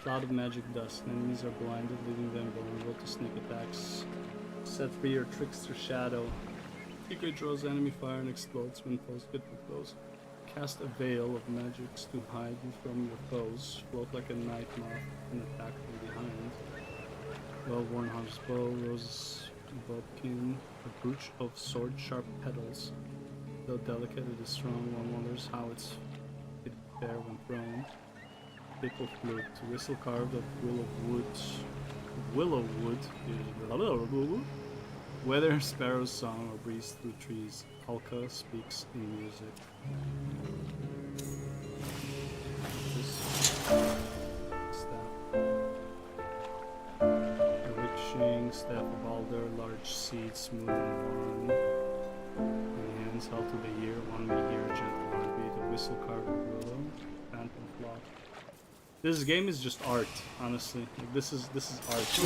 Cloud of magic dust. Enemies are blinded, leaving them vulnerable to sneak attacks. Set free your trickster shadow. Secret draws enemy fire and explodes when foes get too close. Cast a veil of magics to hide you from your foes. Float like a night moth and attack from behind. Well-worn hunter's bow, roses, bodkin, a brooch of sword-sharp petals. Though delicate, it is strong. One wonders how it bear when thrown. Pickle flute, whistle carved of willow wood. Whether sparrow's song or breeze through trees, Alka speaks in music. This staff. A witching staff of alder, large seed, smooth and worn. In hands held to the ear, one may hear a gentle heartbeat, a whistle carved of willow, phantom flock. This game is just art, honestly. Like, this is art.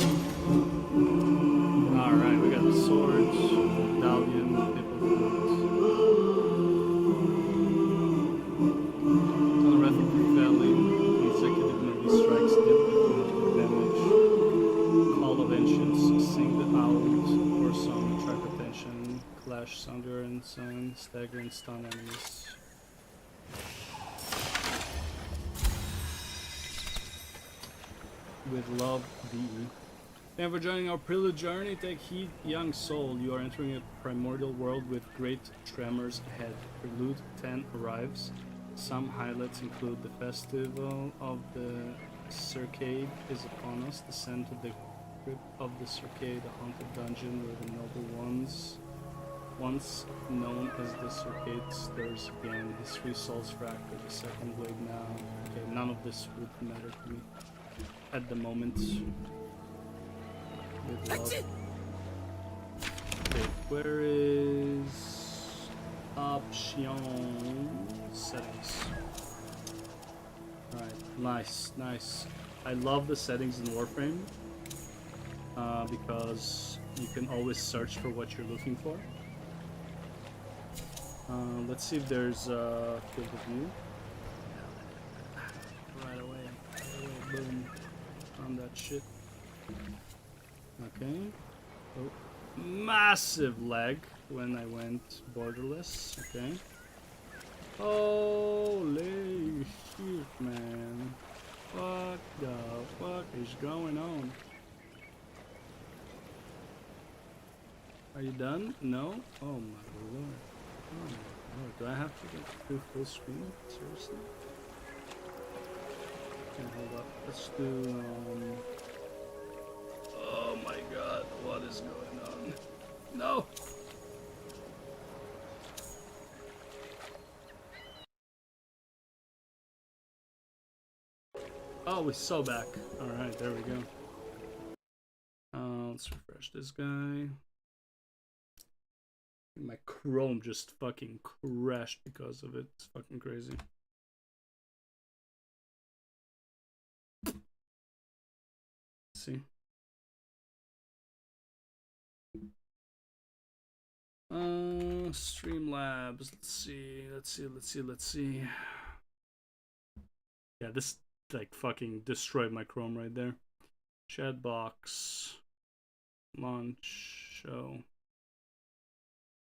Alright, we got the swords, medallion, pipple flute. On the wrath of Valley, consecutive melee strikes did the damage. Call of ancients, sing the owl, or song, attract attention, clash, sunder and sun, stagger and stun enemies. With love, thee. Thank you for joining our prelude journey. Take heed, young soul. You are entering a primordial world with great tremors ahead. Prelude 10 arrives. Some highlights include the festival of the Circade is upon us. Descend to the crypt of the Circade, a haunted dungeon where the noble ones, once known as the Circade, stirs again. History souls fractured. The second blade now. Okay, none of this would matter to me at the moment. With love. Okay, where is option settings? Alright, nice. I love the settings in Warframe because you can always search for what you're looking for. Let's see if there's a field of view. Right away, boom. On that shit. Okay. Oh, massive lag when I went borderless. Okay. Holy shit, man. What the fuck is going on? Are you done? No? Oh my lord. Oh my lord. Do I have to do full screen? Seriously? Okay, hold up. Let's do, oh my god, what is going on? No! Oh, we're so back. Alright, there we go. Let's refresh this guy. My Chrome just fucking crashed because of it. It's fucking crazy. See. Streamlabs. Let's see. Yeah, this like fucking destroyed my Chrome right there. Chat box. Launch. Show.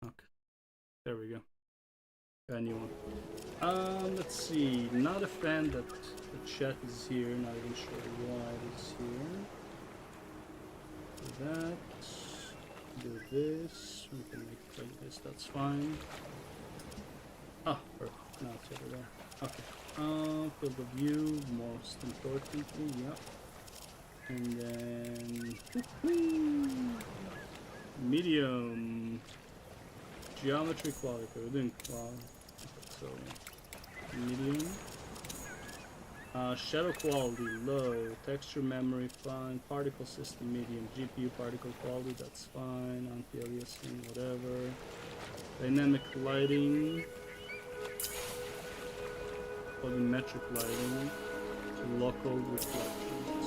Okay. There we go. Got a new one. Let's see. Not a fan that the chat is here. Not even sure why it is here. Do that. Do this. We can make it like this. That's fine. Oh, perfect. Now it's over there. Okay. Field of view, most importantly, yep. And then medium geometry quality. We're doing quality, so medium. Shadow quality low, texture memory fine, particle system medium, GPU particle quality that's fine, anti-aliasing whatever. Dynamic lighting, volumetric lighting, local reflections,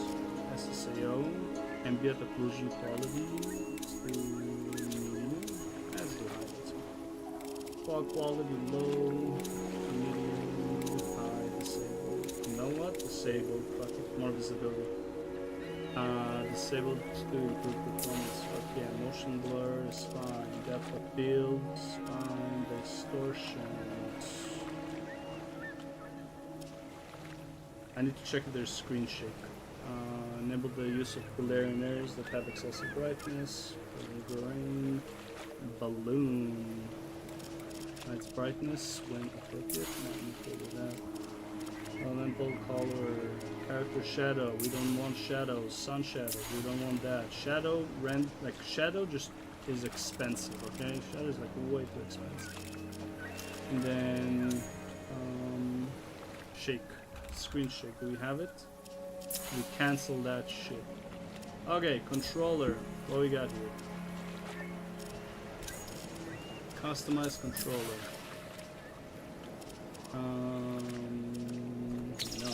SSAO, ambient occlusion quality, medium, as the highlights. Fog quality low, medium, high, disabled. You know what? Disabled, fuck it, more visibility. Disabled to improve performance. Fuck yeah, motion blur is fine, depth of field is fine, distortions. I need to check if there's screen shake. Enable the use of Galarian areas that have excessive brightness. Grain, balloon. Its brightness when appropriate. Not included that. Elemental color. Character shadow. We don't want shadows. Sun shadow. We don't want that. Shadow rent like shadow just is expensive. Okay, shadow is like way too expensive. And then shake. Screen shake, do we have it? We cancel that shit. Okay, controller. What we got here? Customize controller. No.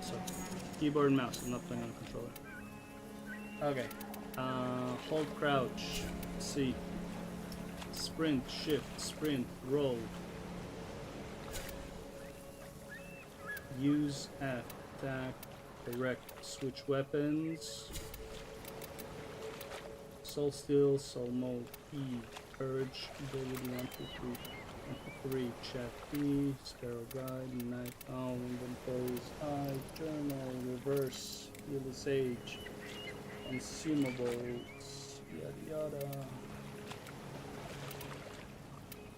So keyboard and mouse. I'm not playing on a controller. Okay. Hold crouch. C. Sprint, shift, sprint, roll. Use F, attack, direct, switch weapons, soul steel, soul mode, E, purge, ability 1, 2, 3, chat E, sparrow guide, night owl, inventories, I, journal, reverse, heal the sage, consumables, yada yada,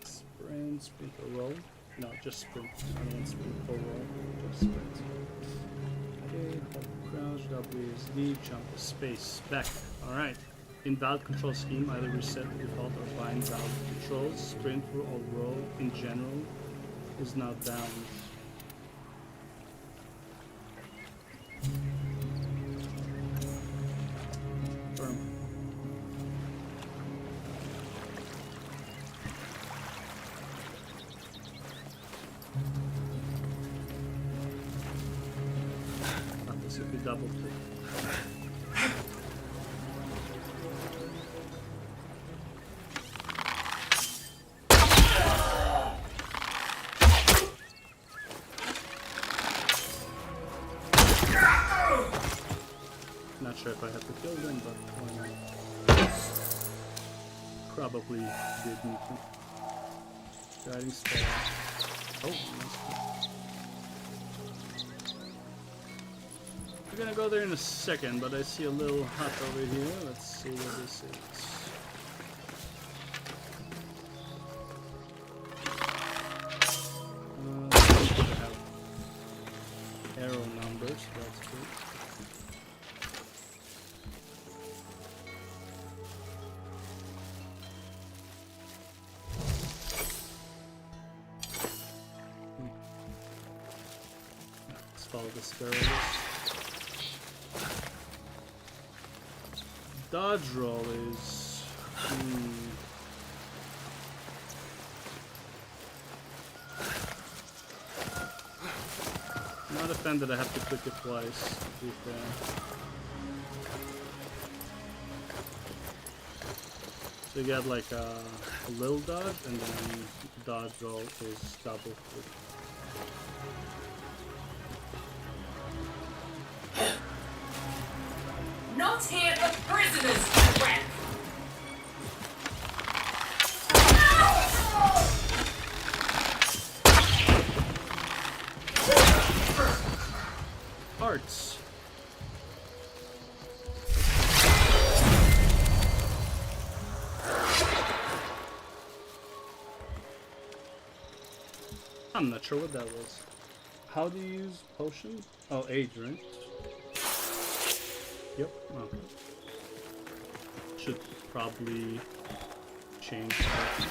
sprint, sprint or roll. No, just sprint. I don't want sprint or roll. Just sprint. Okay, crouch, WSD, jump, space, back. Alright. Invalid control scheme, either reset the default or bind valid controls. Sprint or roll in general is now down. Confirm. This would be double click. Not sure if I have to kill them, but why not? Probably did need to. Guiding spell. Oh, nice. We're gonna go there in a second, but I see a little hut over here. Let's see what this is. I have arrow numbers, that's good. Let's follow the sparrows. Dodge roll is not a fan that I have to click it twice, to be fair. So you get like a little dodge and then dodge roll is double click. Not here for prisoners, Ren! Arts. I'm not sure what that was. How do you use potion? Oh, age, right? Yep. Okay. Should probably change that.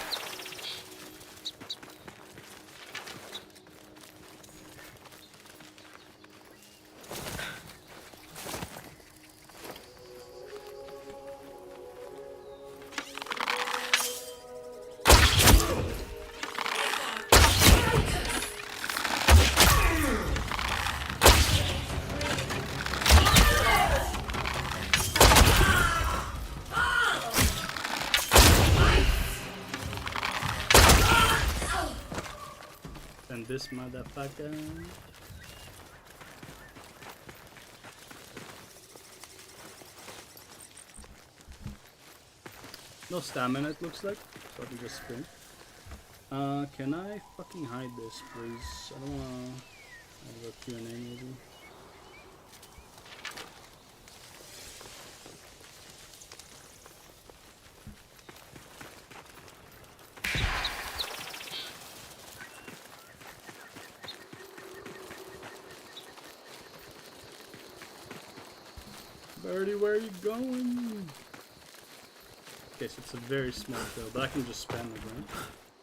And this motherfucker. No stamina, it looks like, so I can just sprint. Can I fucking hide this, please? I don't wanna have a Q&A maybe. Birdie, where are you going? Okay, so it's a very small kill, but I can just spam it, right?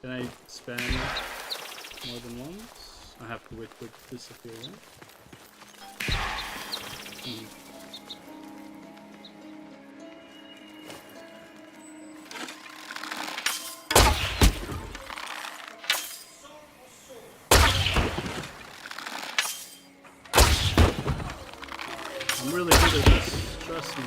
Can I spam more than once? I have to wait for it to disappear, right? I'm really good at this, trust me.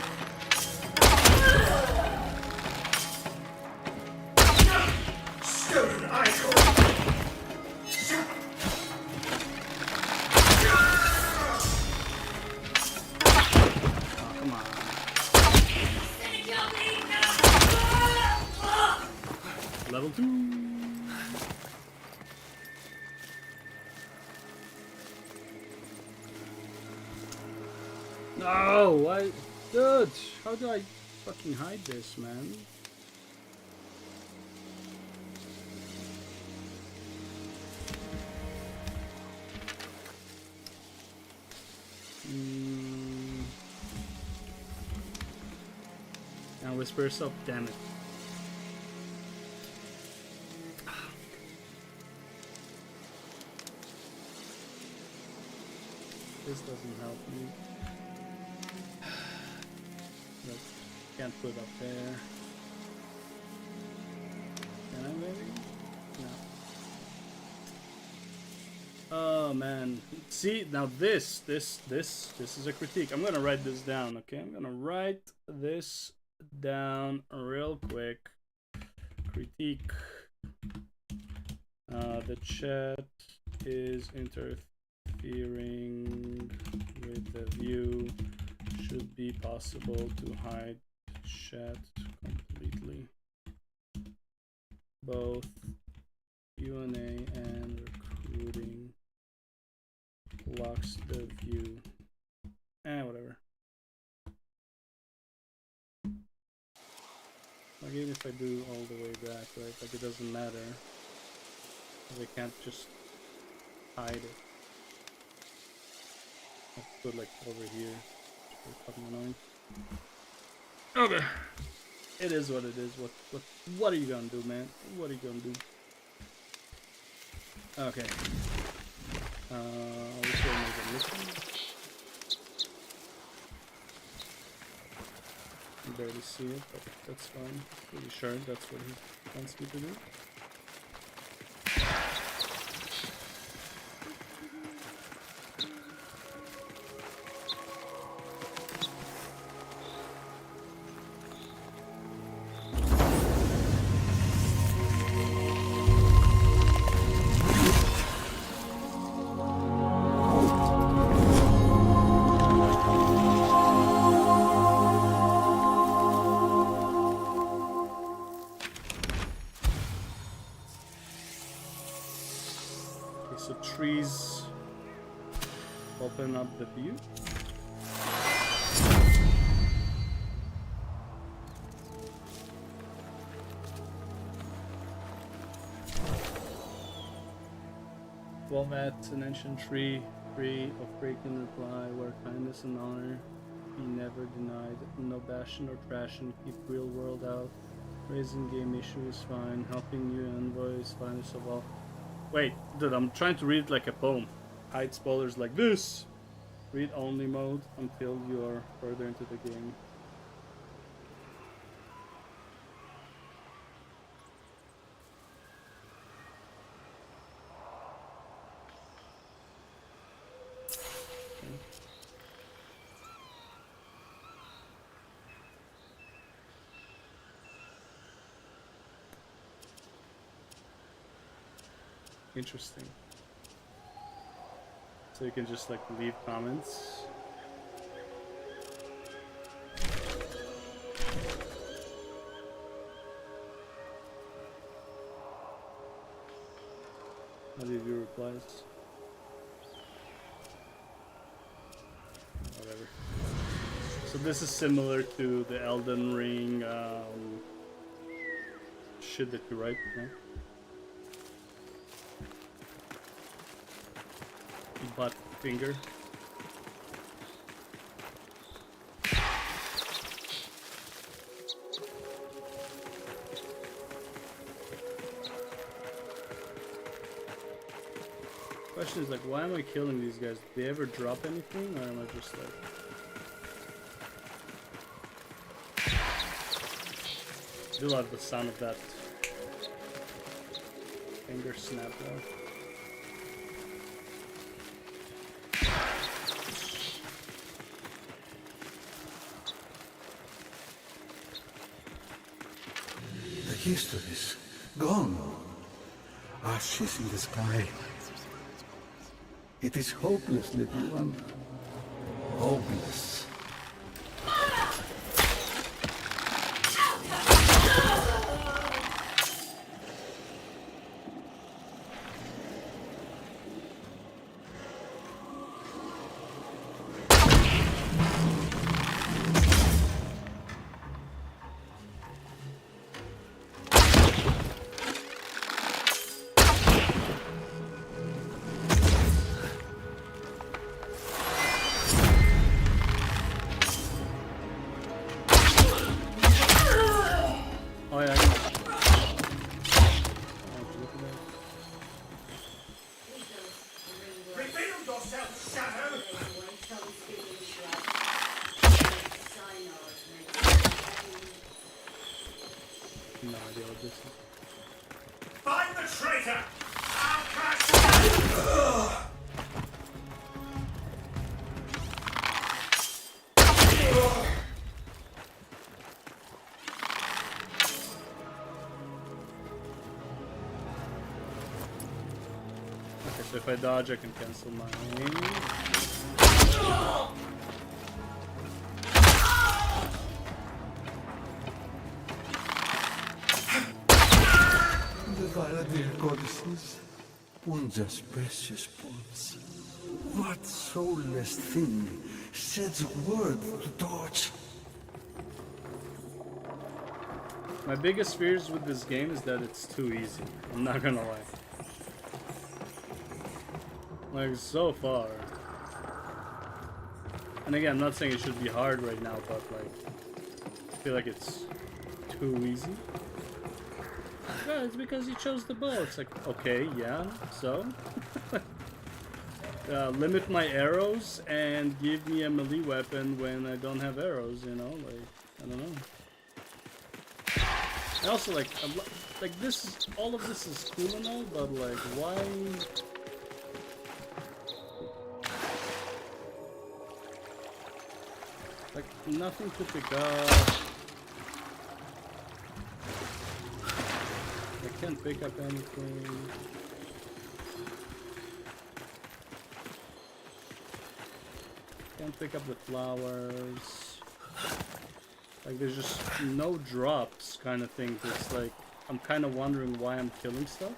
Level 2. No, why? Dude, how do I fucking hide this, man? Now whisper yourself, damn it. This doesn't help me. Nope. Can't put it up there. Can I maybe? No. Oh man. See, now this is a critique. I'm gonna write this down, okay? I'm gonna write this down real quick. Critique. The chat is interfering with the view. Should be possible to hide chat completely. Both Q&A and recruiting blocks the view. Whatever. Like even if I do all the way back, right? Like it doesn't matter. I can't just hide it. I have to put like over here. It's fucking annoying. Okay. It is what it is. What are you gonna do, man? What are you gonna do? Okay. Which one is it missing? I can barely see it, but that's fine. Pretty sure that's what he wants me to do. So trees open up the view. Well met, an ancient tree, free of break and reply, where kindness and honor be never denied. No bashing or trashing, keep real world out. Raising game issue is fine, helping new envoys, finest of all. Wait, dude, I'm trying to read it like a poem. Hide spoilers like this. Read only mode until you are further into the game. Interesting. So you can just like leave comments. I'll leave your replies. Whatever. So this is similar to the Elden Ring shit that you write, yeah? Butt finger. Question is like, why am I killing these guys? Do they ever drop anything, or am I just like? I do love the sound of that finger snap though. Histories gone. Ashes in the sky. It is hopeless, little one. Hopeless. Find the traitor! I'll crash! Okay, so if I dodge, I can cancel my aim. The Valadir goddesses, Unja's precious points. What soulless thing says a word to torch? My biggest fears with this game is that it's too easy. I'm not gonna lie. Like, so far. And again, I'm not saying it should be hard right now, but like, I feel like it's too easy. Yeah, it's because you chose the bow. It's like, okay, yeah, so? Limit my arrows and give me a melee weapon when I don't have arrows, you know? Like, I don't know. I also like this, all of this is cool and all, but like, why? Like, nothing to pick up. I can't pick up anything. Can't pick up the flowers. Like, there's just no drops kind of thing. It's like, I'm kind of wondering why I'm killing stuff.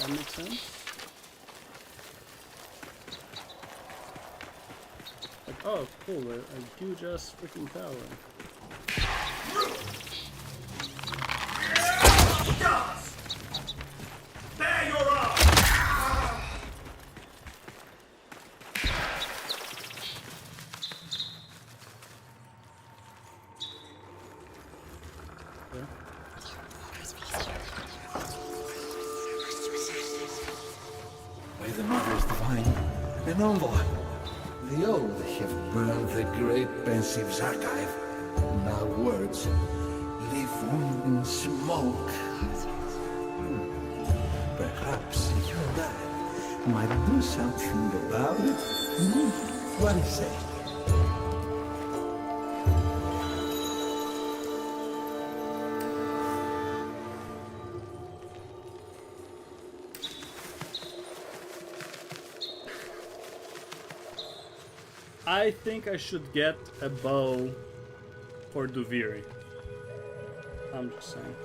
That makes sense? Like, oh, cool, a huge ass freaking tower. There you are! the Mothers Divine, an envoy. The old have burned the great Pensieve's archive. Now words live on in smoke. Perhaps you and I might do something about it. What do you say? I think I should get a bow for Duviri. I'm just saying.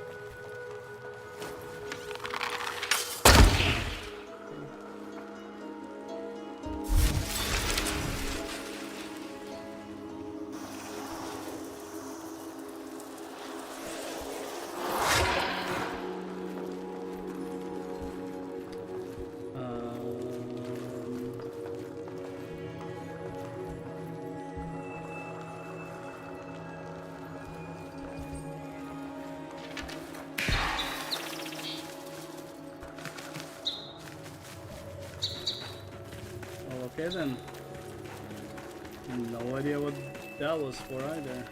Okay then. No idea what that was for either.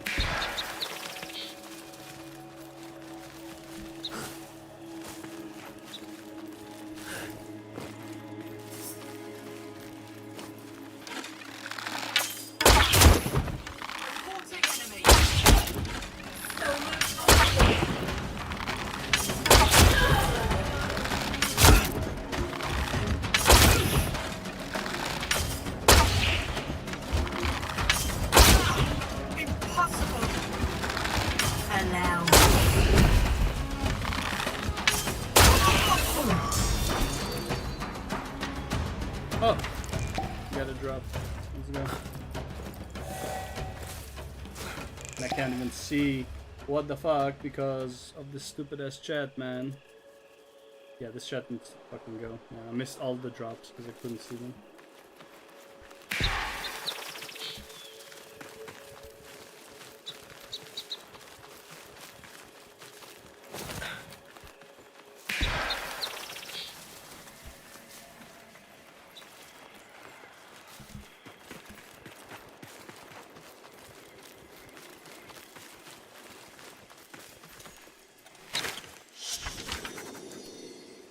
Oh, got a drop. Let's go. I can't even see what the fuck because of this stupid ass chat, man. Yeah, this chat needs to fucking go. Yeah, I missed all the drops because I couldn't see them.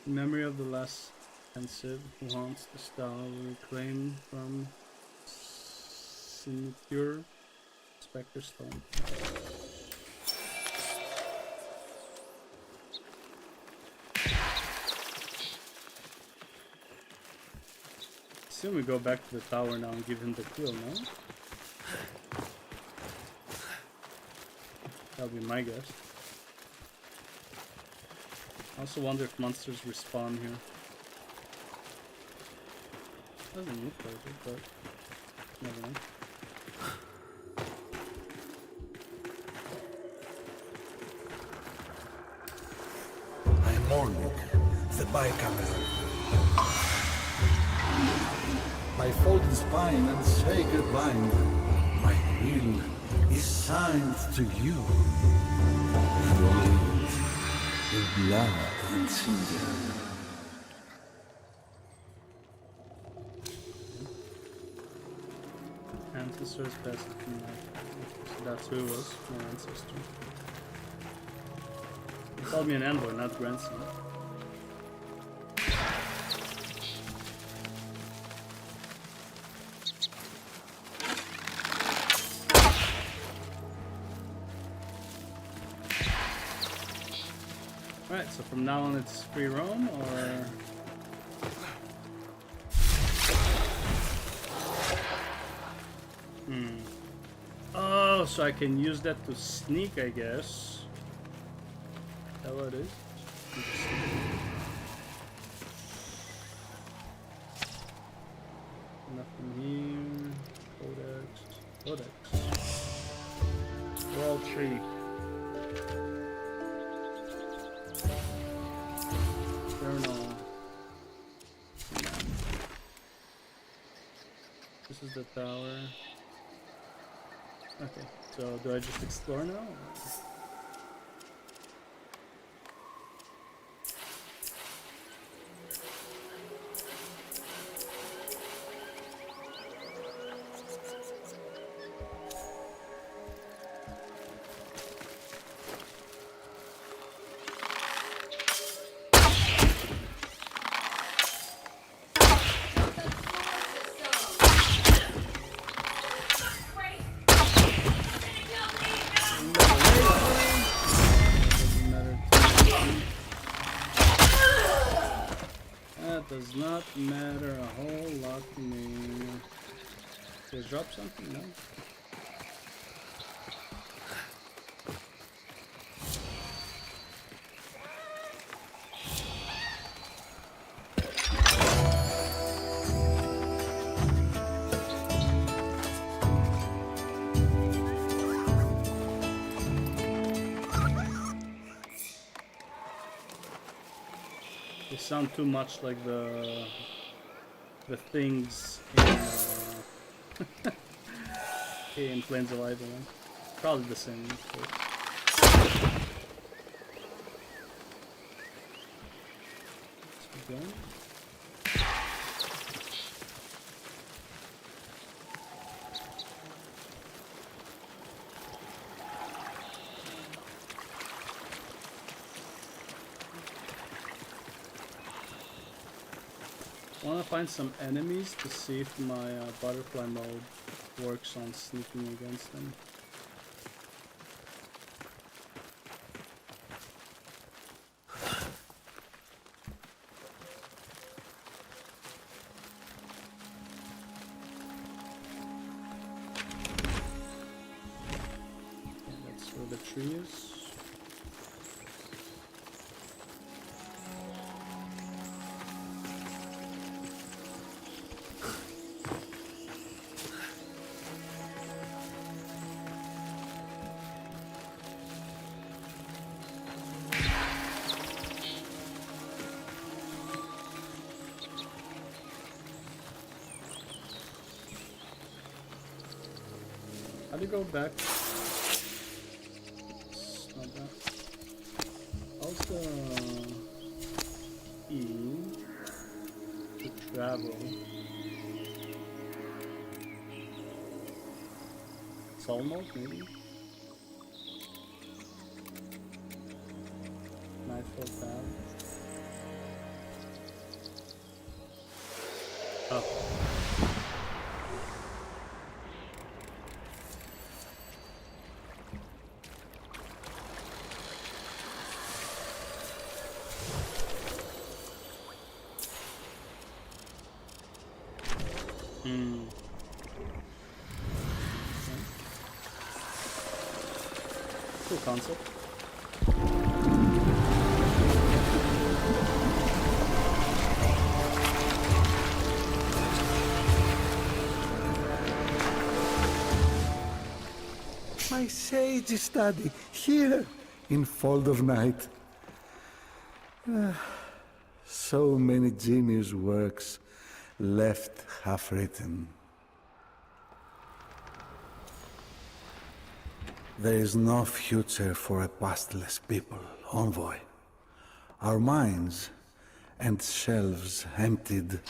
In memory of the last pensive who haunts the star, will reclaim from sinecure Spectre Stone. Assume we go back to the tower now and give him the quill, no? That'll be my guess. I also wonder if monsters respawn here. Doesn't look like it, but never know. I'm mourning the bicameral. My folded spine and sacred bind. My will is signed to you. With blood and cinder. Ancestors best from life. So that's who it was, my ancestor. He called me an envoy, not grandson. Alright, so from now on it's free roam, or... Oh, so I can use that to sneak, I guess. Is that what it is? Nothing here. Codex. Wall tree. Journal. This is the tower. Okay, so do I just explore now? Does not matter a whole lot to me. Did I drop something? No. They sound too much like the things in Plains of Ireland. Probably the same. But... Let's keep going. I want to find some enemies to see if my butterfly mode works on sneaking against them. Okay, that's where the tree is. How do you go back? It's not that. Also, E to travel. Soul mode, maybe? Nightfall tab. Oh. Cool concept. My sage study here in Fold of Night. So many genius works left half written. There is no future for a pastless people, Envoy. Our minds and shelves emptied.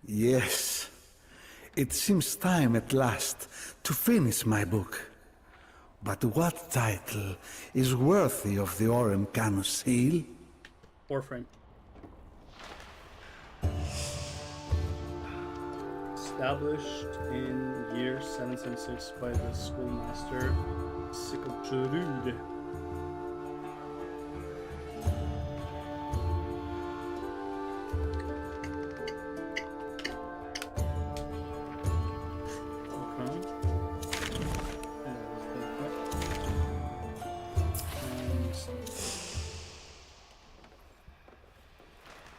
Yes, it seems time at last to finish my book. But what title is worthy of the Orem Canus seal? Soulframe. Established in year 776 by the schoolmaster Sikeltrud.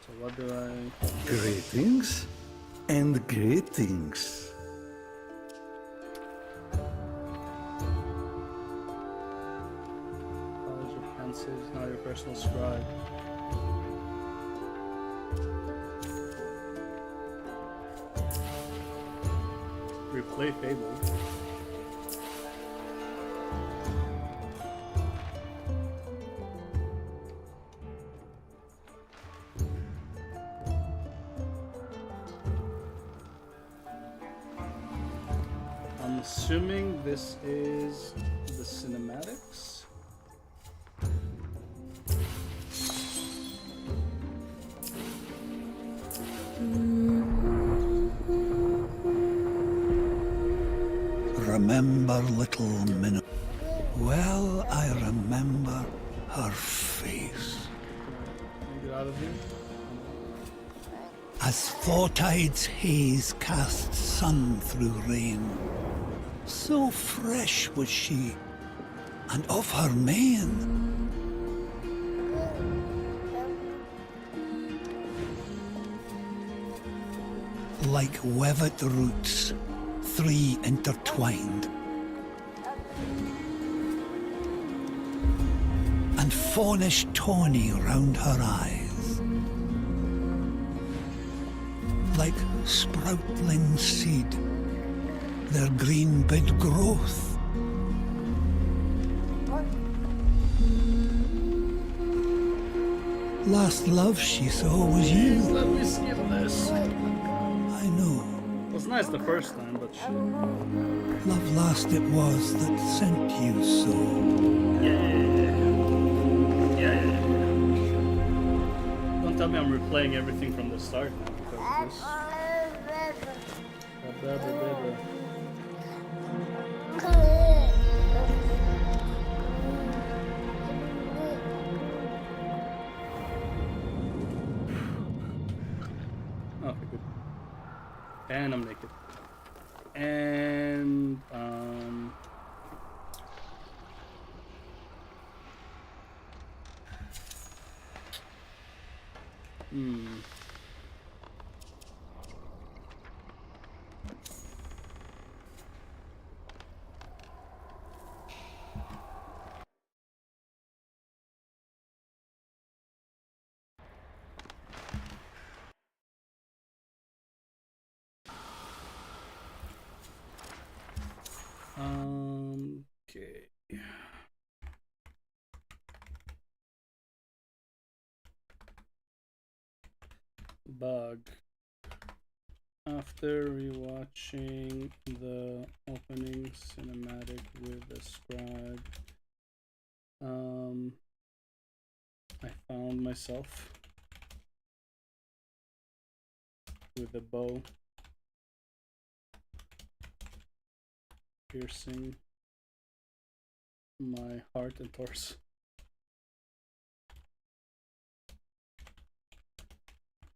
So what do I... Greetings and greetings. Follows your pencils, now your personal scribe. Replay Fable. I'm assuming this is the cinematics. Remember little Minnow? Well, I remember her face. Can I get out of here? as Fortide's haze cast sun through rain. So fresh was she, and of her mien. Like webbed roots, three intertwined. And faunish tawny round her eyes. Like sproutling seed, their green bid growth. Last love she saw was you. Let me skip this. I know. It was nice the first time, but shit. Love last it was that sent you so. Yeah. Don't tell me I'm replaying everything from the start now because this. Okay, good. And I'm naked. And okay. Bug. After rewatching the opening cinematic with the scribe, I found myself with a bow piercing my heart and torso.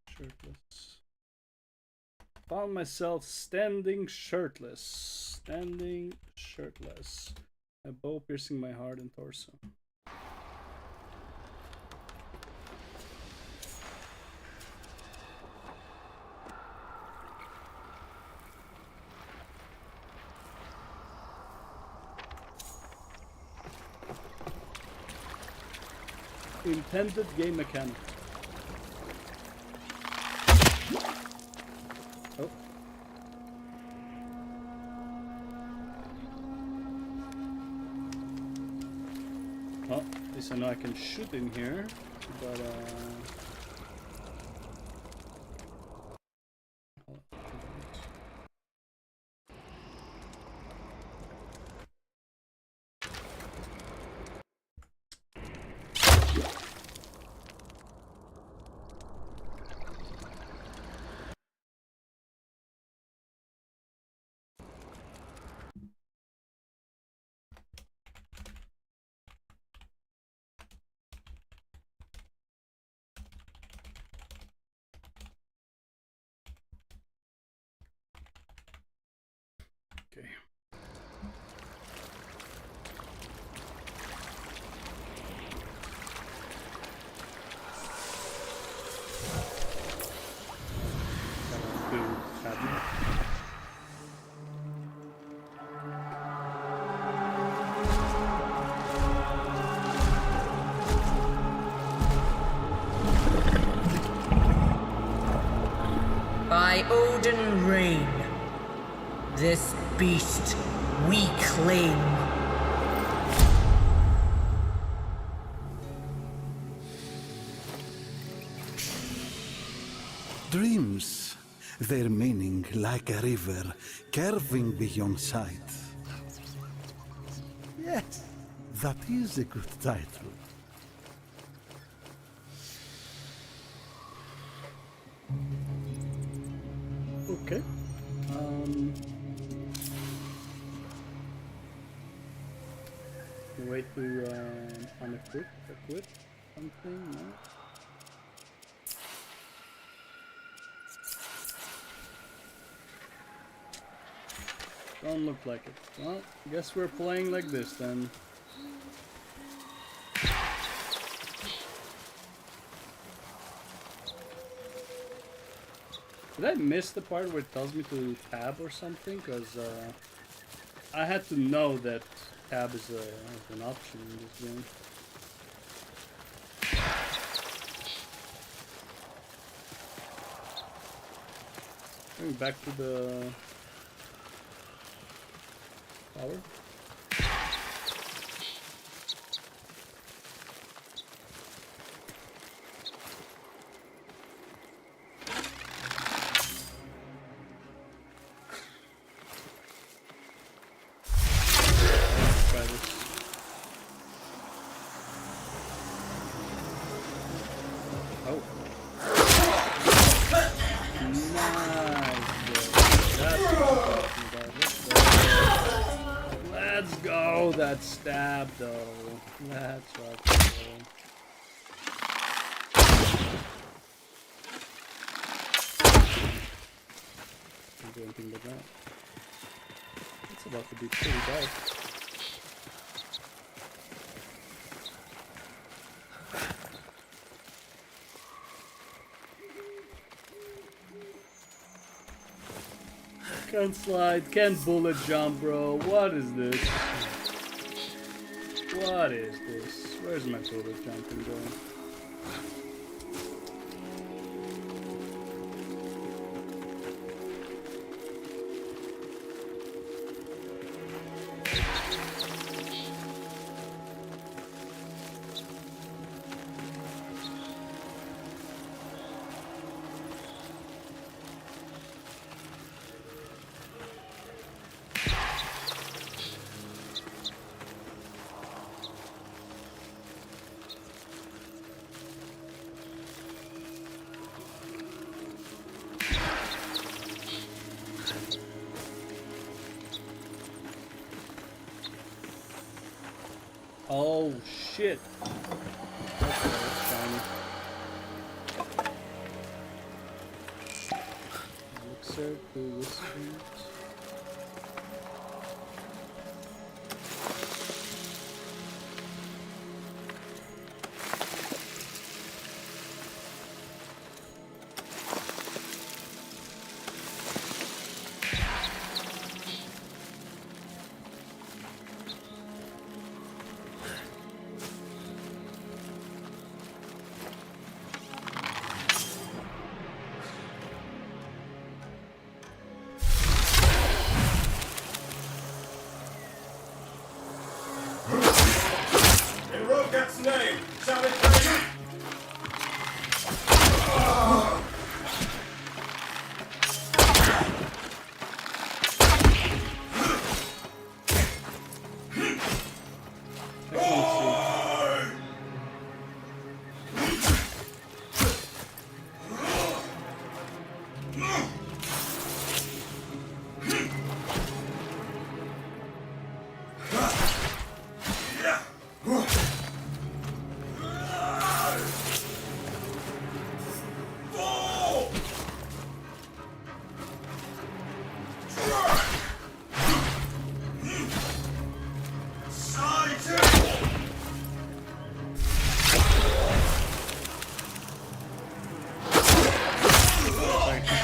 Shirtless. Found myself standing shirtless. A bow piercing my heart and torso. Intended game mechanic. Oh. Well, at least I know I can shoot in here, but okay. By Odin Rain, this beast we claim. Dreams, their meaning like a river, curving beyond sight. Yes, that is a good title. Okay. Wait to unequip, equip something, no? Don't look like it. Well, guess we're playing like this then. Did I miss the part where it tells me to tab or something? Because I had to know that tab is an option in this game. Going back to the tower. Try this. Oh. Let's go! That stab though. That's right. Can't do anything but that. It's about to be pretty dark. Can't slide, can't bullet jump, bro. What is this? What is this? Where's my bullet jumping going? Oh shit. Okay, that's shiny. Elixir to whisper. In Rogat's name, shall it be?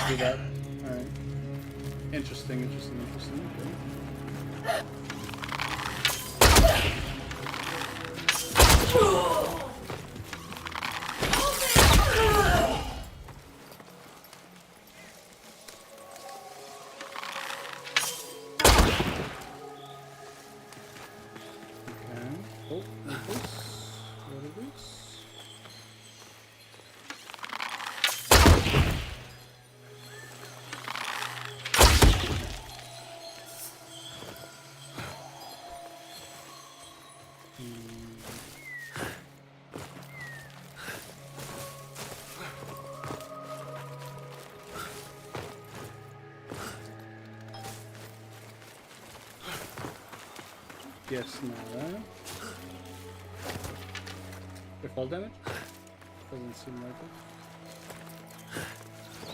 Do that. Alright. Interesting. Oh, what's this? What is this? Guess not. Your fall damage? Doesn't seem like it.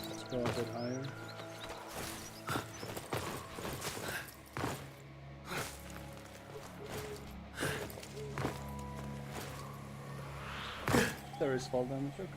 Let's go a bit higher. There is fall damage, okay.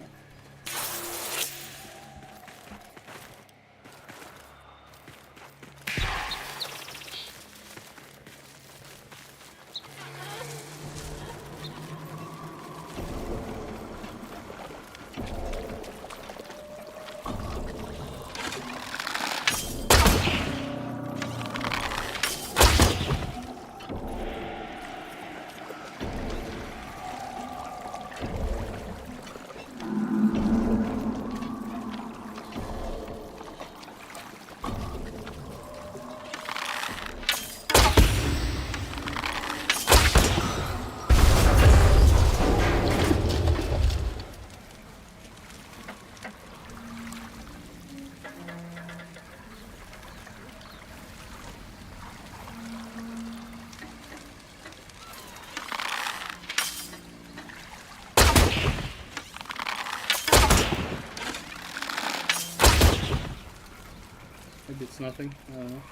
Maybe it's nothing. I don't know.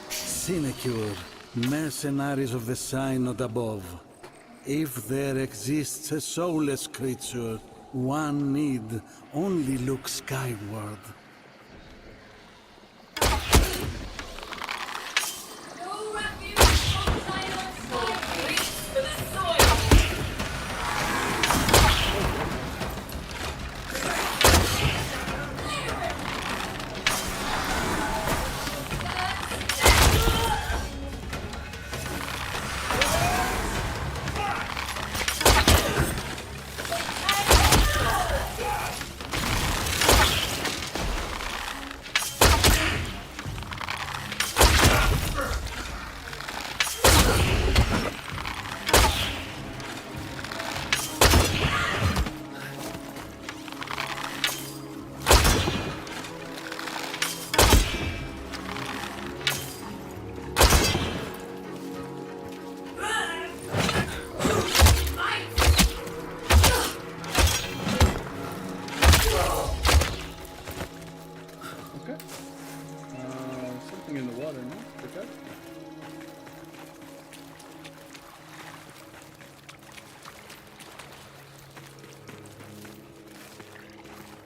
Sinecure, mercenaries of the sign not above. If there exists a soulless creature, one need only look skyward. No refuge outside on sky. Reach for the soil. Okay. Something in the water, no? Okay.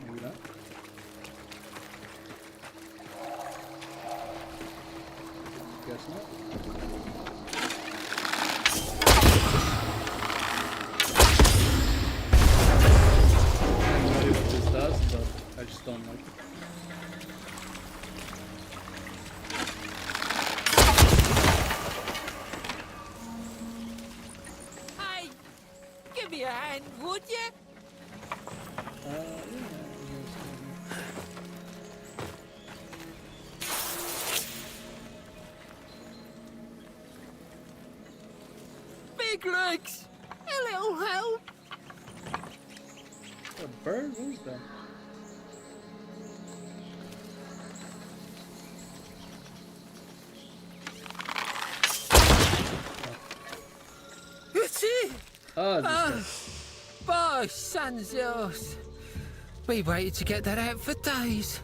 Maybe not. Guess not. I have no idea what this does, but I just don't like it. Hey, give me a hand, would you? Big legs, a little help. A bird? What is that? It's it. Ah, this By Sans yours. We waited to get that out for days.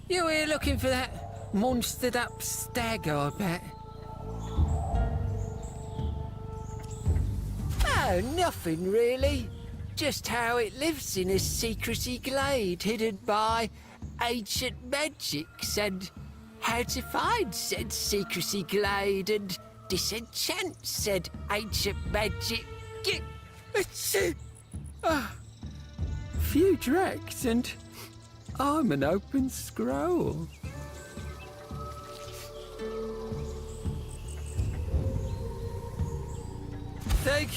You here looking for that monstered up stag, I bet? Oh, nothing really. Just how it lives in a secrecy glade hidden by ancient magics and how to find said secrecy glade and disenchant said ancient magic. Few drakes and I'm an open scroll. Thank.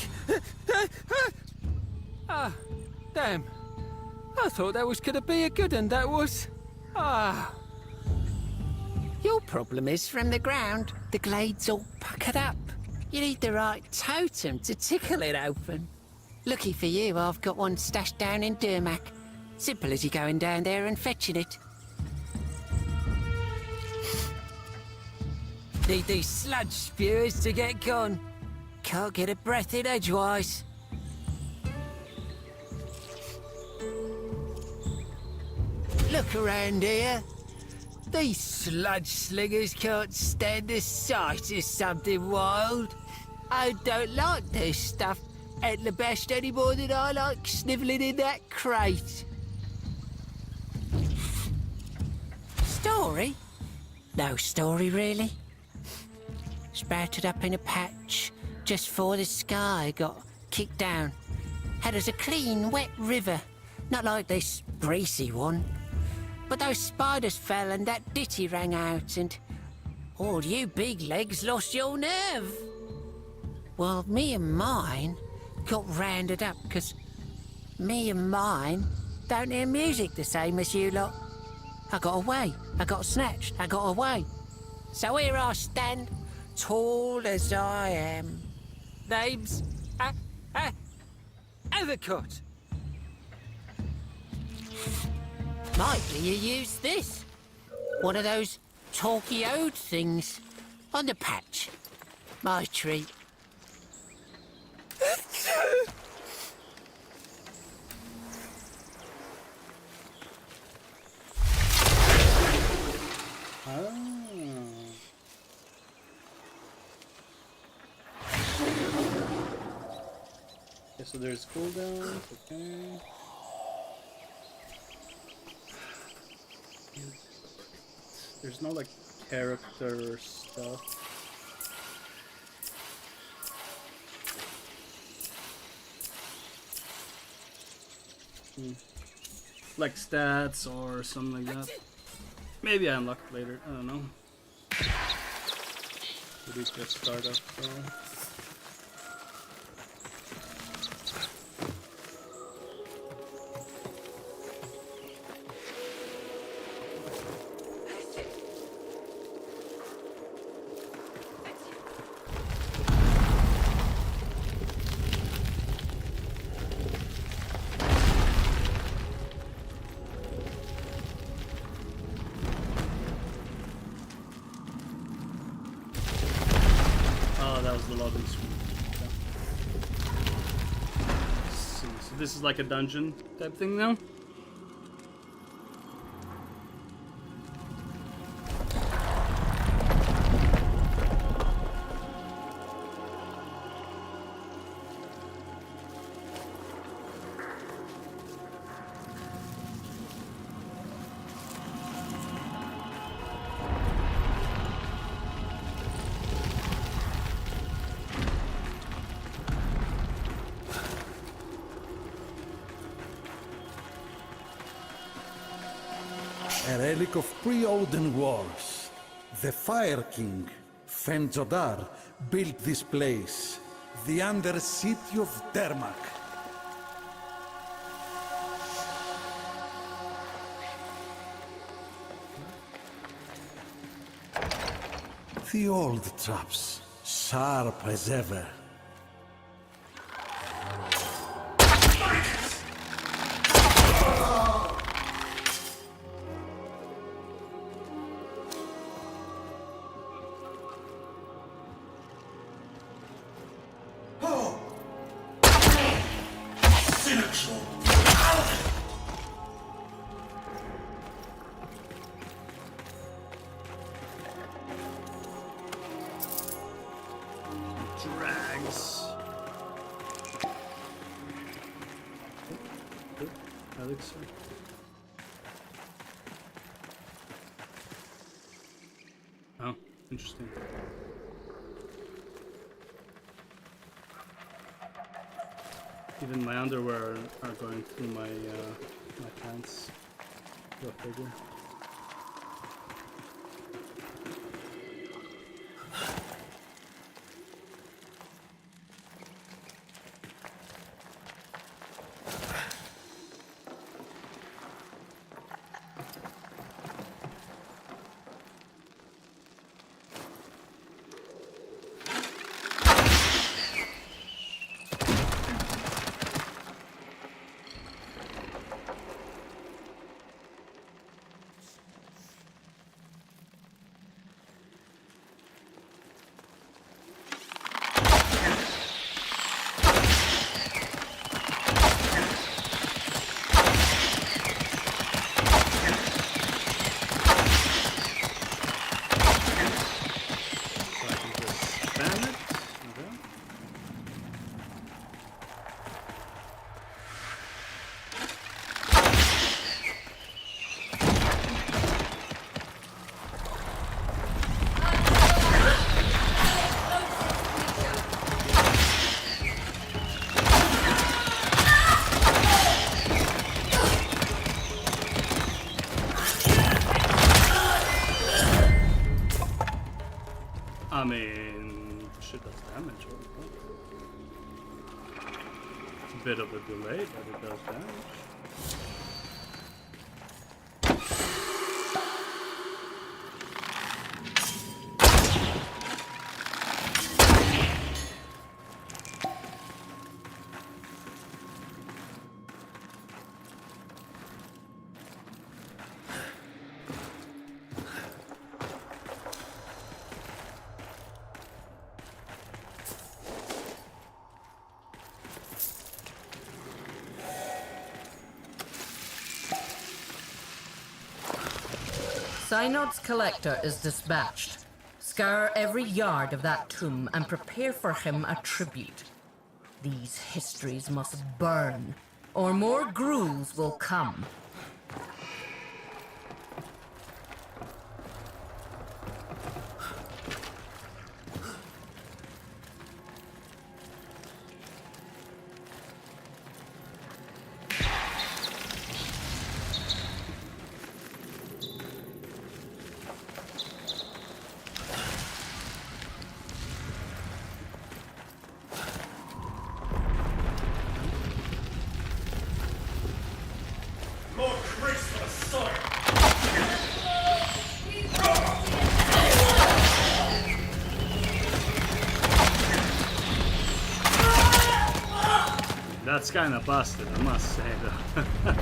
Ah, damn. I thought that was gonna be a good one, that was. Ah. Your problem is from the ground. The glade's all puckered up. You need the right totem to tickle it open. Lucky for you, I've got one stashed down in Durmac. Simple as you going down there and fetching it. Need these sludge spewers to get gone. Can't get a breath in edgewise. Look around here. These sludge slingers can't stand the sight of something wild. I don't like this stuff at the best any more than I like snivelling in that crate. Story? No story, really. Sprouted up in a patch just before the sky got kicked down. Had us a clean, wet river, not like this greasy one. But those spiders fell and that ditty rang out and all you big legs lost your nerve. Well, me and mine got rounded up because me and mine don't hear music the same as you lot. I got away, I got snatched, I got away. So here I stand, tall as I am. Name's Evercut. Likely you use this. One of those talky-ode things on the patch. My treat. Okay, so there's cooldowns, okay. There's no like character stuff. Like stats or something like that. Maybe I unlock it later, I don't know. We need to start up so. That was the loading screen. Okay. So this is like a dungeon type thing now? A relic of pre-Odin wars. The Fire King, Fenzodar, built this place, the Undercity of Dermak. The old traps, sharp as ever. Drags. Elixir. Oh, interesting. Even my underwear are going through my my pants. Go figure. I mean, shit does damage. It's a bit of a delay, but it does damage. Synod's collector is dispatched. Scour every yard of that tomb and prepare for him a tribute. These histories must burn, or more ghouls will come. More graceful sword! That's kind of busted, I must say though.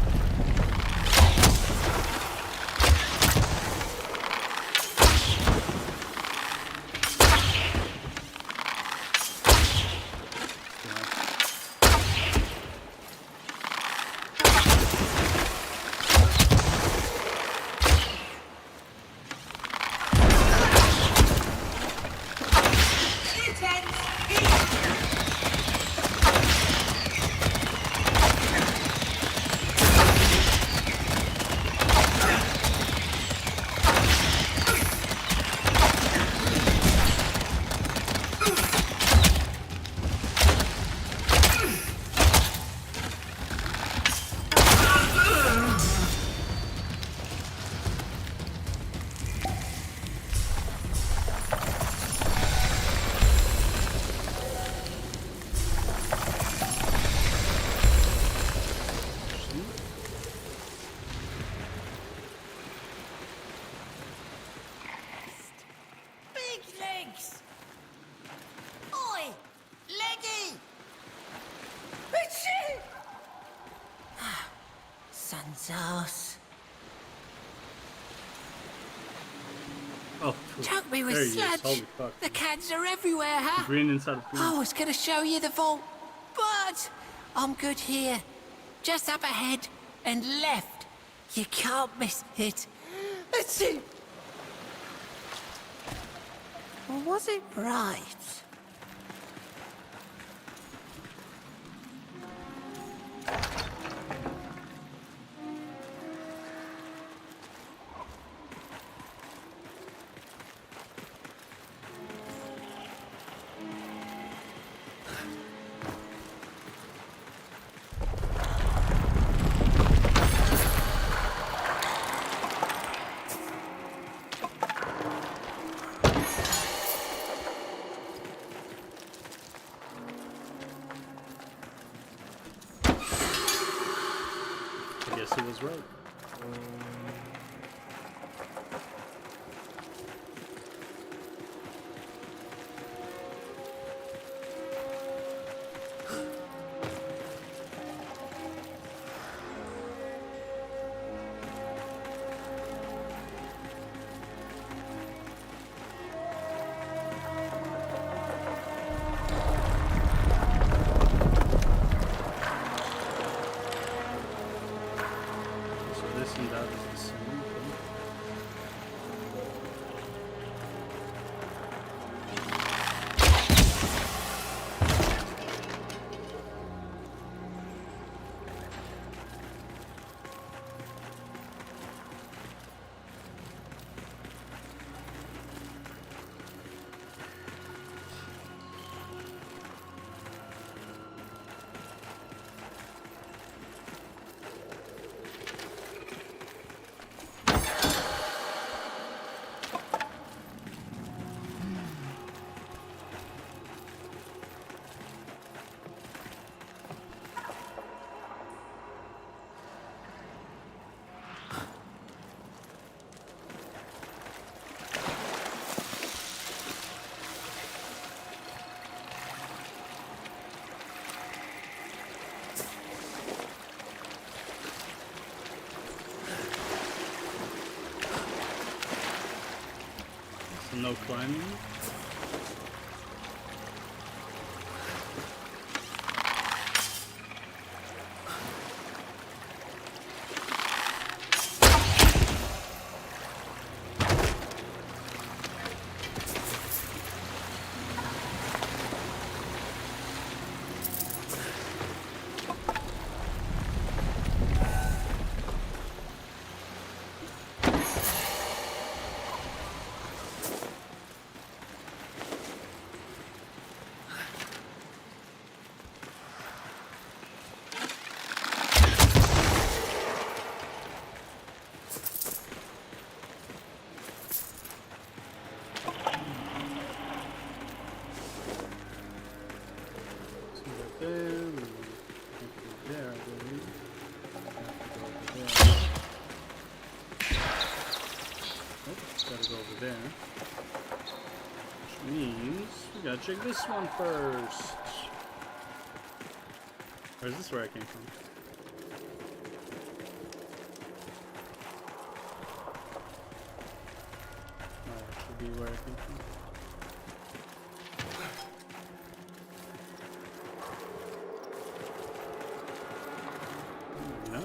Big legs! Oi! Leggy! Achoo! Sun's ass. Oh, Choke me with there he is. sludge. Holy fuck. The cans are everywhere, huh? Green inside of green. I was gonna show you the vault, but I'm good here. Just up ahead and left. You can't miss it. Let's see. Or was it right? I guess he was right. So this and that is the same thing. So no climbing. Check this one first. Or is this where I came from? Oh, that should be where I came from. No?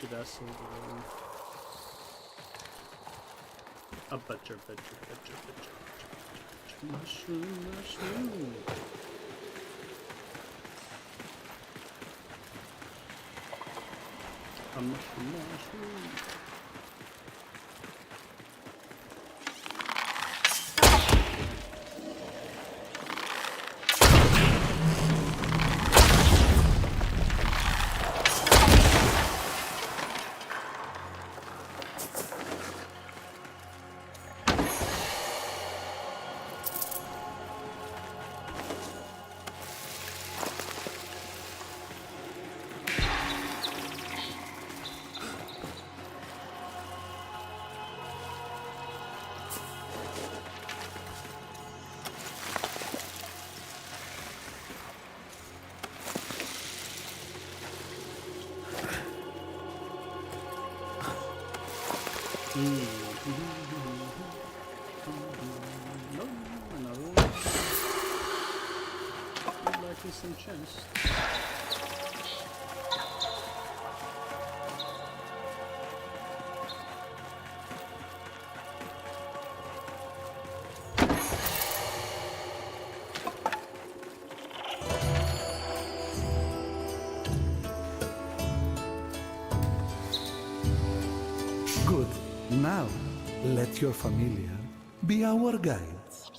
That's a butcher. Mushroom. A mushroom. Another one. I'd like some chest. Good. Now, let your familiar be our guides.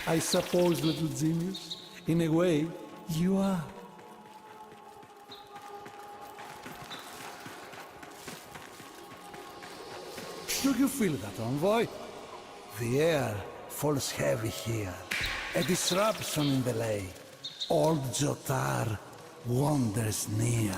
I suppose, little genius, in a way, you are. Do you feel that, envoy? The air falls heavy here. A disruption in the lake. Old Jotar wanders near.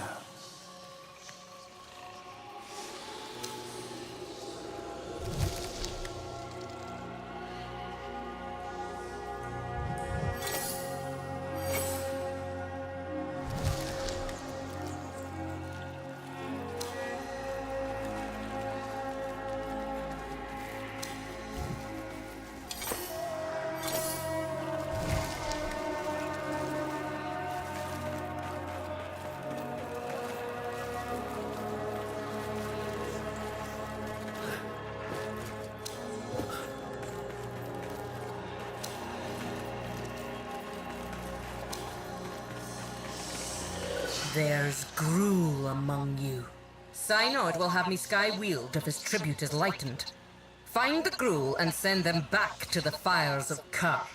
There's gruel among you. Synod will have me sky-wheeled if his tribute is lightened. Find the gruel and send them back to the fires of Kar.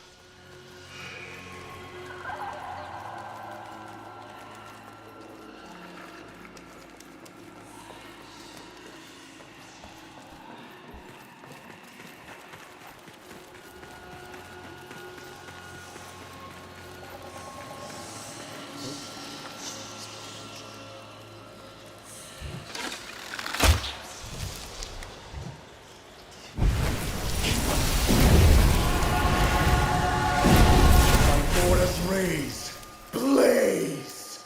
Blaze! Blaze!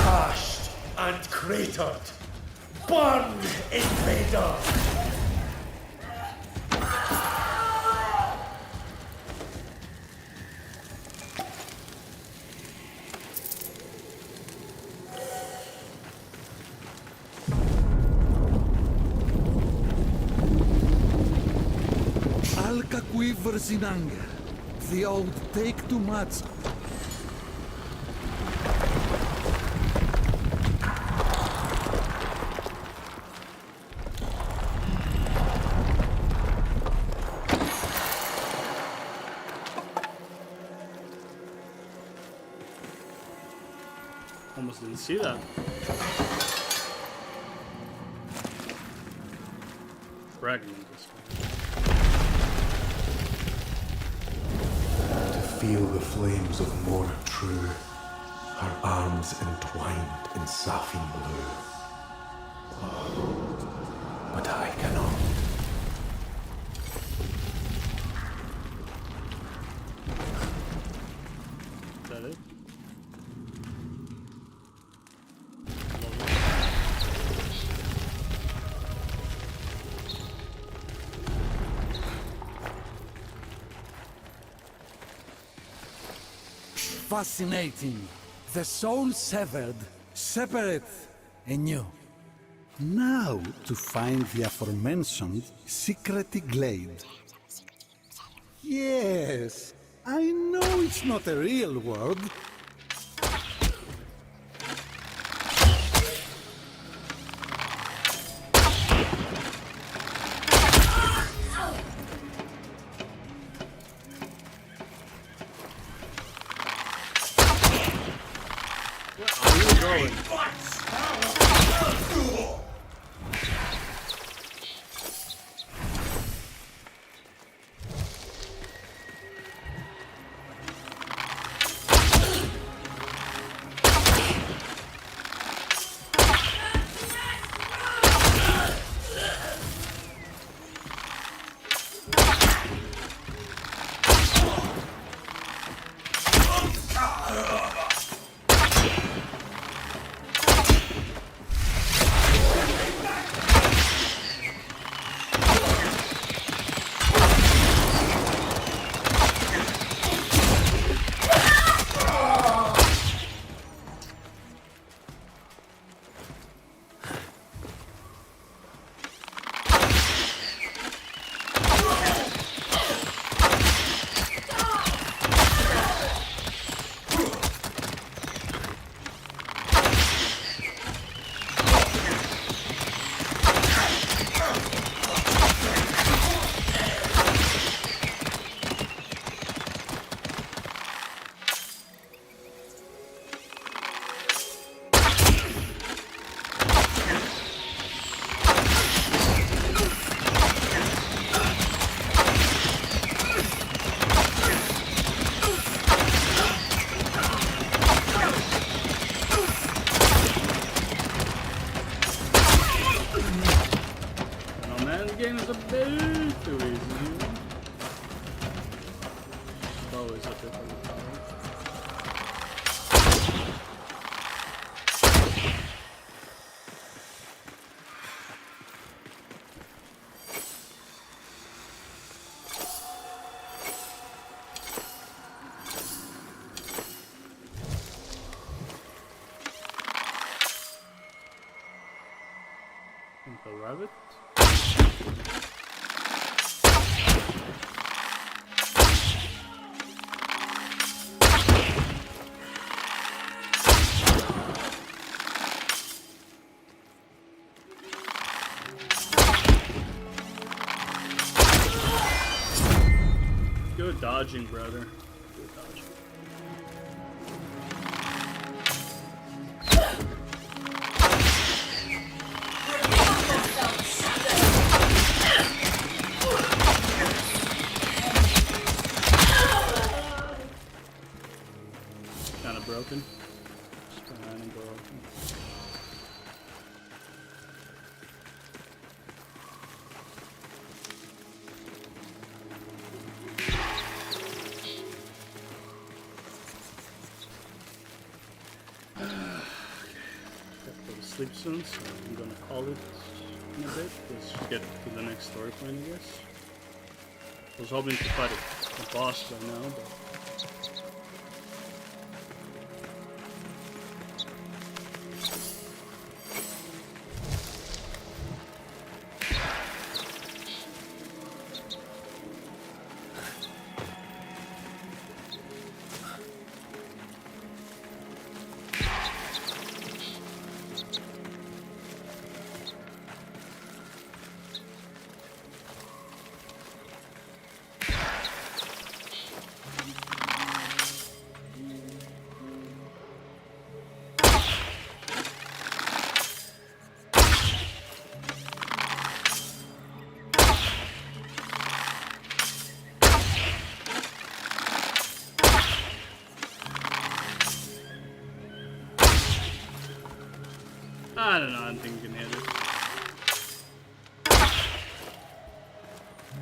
Crushed and cratered. Burn, invader! Alka quivers in anger. The old take too much. Almost didn't see that. Fragment this one. To feel the flames of more true, her arms entwined in sapphire blue. Oh, but I cannot. Is that it? Fascinating. The soul severed, separate, anew. Now to find the aforementioned secret glade. Yes, I know it's not a real word. grab it? Good dodging, brother. Good dodging. Kind of broken. Just behind and broken. Go to sleep soon, so I'm gonna call it in a bit. Let's get to the next story point, I guess. I was hoping to fight a boss by now, but I don't know, I don't think we can hit it.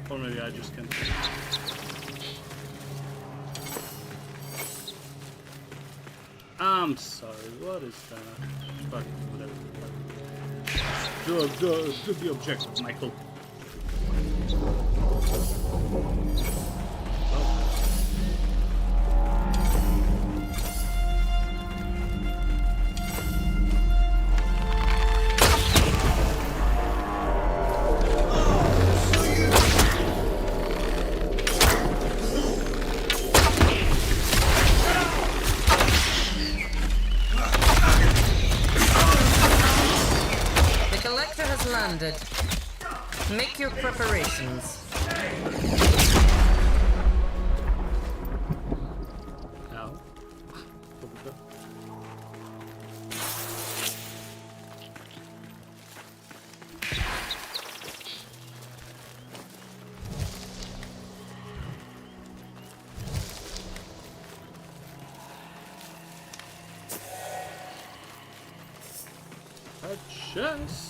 Or maybe I just can't. I'm sorry, what is that? Fuck, whatever. Do the objective, Michael. Landed. Make your preparations. Ow. A chest.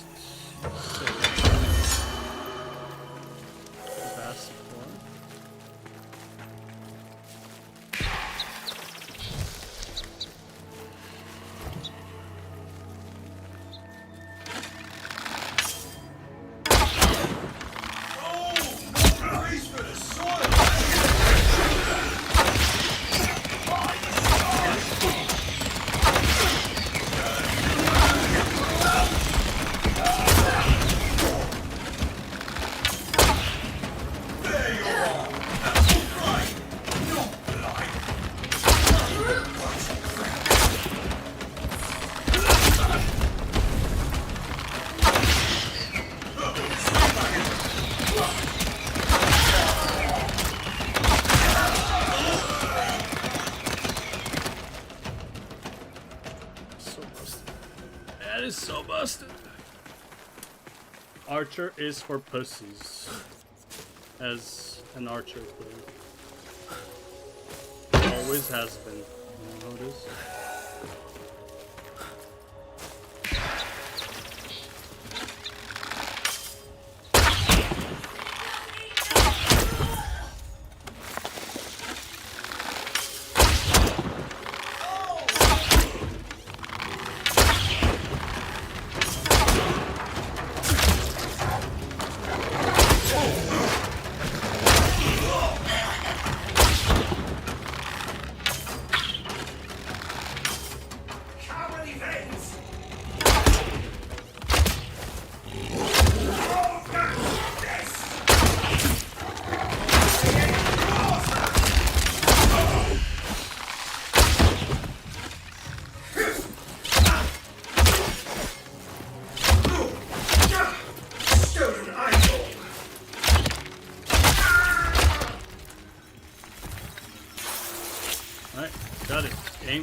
That is so busted. Archer is for pussies. As an archer player. Always has been. You know how it is?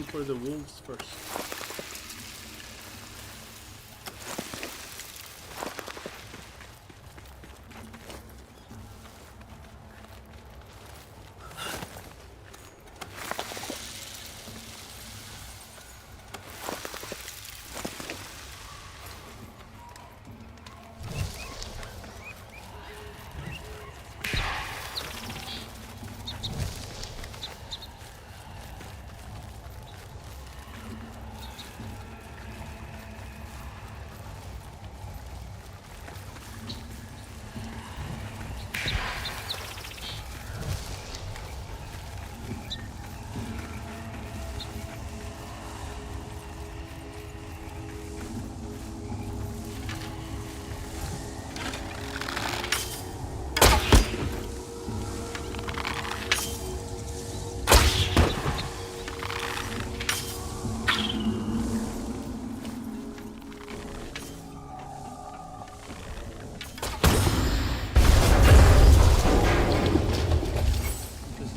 for the wolves first.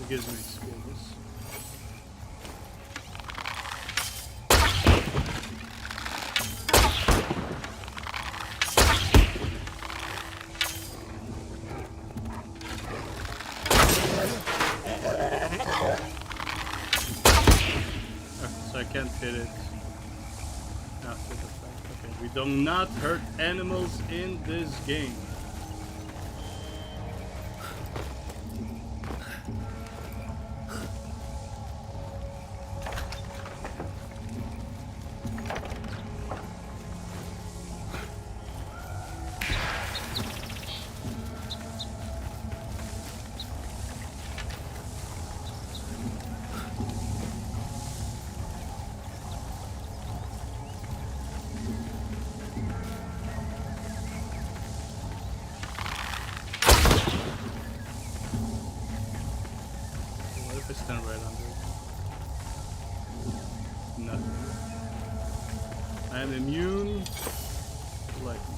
Gives me skills. So I can't hit it after the fact. Okay, we do not hurt animals in this game. Stand right under it. Nothing. I am immune to lightning.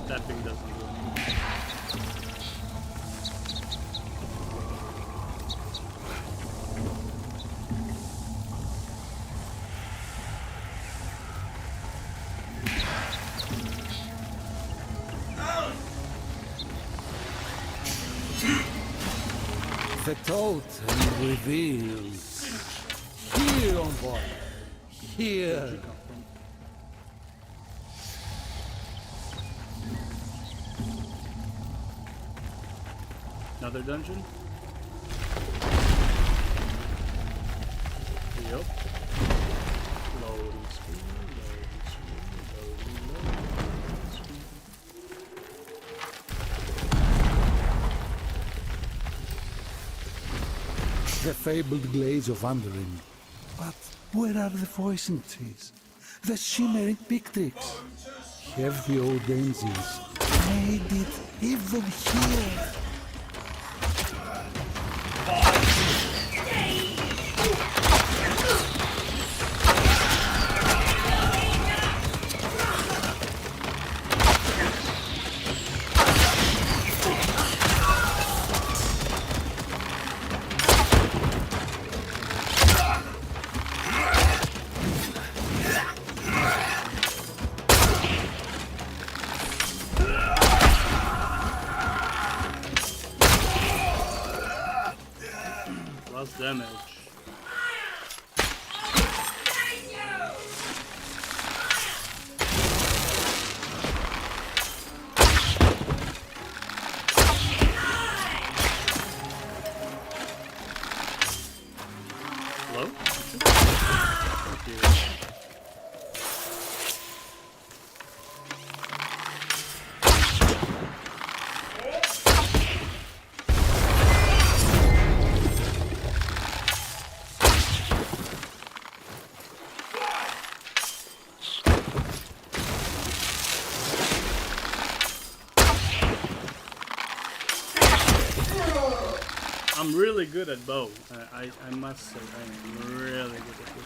That thing doesn't work. The totem reveals. Here, envoy. Here. Another dungeon? Yep. Loading screen, loading screen, loading screen. The fabled glades of Underin. But where are the voicing trees? The shimmering pictrix? Have the old engines made it even here. Plus damage. Hello? Thank you. I'm really good at bow. I must say, I am really good at this.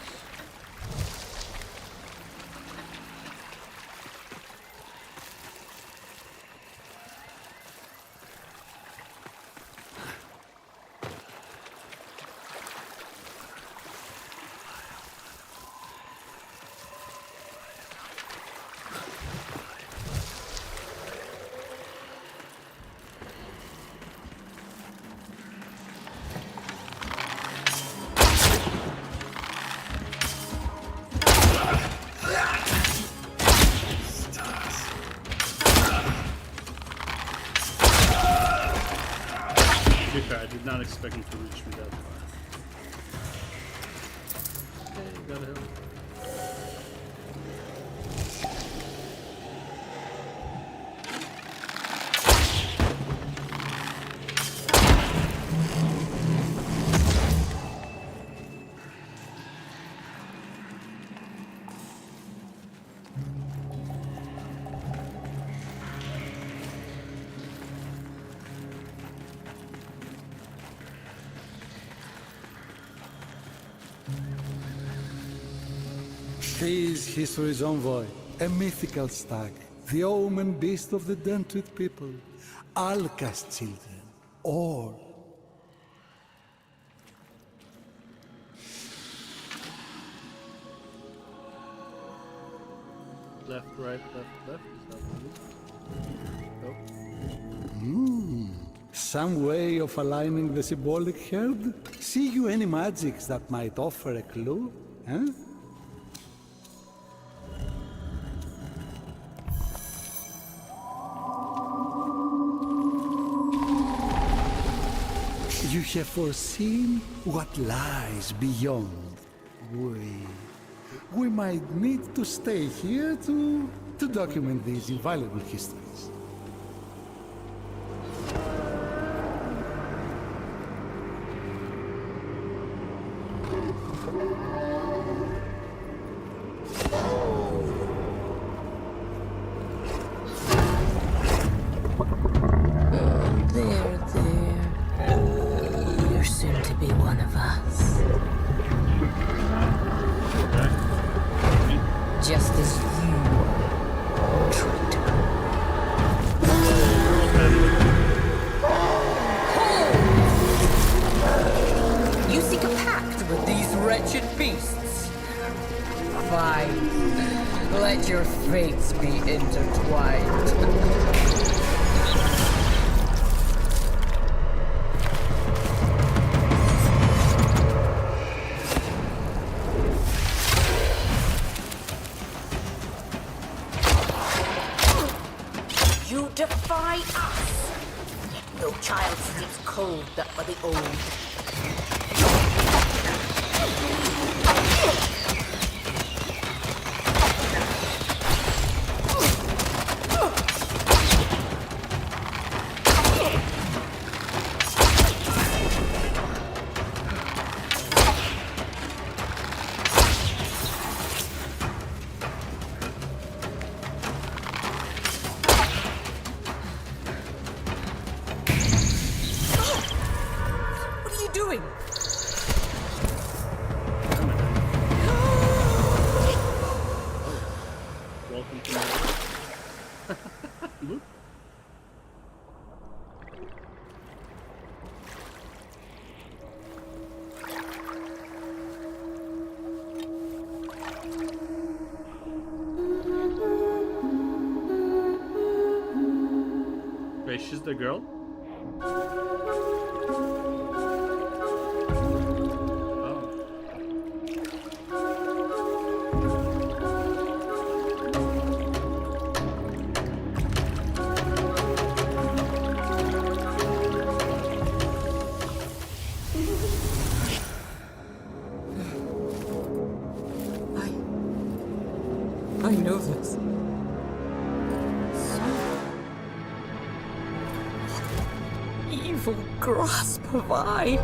To be fair, I did not expect him to reach me that far. Hey, you gotta help. He is history's envoy, a mythical stag, the omen beast of the Dentwit people, Alka's children, all. Left, right, left. Is that what it is? Nope. Some way of aligning the symbolic herd? See you any magics that might offer a clue? Huh? You have foreseen what lies beyond. We might need to stay here to document these invaluable histories. You're soon to be one of us. Just as you were, traitor. You seek a pact with these wretched beasts? Fine. Let your fates be intertwined. You defy us! Yet no child sleeps cold but for the old. this the girl? I know this. What evil grasp have I?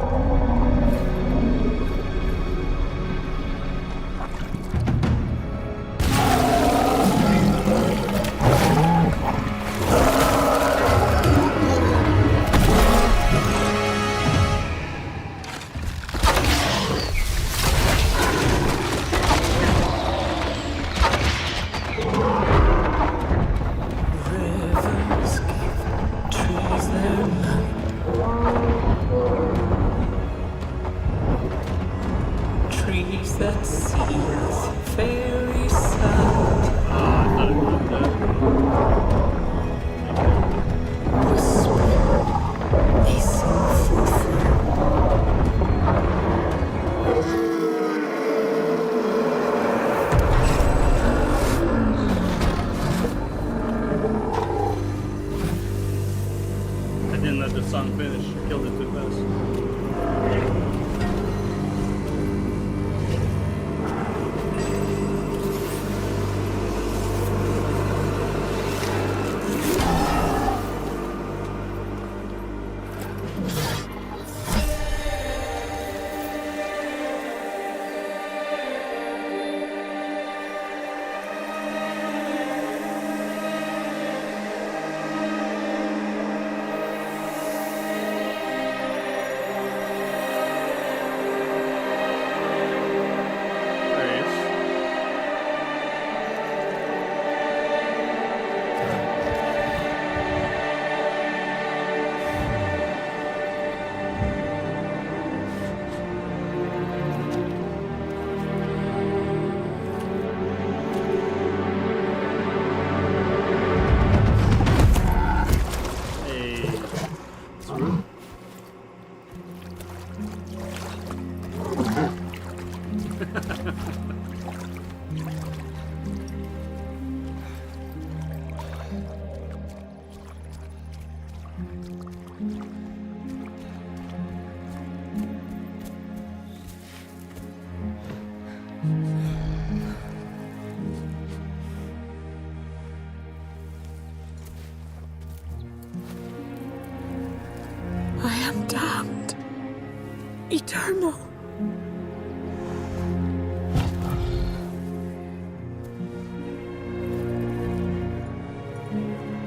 Eternal.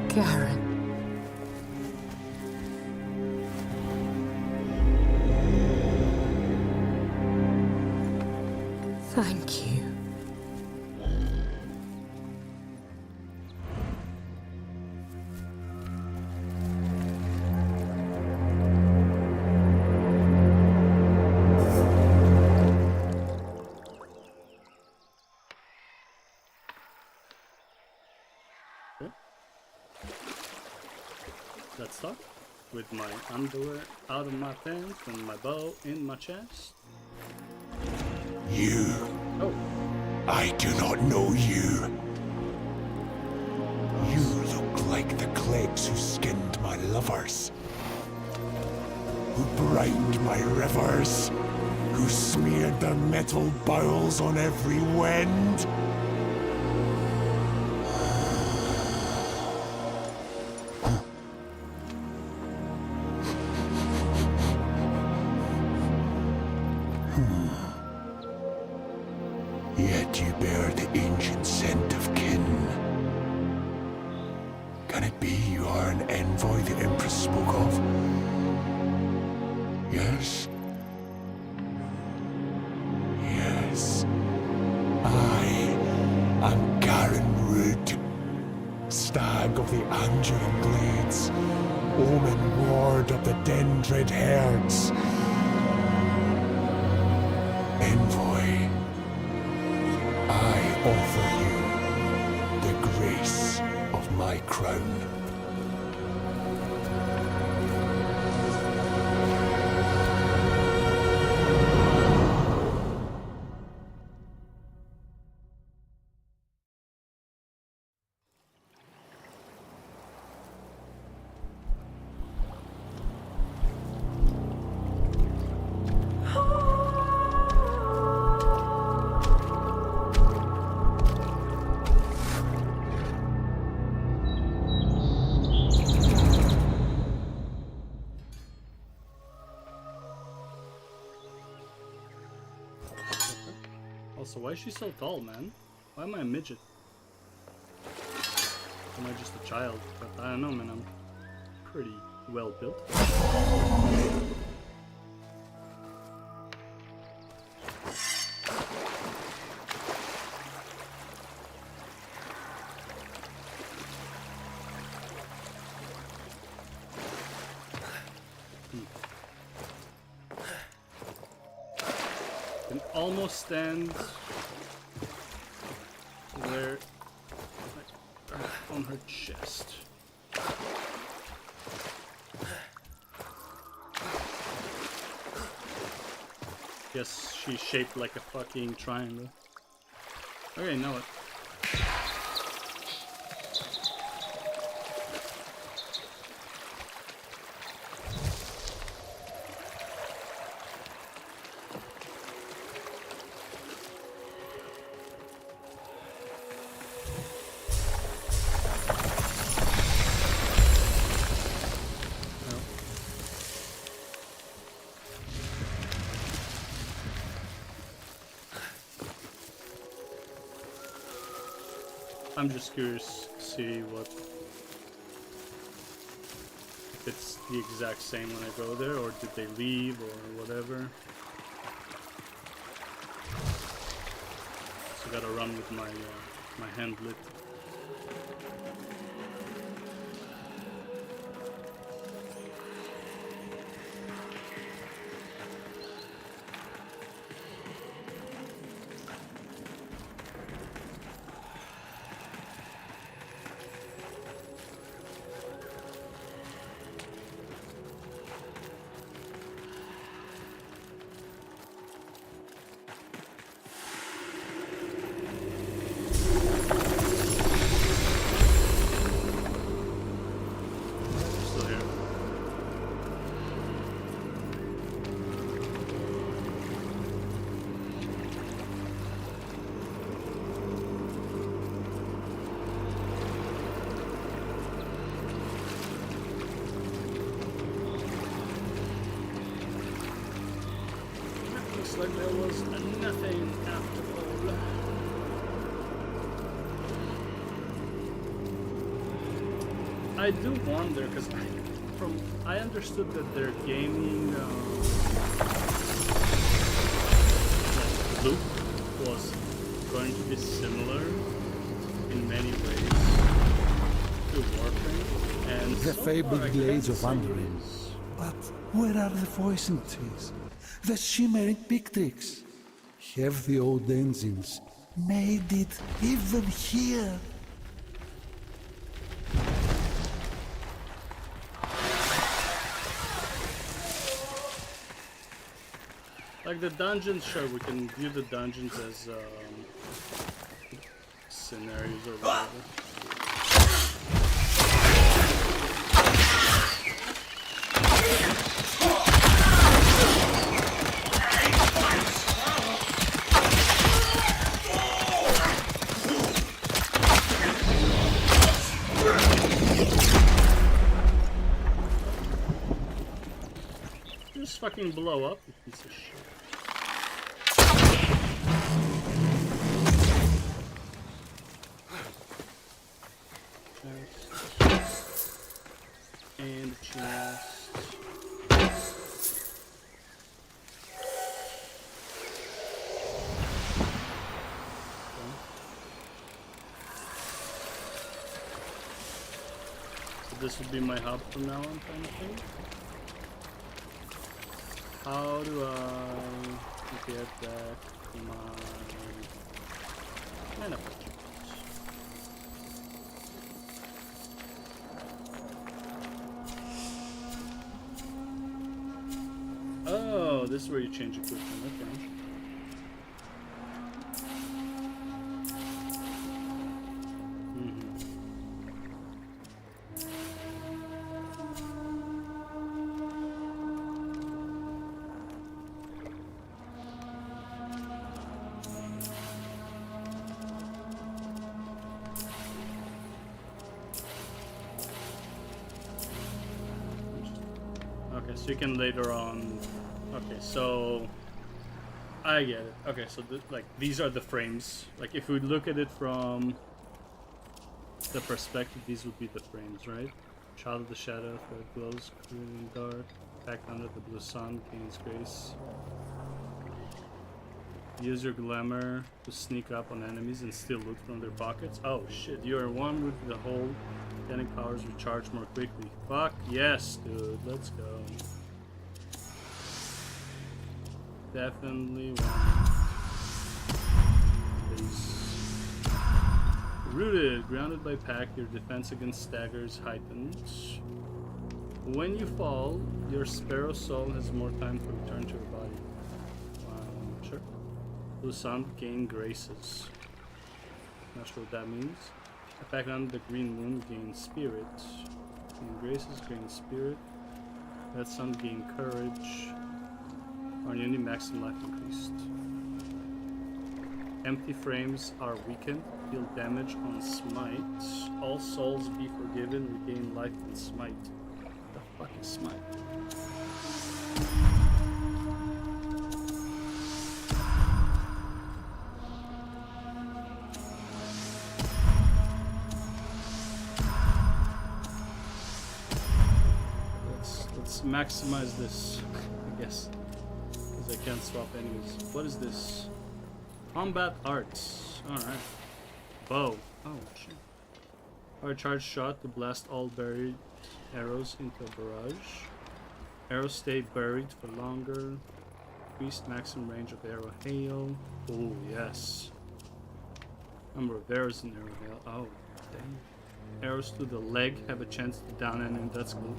Karen. Thank you. Let's start with my underwear out of my pants and my bow in my chest. You. Oh. I do not know you. You look like the Clegs who skinned my lovers, who bribed my rivers, who smeared their metal bowels on every wind. Yet you bear the ancient scent of kin. Can it be you are an envoy the Empress spoke of? Yes? Yes. I am Garen Root, stag of the Anduin Glades, omen ward of the Dendrid herds. Envoy, I offer you the grace of my crown. Also, why is she so tall, man? Why am I a midget? Am I just a child? But I don't know, man. I'm pretty well built. Can almost stand there, like, on her chest. Guess she's shaped like a fucking triangle. Okay, now what? I'm just curious to see what, if it's the exact same when I go there, or did they leave, or whatever. So I gotta run with my my hand lit. Like there was nothing after all. I do wonder, because I understood that their gaming loop was going to be similar in many ways to Warframe, and The so fabled far I glades can't of see Underin. But where are the voicing trees? The shimmering pictrix? Have the old engines made it even here? Like the dungeons, sure, we can view the dungeons as scenarios or whatever. Just fucking blow up, you piece of shit. And chest. So this would be my hub from now on, kind of thing. How do I get back my manifest? Oh, this is where you change equipment, okay. Okay, so you can later on... Okay, so... I get it. Okay, so like these are the frames. Like if we look at it from the perspective, these would be the frames, right? Child of the shadow, thread glows, clearing dark, back under the blue sun, gains grace. Use your glamour to sneak up on enemies and steal loot from their pockets. Oh shit, you are one with the whole. Getting powers recharge more quickly. Fuck yes, dude. Let's go. Definitely one. Please. Rooted, grounded by pack, your defense against staggers heightened. When you fall, your sparrow soul has more time to return to your body. Sure. Blue sun, gain graces. Not sure what that means. Attack on the green moon, gain spirit. Gain graces, gain spirit. Red sun, gain courage. Our unity maximum life increased. Empty frames are weakened. Deal damage on smite. All souls be forgiven. Regain life and smite. What the fuck is smite? Let's maximize this, I guess. I can't swap enemies. What is this? Combat arts. Alright. Bow. Oh shit. Our charge shot to blast all buried arrows into a barrage. Arrows stay buried for longer. Increased maximum range of arrow hail. Oh yes. Number of arrows in arrow hail. Oh dang. Arrows to the leg have a chance to down enemy. That's cool.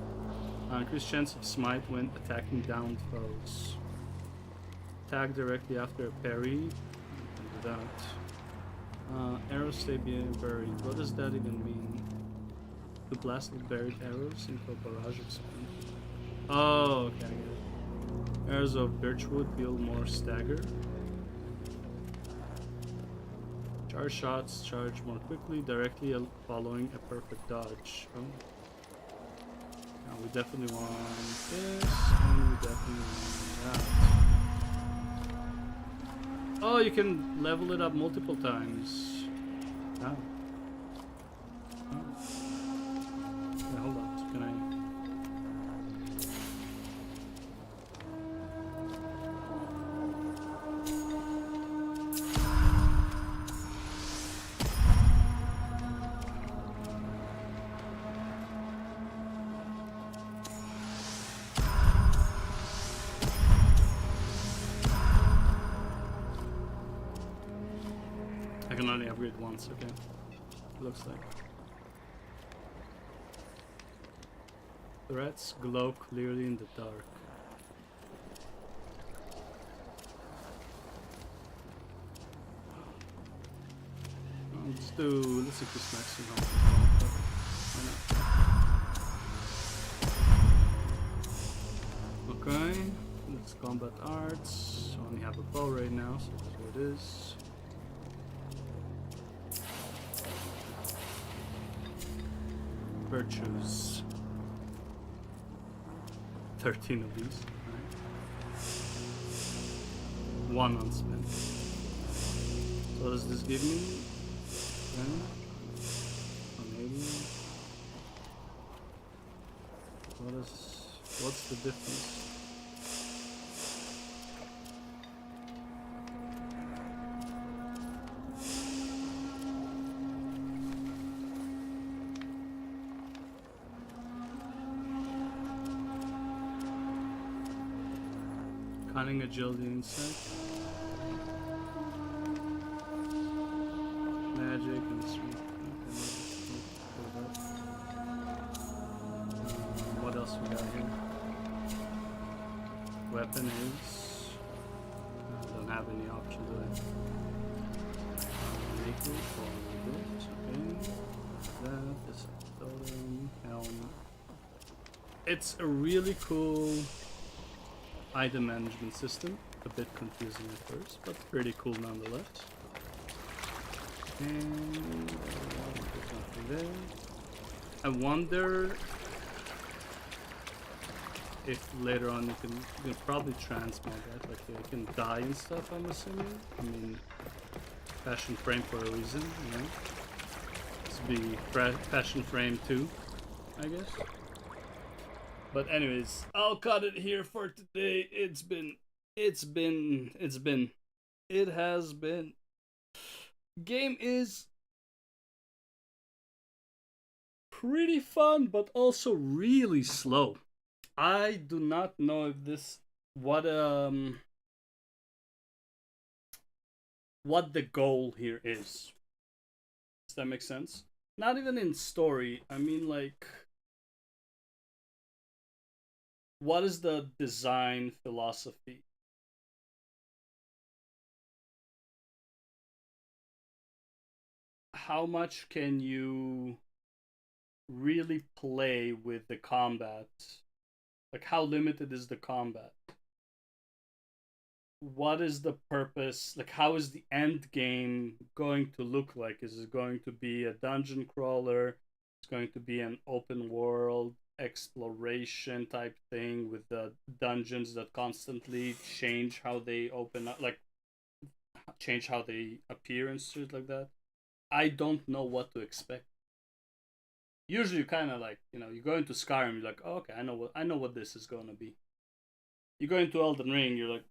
Increased chance of smite when attacking downed foes. Attack directly after a parry. Without. Arrows stay being buried. What does that even mean? To blast the buried arrows into a barrage of spin. Oh, okay, I get it. Arrows of birchwood deal more stagger. Charge shots charge more quickly, directly following a perfect dodge. Oh. Now we definitely want this, and we definitely want that. Oh, you can level it up multiple times. Oh. Yeah, hold on. So can I? I can only upgrade once, okay. Looks like. Threats glow clearly in the dark. Let's increase maximum. Okay, let's combat arts. I only have a bow right now, so that's what it is. Virtues. 13 of these. Right. One unspent. So what does this give me? 10? 180. What's the difference? Cunning, agility, insight. Magic and strength. Okay, what else we got here? Weapon is. I don't have any option to it. Make it or rebuild. Okay. That is a totem. Helm. It's a really cool item management system. A bit confusing at first, but pretty cool nonetheless. And there's nothing there. I wonder if later on you can probably transmog that, like you can die and stuff, I'm assuming. I mean, Passion Frame for a reason, you know. This would be Passion Frame 2, I guess. But anyways, I'll cut it here for today. It has been. Game is pretty fun, but also really slow. I do not know if this what the goal here is. Does that make sense? Not even in story. I mean, like, what is the design philosophy? How much can you really play with the combat? Like, how limited is the combat? What is the purpose? Like, how is the end game going to look like? Is it going to be a dungeon crawler? It's going to be an open world exploration type thing with the dungeons that constantly change how they open up, like change how they appear and shit like that. I don't know what to expect. Usually you kind of like, you know, you go into Skyrim, you're like, oh, okay, I know what this is going to be. You go into Elden Ring, you're like,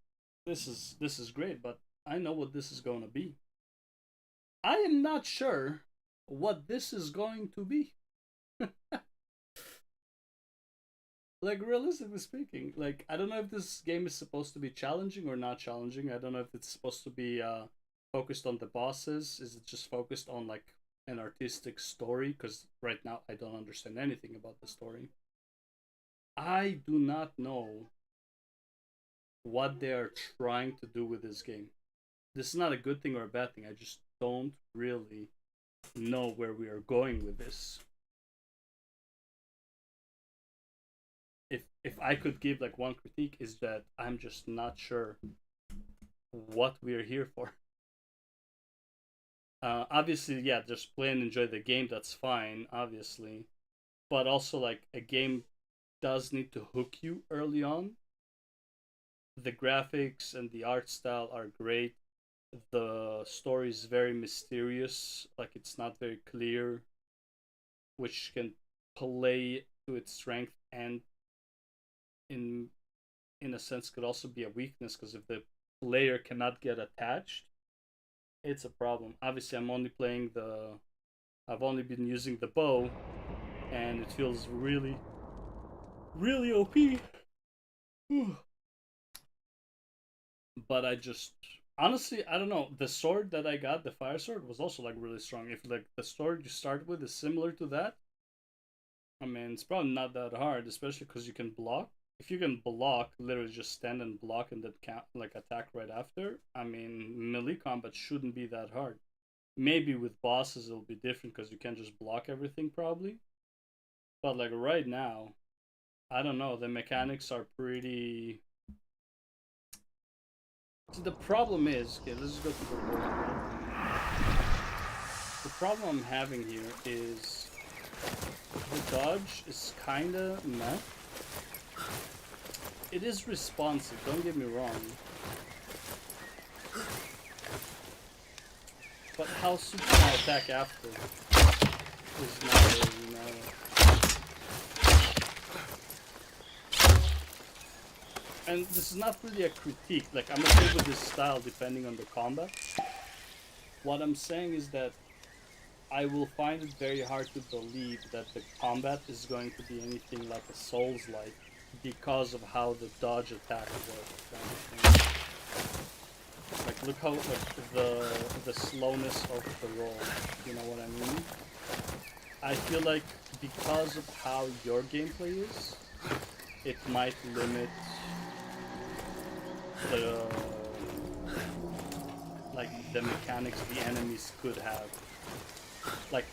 this is great, but I know what this is going to be. I am not sure what this is going to be. Like, realistically speaking, like, I don't know if this game is supposed to be challenging or not challenging. I don't know if it's supposed to be focused on the bosses. Is it just focused on like an artistic story? Because right now I don't understand anything about the story. I do not know what they are trying to do with this game. This is not a good thing or a bad thing. I just don't really know where we are going with this. If I could give like one critique, is that I'm just not sure what we're here for. Obviously, yeah, just play and enjoy the game, that's fine, obviously. But also, like, a game does need to hook you early on. The graphics and the art style are great. The story is very mysterious, like, it's not very clear, which can play to its strength, and in a sense could also be a weakness, because if the player cannot get attached, it's a problem. Obviously, I've only been using the bow, and it feels really, really OP. But I just, honestly, I don't know. The sword that I got, the fire sword, was also like really strong. If like the sword you start with is similar to that, I mean, it's probably not that hard, especially because you can block. If you can block, literally just stand and block and then like attack right after, I mean, melee combat shouldn't be that hard. Maybe with bosses it'll be different because you can't just block everything probably. But like right now, I don't know, the mechanics are pretty... So the problem is, okay, let's just go to the board. The problem I'm having here is the dodge is kinda meh. It is responsive, don't get me wrong. But how soon can I attack after is not really matter. And this is not really a critique, like I'm okay with this style depending on the combat. What I'm saying is that I will find it very hard to believe that the combat is going to be anything like a Souls-like, because of how the dodge attack works. Like, look how like the slowness of the roll. You know what I mean? I feel like because of how your gameplay is, it might limit the the mechanics the enemies could have. Like,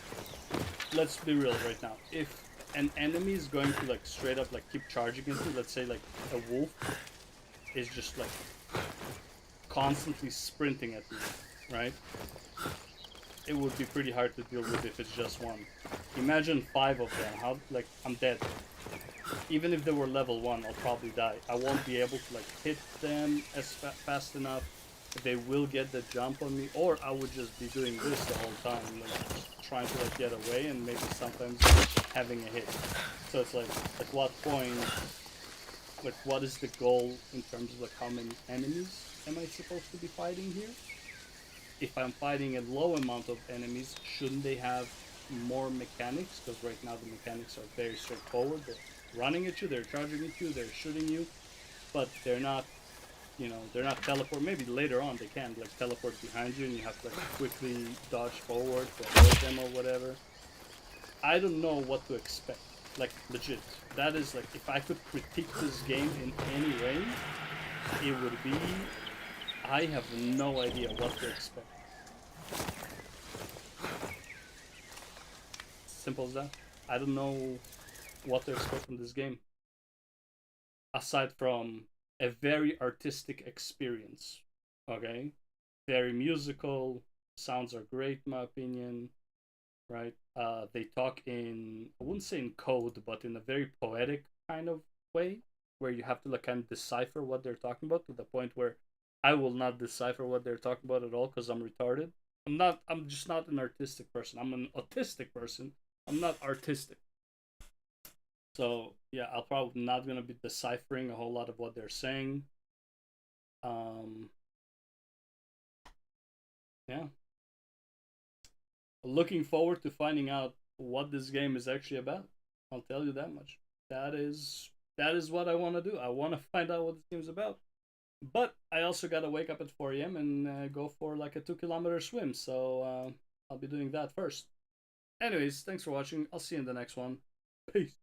let's be real right now. If an enemy is going to like straight up like keep charging into, let's say like a wolf is just like constantly sprinting at you, right? It would be pretty hard to deal with if it's just one. Imagine 5 of them. How, like, I'm dead. even if they were level 1, I'll probably die. I won't be able to like hit them as fast enough. They will get the jump on me, or I would just be doing this the whole time, like just trying to like get away and maybe sometimes having a hit. So it's like, at what point, like what is the goal in terms of like how many enemies am I supposed to be fighting here? If I'm fighting a low amount of enemies, shouldn't they have more mechanics? Because right now the mechanics are very straightforward. They're running at you, they're charging at you, they're shooting you, but they're not, you know, they're not teleport. Maybe later on they can like teleport behind you and you have to like quickly dodge forward to avoid them or whatever. I don't know what to expect. Like legit, that is like, if I could critique this game in any way, it would be, I have no idea what to expect. Simple as that. I don't know what to expect from this game. Aside from a very artistic experience. Okay? Very musical. Sounds are great, in my opinion. Right? They talk in, I wouldn't say in code, but in a very poetic kind of way, where you have to like kind of decipher what they're talking about, to the point where I will not decipher what they're talking about at all because I'm retarded. I'm just not an artistic person. I'm an autistic person. I'm not artistic. So yeah, I'll probably not gonna be deciphering a whole lot of what they're saying. Yeah. Looking forward to finding out what this game is actually about. I'll tell you that much. That is what I want to do. I want to find out what this game's about. But I also gotta wake up at 4 a.m. and go for like a 2-kilometer swim. So I'll be doing that first. Anyways, thanks for watching. I'll see you in the next one. Peace.